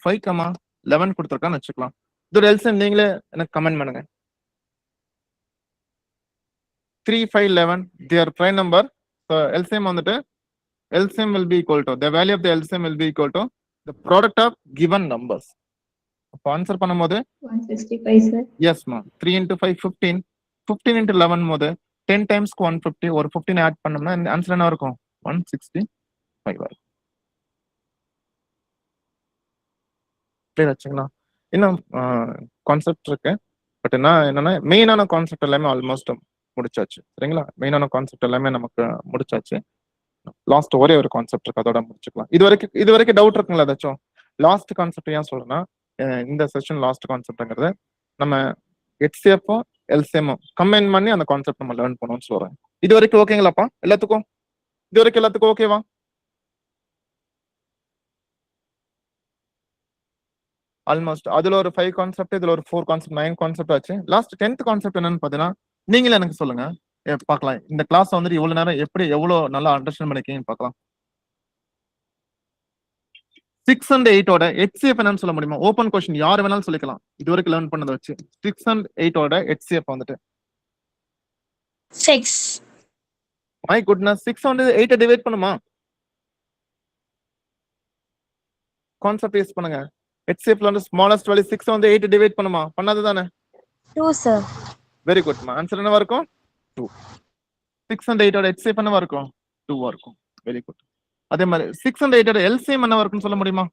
5, 11 கொடுத்துருக்கான்னு வச்சுக்கலாம். இதோட எல்சிஎம் நீங்களே எனக்கு கமெண்ட் பண்ணுங்க. 3, 5, 11 their prime number. So LCM வந்துட்டு LCM will be equal to the value of the LCM will be equal to the product of given numbers. அப்ப ஆன்சர் பண்ணும்போது 165, sir. yes ma, 3 into 5 15, 15 into 11 போது 10 times 150, ஒரு 15 add பண்ணோம்னா answer என்ன இருக்கும்? 165 வரும். Clear ஆச்சுங்களா? இன்னும் கான்செப்ட் இருக்கு. பட் என்னன்னா மெயினான கான்செப்ட் எல்லாமே ஆல்மோஸ்ட் முடிச்சாச்சு. சரிங்களா? மெயினான கான்செப்ட் எல்லாமே நமக்கு முடிச்சாச்சு. லாஸ்ட் ஒரே ஒரு கான்செப்ட் இருக்கு, அதோட முடிச்சுக்கலாம். இது வரைக்கும் டவுட் இருக்குங்களா ஏதாச்சும்? லாஸ்ட் கான்செப்ட் ஏன் சொல்றேன்னா, இந்த செஷன் லாஸ்ட் கான்செப்ட்ங்கிறது நம்ம HCFும் LCMும் கம்பைன் பண்ணி அந்த கான்செப்ட் நம்ம லேர்ன் பண்ணணும்னு சொல்றேன். இது வரைக்கும் ஓகேங்களாப்பா எல்லாத்துக்கும்? இது வரைக்கும் எல்லாத்துக்கும் ஓகேவா? ஆல்மோஸ்ட் அதுல ஒரு 5 கான்செப்ட், இதுல ஒரு 4 கான்செப்ட், 9 கான்செப்ட் ஆச்சு. லாஸ்ட் 10th கான்செப்ட் என்னன்னு பாத்தீங்கன்னா, நீங்களே எனக்கு சொல்லுங்க. பார்க்கலாம் இந்த கிளாஸ் வந்துட்டு இவ்வளவு நேரம் எவ்வளவு நல்லா அண்டர்ஸ்டாண்ட் பண்ணிருக்கீங்கன்னு பார்க்கலாம். 6 and 8 ஓட HCF என்னன்னு சொல்ல முடியுமா? ஓபன் கொஸ்டின், யார் வேணாலும் சொல்லிக்கலாம். இது வரைக்கும் லேர்ன் பண்ணதை வச்சு 6 and 8 ஓட HCF வந்துட்டு 6. மை குட்னஸ், 6 வந்து 8 டிவைட் பண்ணுமா? கான்செப்ட் யூஸ் பண்ணுங்க. HCFல வந்து ஸ்மாலஸ்ட் வேல்யூ 6 வந்து 8 டிவைட் பண்ணுமா? பண்ணாது தானே? 2, sir. வெரி குட் மா. ஆன்சர் என்னவா இருக்கும்? 2. 6 and 8 ஓட HCF என்னவா இருக்கும்? 2 இருக்கும். Very good. அதே மாதிரி 6 and 8 ஓட LCM என்னவா இருக்குன்னு சொல்ல முடியுமா?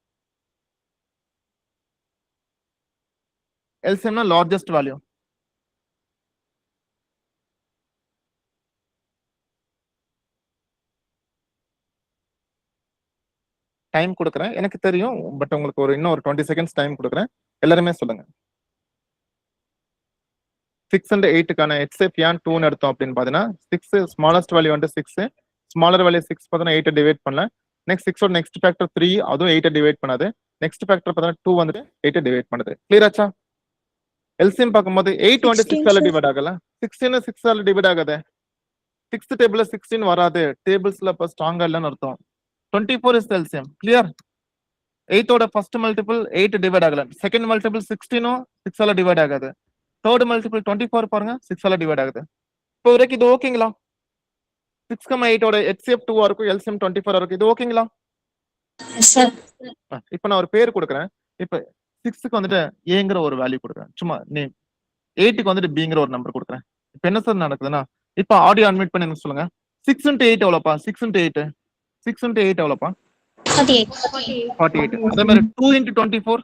LCMனா லார்ஜஸ்ட் வேல்யூ. டைம் கொடுக்குறேன். எனக்கு தெரியும். பட் உங்களுக்கு இன்னும் ஒரு 20 செகண்ட்ஸ் டைம் கொடுக்குறேன். எல்லாருமே சொல்லுங்க. 6 and 8க்கான HCF ஏன் 2ன்னு எடுத்தோம் அப்படின்னு பார்த்தீங்கன்னா 6 ஸ்மாலஸ்ட் வேல்யூ வந்து 6 ஸ்மாலர் வேல்யூ 6 பார்த்தீங்கன்னா 8 டிவைட் பண்ணல. நெக்ஸ்ட் 6 ஓட நெக்ஸ்ட் ஃபேக்டர் 3 அதுவும் 8 டிவைட் பண்ணாது. நெக்ஸ்ட் ஃபேக்டர் பார்த்தீங்கன்னா 2 வந்துட்டு 8 டிவைட் பண்ணுது. கிளியர் ஆச்சா? எல்சிஎம் பார்க்கும்போது 8 வந்து 6 ஆல டிவைட் ஆகல. 16 6 ஆல டிவைட் ஆகாது. 6th டேபிள்ல 16 வராது. டேபிள்ஸ்ல இப்ப ஸ்ட்ராங்கா இல்லன்னு அர்த்தம். 24 இஸ் எல்சிஎம். கிளியர்? 8 ஓட ஃபர்ஸ்ட் மல்டிபிள் 8 டிவைட் ஆகல. செகண்ட் மல்டிபிள் 16 6 ஆல டிவைட் ஆகாது. தேர்ட் மல்டிபிள் 24 பாருங்க 6 ஆல டிவைட் ஆகுது. இப்போ வரைக்கும் இது ஓகேங்களா? 6, 8 ஓட HCF 2 இருக்கும், LCM 24 இருக்கும். இது ஓகேங்களா? சார் இப்போ நான் ஒரு பேர் கொடுக்குறேன். இப்போ 6க்கு வந்துட்டு ஏங்கிற ஒரு வேல்யூ கொடுக்குறேன். சும்மா நேம். 8க்கு வந்துட்டு பிங்கிற ஒரு நம்பர் கொடுக்குறேன். இப்போ என்ன சார் நடக்குதுன்னா, இப்போ ஆடியோ அன்மியூட் பண்ணி எனக்கு சொல்லுங்க. 6 into 8 எவ்வளோப்பா? 6 into 8 6 into 8 எவ்வளோப்பா? 48 48. அதே மாதிரி 2 into 24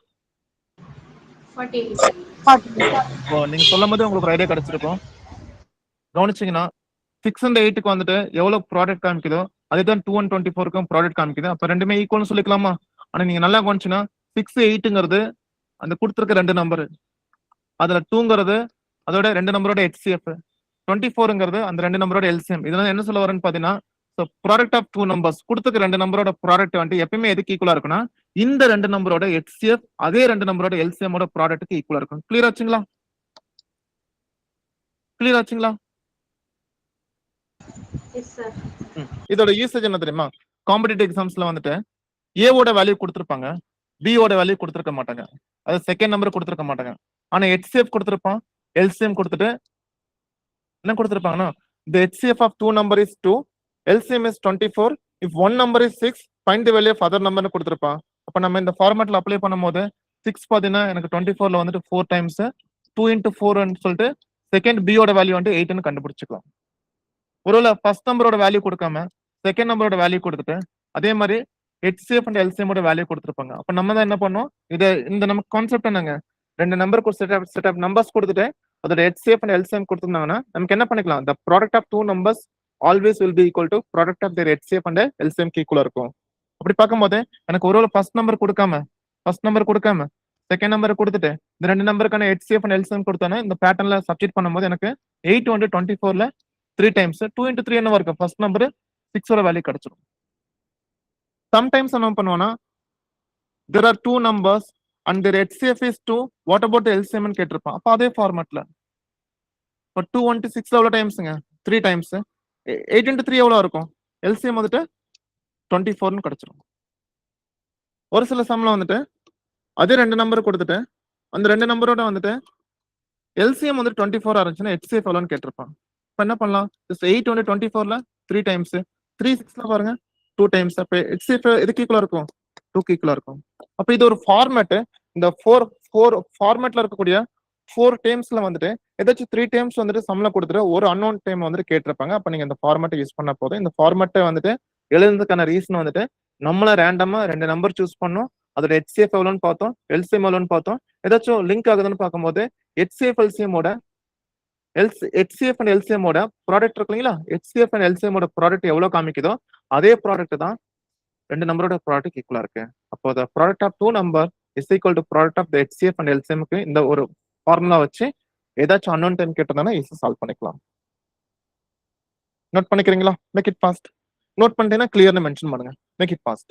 இப்போ நீங்க சொல்லும் போது உங்களுக்கு ஒரு ஐடியா கிடைச்சிருக்கும். கவனிச்சீங்கன்னா 6 and 8க்கு வந்துட்டு எவ்வளவு ப்ராடக்ட் காமிக்குதோ அதுதான் 2 and 24க்கும் ப்ராடக்ட் காமிக்குது. அப்ப ரெண்டுமே ஈக்குவல்னு சொல்லிக்கலாமா? ஆனா நீங்க நல்லா கவனிச்சுன்னா 6 8ங்கிறது அந்த கொடுத்துருக்க ரெண்டு நம்பர், அதுல 2ங்கிறது அதோட ரெண்டு நம்பரோட HCF, 24ங்கிறது அந்த ரெண்டு நம்பரோட LCM. இதெல்லாம் என்ன சொல்ல வரேன்னு பாத்தீங்கன்னா, ப்ராடக்ட் ஆஃப் டூ நம்பர்ஸ் கொடுத்துருக்க ரெண்டு நம்பரோட ப்ராடக்ட் வந்துட்டு எப்பயுமே எதுக்கு ஈக்குவலா இருக்குன்னா இந்த ரெண்டு நம்பரோட HCF அதே ரெண்டு நம்பரோட LCM ஓட ப்ராடக்ட்டுக்கு ஈக்குவலா இருக்கும். கிளியர் ஆச்சுங்களா? கிளியர் ஆச்சுங்களா? இதோட யூசேஜ் என்ன தெரியுமா? காம்படிட்டிவ் எக்ஸாம்ஸ்ல வந்துட்டு A ஓட வேல்யூ கொடுத்திருப்பாங்க, B ஓட வேல்யூ கொடுத்திருக்க மாட்டாங்க, அது செகண்ட் நம்பர் கொடுத்திருக்க மாட்டாங்க. ஆனா HCF கொடுத்திருப்பான், LCM கொடுத்துட்டு என்ன கொடுத்திருப்பாங்கன்னா the HCF of two number is 2, LCM is 24, if one number is 6, find the value of other number னு கொடுத்திருப்பான். அப்ப நம்ம இந்த ஃபார்மட்ல அப்ளை பண்ணும்போது 6 பாத்தீங்கன்னா எனக்கு 24ல வந்துட்டு 4 டைம்ஸ் 2 into 4 ன்னு சொல்லிட்டு செகண்ட் B ஓட வேல்யூ வந்து 8 ன்னு கண்டுபிடிச்சுக்கலாம். ஒருவேளை ஃபர்ஸ்ட் நம்பரோட வேல்யூ கொடுக்காம செகண்ட் நம்பரோட வேல்யூ கொடுத்துட்டு அதே மாதிரி HCF and LCM ஓட வேல்யூ கொடுத்திருப்பாங்க. அப்ப நம்ம தான் என்ன பண்ணோம், இந்த நமக்கு கான்செப்ட் என்னங்க, ரெண்டு நம்பருக்கு செட் ஆஃப் நம்பர்ஸ் கொடுத்துட்டு அதோட HCF and LCM கொடுத்திருந்தாங்கன்னா நமக்கு என்ன பண்ணிக்கலாம், the product of two numbers always will be equal to product of their HCF and LCM க்கு ஈக்குவலா இருக்கும். அப்படி பார்க்கும்போது எனக்கு ஒருவேளை ஃபர்ஸ்ட் நம்பர் கொடுக்காம செகண்ட் நம்பர் கொடுத்துட்டு இந்த ரெண்டு நம்பருக்கான HCF and LCM கொடுத்தானே இந்த பேட்டர்ன்ல சப்ஸ்டிட் பண்ணும்போது எனக்கு 8 வந்து 24ல 3 டைம்ஸ் 2 into 3 என்ன இருக்கு, ஃபர்ஸ்ட் நம்பர் 6 ஓட வேல்யூ கிடைச்சிடும். சம்டைம்ஸ் என்ன பண்ணுவோம்னா there are two numbers and their HCF is 2, what about the LCM ன்னு கேட்டிருப்பான். அப்ப அதே ஃபார்மட்ல இப்போ 2 into 6 எவ்வளவு டைம்ஸ்ங்க, 3 டைம்ஸ் 8 into 3 எவ்வளவு இருக்கும், LCM வந்துட்டு 24 ன்னு கிடைச்சிரும். ஒரு சில சம்ல வந்துட்டு அதே ரெண்டு நம்பர் கொடுத்துட்டு அந்த ரெண்டு நம்பரோட வந்துட்டு LCM வந்து 24 இருந்துச்சுன்னா HCF எவ்வளவுன்னு கேட்டிருப்பான். இப்ப என்ன பண்ணலாம், 8 வந்து 24ல 3 டைம்ஸ் 3 6ல பாருங்க 2 டைம்ஸ், அப்ப HCF எதுக்கு ஈக்குவலா இருக்கும், 2க்கு ஈக்குவலா இருக்கும். அப்ப இது ஒரு ஃபார்மேட். இந்த 4 ஃபார்மேட்ல இருக்கக்கூடிய 4 டைம்ஸ்ல வந்துட்டு ஏதாச்சும் 3 டைம்ஸ் வந்துட்டு சம்ல கொடுத்துட்டு ஒரு அன்னோன் டைம் வந்துட்டு கேட்டிருப்பாங்க. அப்ப நீங்க இந்த ஃபார்மேட்டை யூஸ் பண்ண போதும். இந்த ஃபார்மேட்டை வந்துட்டு எழுதுறதுக்கான ரீசன் வந்துட்டு நம்மள ரேண்டமா ரெண்டு நம்பர் சூஸ் பண்ணோம், அதோட HCF எவ்வளோன்னு பார்த்தோம், LCM எவ்வளோன்னு பார்த்தோம். ஏதாச்சும் லிங்க் ஆகுதுன்னு பார்க்கும்போது HCF LCM ஓட HCF and LCM ஓட ப்ராடக்ட் இருக்கு இல்லைங்களா, HCF and LCM ஓட ப்ராடக்ட் எவ்வளவு காமிக்குதோ அதே ப்ராடக்ட் தான் ரெண்டு நம்பரோட ப்ராடக்ட் ஈக்குவலா இருக்கு. அப்போ the product of two number is equal to product of the HCF and LCM க்கு இந்த ஒரு ஃபார்முலா வச்சு ஏதாச்சும் அன்னோன் டைம் கேட்டதானே ஈஸியா சால்வ் பண்ணிக்கலாம். நோட் பண்ணிக்கிறீங்களா? Make it fast. நோட் பண்ணிட்டீங்கன்னா கிளியர்னு மென்ஷன் பண்ணுங்க. Make it fast.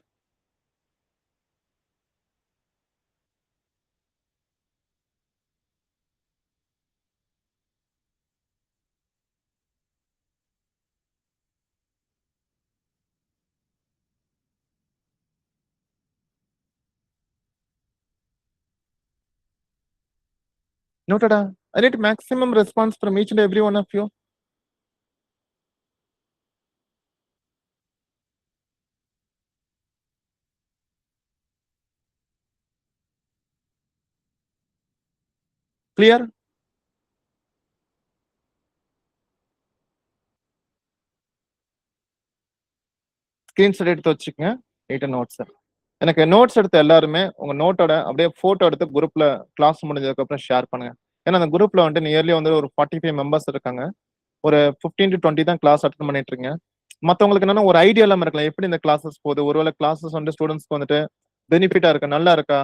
Noted. I need maximum response from each and every one of you. Clear? Screenshot எடுத்து வச்சுக்கங்க. நீட்ட நோட்ஸ். எனக்கு நோட்ஸ் எடுத்த எல்லாருமே உங்க நோட்டோட அப்படியே போட்டோ எடுத்து குரூப்ல கிளாஸ் முடிஞ்சதுக்கு அப்புறம் ஷேர் பண்ணுங்க. ஏன்னா அந்த குரூப்ல வந்துட்டு நியர்லி வந்து ஒரு 45 மெம்பர்ஸ் இருக்காங்க. ஒரு 15 to 20 தான் கிளாஸ் அட்டெண்ட் பண்ணிட்டு இருக்கீங்க. மத்தவங்களுக்கு என்னன்னா ஒரு ஐடியா இல்லாம இருக்கலாம். எப்படி இந்த கிளாஸஸ் போகுது? ஒருவேளை கிளாஸஸ் வந்து ஸ்டூடண்ட்ஸ்க்கு வந்துட்டு பெனிஃபிட்டா இருக்கா? நல்லா இருக்கா?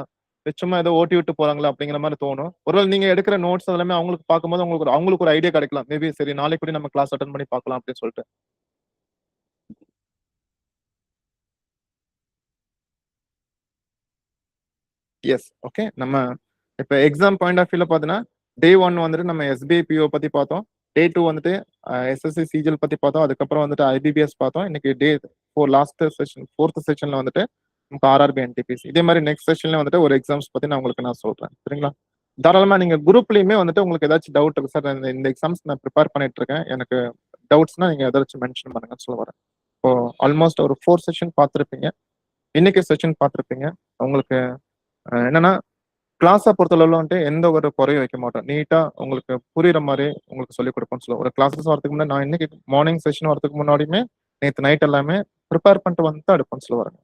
சும்மா ஏதோ ஓட்டி விட்டு போறாங்களா? அப்படிங்கிற மாரி தோணும். ஒருவேளை நீங்க எடுக்கிற நோட்ஸ் எல்லாமே அவங்களுக்கு பார்க்கும்போது அவங்களுக்கு ஒரு ஐடியா கிடைக்கலாம். மேபி சரி நாளைக்கு கூட நம்ம கிளாஸ் அட்டெண்ட் பண்ணி பார்க்கலாம் அப்படின்னு சொல்லிட்டு. எஸ். ஓகே. நம்ம இப்ப எக்ஸாம் பாயிண்ட் ஆஃப் வியூல பார்த்தீங்கன்னா, டே 1 வந்துட்டு நம்ம எஸ்பிஐ பிஓ பத்தி பார்த்தோம். டே 2 வந்துட்டு எஸ்எஸ்சி சிஜிஎல் பத்தி பார்த்தோம். அதுக்கப்புறம் வந்துட்டு ஐபிபிஎஸ் பார்த்தோம். இன்னைக்கு டே 4 லாஸ்ட் செஷன் 4th செஷன்ல வந்துட்டு நமக்கு ஆர்ஆர்பி என்டிபிசி. இதே மாதிரி நெக்ஸ்ட் செஷன்ல வந்துட்டு ஒரு எக்ஸாம்ஸ் பத்தி நான் உங்களுக்கு நான் சொல்றேன். சரிங்களா? தாராளமா நீங்க குரூப்லயுமே வந்துட்டு உங்களுக்கு ஏதாச்சும் டவுட் இருக்கு சார், இந்த எக்ஸாம்ஸ் நான் ப்ரிப்பேர் பண்ணிட்டு இருக்கேன். எனக்கு டவுட்ஸ்னா நீங்க ஏதாச்சும் மென்ஷன் பண்ணுங்கன்னு சொல்ல வரேன். இப்போ ஆல்மோஸ்ட் ஒரு 4 செஷன் பார்த்துருப்பீங்க. இன்னைக்கு செஷன் பார்த்துருப்பீங்க. உங்களுக்கு என்னன்னா கிளாஸை பொறுத்தளவுல வந்துட்டு எந்த ஒரு குறையும் வைக்க மாட்டோம். நீட்டா உங்களுக்கு புரியுற மாதிரி உங்களுக்கு சொல்லிக் கொடுப்போம்னு சொல்லுவோம். ஒரு கிளாஸஸ் வரதுக்கு முன்னாடி நான் இன்னைக்கு மார்னிங் செஷன் வரதுக்கு முன்னாடியுமே நேற்று நைட் எல்லாமே ப்ரிப்பேர் பண்ணிட்டு வந்து தான் எடுப்போம்னு சொல்லுவாங்க.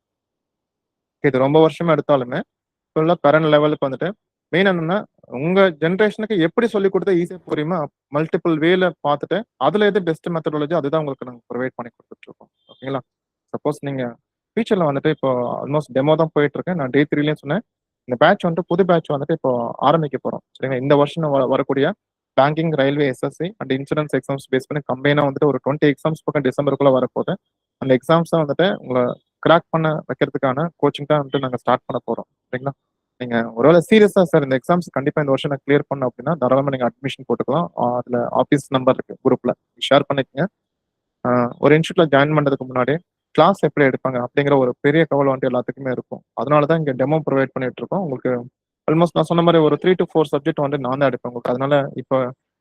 இது ரொம்ப வருஷமா எடுத்தாலுமே ஃபுல்லா கரண்ட் லெவலுக்கு வந்துட்டு மெயின் என்னன்னா உங்க ஜென்ரேஷனுக்கு எப்படி சொல்லிக் கொடுத்தா ஈஸியா புரியுமா மல்டிபிள் வேல பார்த்துட்டு அதுல எது பெஸ்ட் மெத்தடாலஜி அதுதான் உங்களுக்கு நாங்கள் ப்ரொவைட் பண்ணி கொடுத்துட்டு இருக்கோம். ஓகேங்களா? சப்போஸ் நீங்க ஃபியூச்சர்ல வந்துட்டு இப்போ ஆல்மோஸ்ட் டெமோ தான் போயிட்டு இருக்கேன். நான் டே 3லயும் சொன்னேன். இந்த பேட்ச் வந்துட்டு புது பேட்ச் வந்துட்டு இப்போ ஆரம்பிக்க போறோம். சரிங்களா? இந்த வருஷம் வரக்கூடிய banking, railway, SSC and insurance exams base பண்ணி கம்பைனா வந்துட்டு ஒரு 20 எக்ஸாம்ஸ் பக்கம் டிசம்பருக்குள்ள வரப்போகுது. அந்த எக்ஸாம்ஸ் தான் வந்துட்டு உங்களை கிராக் பண்ண வைக்கிறதுக்கான கோச்சிங் தான் வந்துட்டு நாங்கள் ஸ்டார்ட் பண்ண போறோம். சரிங்களா? நீங்க ஒருவேளை சீரியஸா சார் இந்த எக்ஸாம்ஸ் கண்டிப்பா இந்த வருஷம் நான் கிளியர் பண்ண அப்படின்னா தாராளமா நீங்க அட்மிஷன் போட்டுக்கலாம். அதுல ஆஃபீஸ் நம்பர் இருக்கு, குரூப்ல ஷேர் பண்ணிக்கங்க. ஒரு இன்ஸ்டியூட்ல ஜாயின் பண்றதுக்கு முன்னாடி கிளாஸ் எப்படி எடுப்பாங்க அப்படிங்கிற ஒரு பெரிய கவலை வந்துட்டு எல்லாத்துக்குமே இருக்கும். அதனாலதான் இங்க டெமோ ப்ரொவைட் பண்ணிட்டு இருக்கோம். உங்களுக்கு ஆல்மோஸ்ட் நான் சொன்ன மாதிரி ஒரு 3 to 4 சப்ஜெக்ட் வந்து நான் தான் எடுப்பேன் உங்களுக்கு. அதனால இப்போ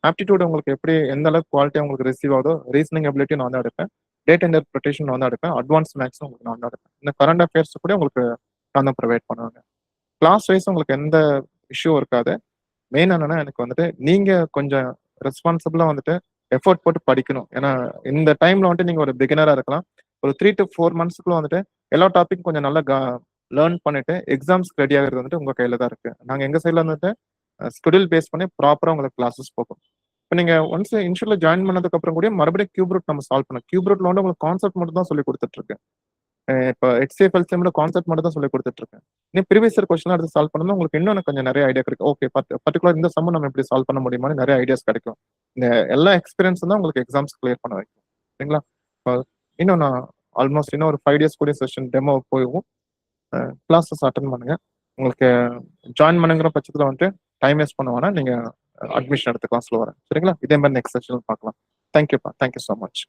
ஆப்டிடியூட் உங்களுக்கு எப்படி எந்த அளவுக்கு குவாலிட்டி உங்களுக்கு ரிசீவ் ஆகுதோ ரீசனிங் அபிலிட்டி நான் தான் எடுப்பேன். டேட்டா இன்டர்பிரிட்டேஷன் நான் தான் எடுப்பேன். அட்வான்ஸ் மேக்ஸ் உங்களுக்கு நான் தான் எடுப்பேன். இந்த கரண்ட் அஃபேர்ஸ் கூட உங்களுக்கு நான் தான் ப்ரொவைட் பண்ணுவாங்க. கிளாஸ் வைஸ் உங்களுக்கு எந்த இஷ்யூ இருக்காது. மெயின் என்னன்னா எனக்கு வந்துட்டு நீங்க கொஞ்சம் ரெஸ்பான்சிபிளா வந்துட்டு எஃபோர்ட் போட்டு படிக்கணும். ஏன்னா இந்த டைம்ல வந்துட்டு நீங்க ஒரு பிகினரா இருக்கலாம். ஒரு 3 to 4 மந்த்ஸ்க்குள்ள வந்துட்டு எல்லா டாபிக் கொஞ்சம் நல்லா லேர்ன் பண்ணிட்டு எக்ஸாம்ஸ்க்கு ரெடி ஆகிறது வந்துட்டு உங்க கையில தான் இருக்கு. நாங்க எங்க சைட்ல வந்துட்டு ஸ்கெடியூல் பேஸ் பண்ணி ப்ராப்பரா உங்களுக்கு கிளாஸஸ் போகும். இப்போ நீங்க ஒன்ஸ் இன்ஸ்டியூட்ல ஜாயின் பண்ணதுக்கு அப்புறம் கூட மறுபடியும் கியூப் ரூட் நம்ம சால்வ் பண்ணோம். கியூப் ரூட்ல வந்து உங்களுக்கு கான்செப்ட் மட்டும் தான் சொல்லி கொடுத்துட்டு இருக்கு. இப்போ HCF LCMல கான்செப்ட் மட்டும் தான் சொல்லி கொடுத்துட்டு இருக்கேன். இன்னும் ப்ரீவியஸ் இயர் கொஸ்டின் எடுத்து சால்வ் பண்ணணும் உங்களுக்கு இன்னும் கொஞ்சம் நிறைய ஐடியா கிடைக்கும். ஓகே பர்டிகுலர் இந்த சம்ம நம்ம எப்படி சால்வ் பண்ண முடியுமான்னு நிறைய ஐடியாஸ் கிடைக்கும். இந்த எல்லா எக்ஸ்பீரியன்ஸ் தான் உங்களுக்கு எக்ஸாம்ஸ் கிளியர் பண்ண வைக்கும். சரிங்களா? இன்னும் நான் ஆல்மோஸ்ட் இன்னும் ஒரு 5 days கூட செஷன் டெமோ போகும். கிளாஸஸ் அட்டன் பண்ணுங்க. உங்களுக்கு ஜாயின் பண்ணுங்கிற பட்சத்தில் வந்துட்டு டைம் வேஸ்ட் பண்ண வேணா நீங்க அட்மிஷன் எடுத்து கிளாஸ்ல வரேன். சரிங்களா? இதே மாதிரி நெக்ஸ்ட் செஷன் பார்க்கலாம். தேங்க்யூப்பா. Thank you so much.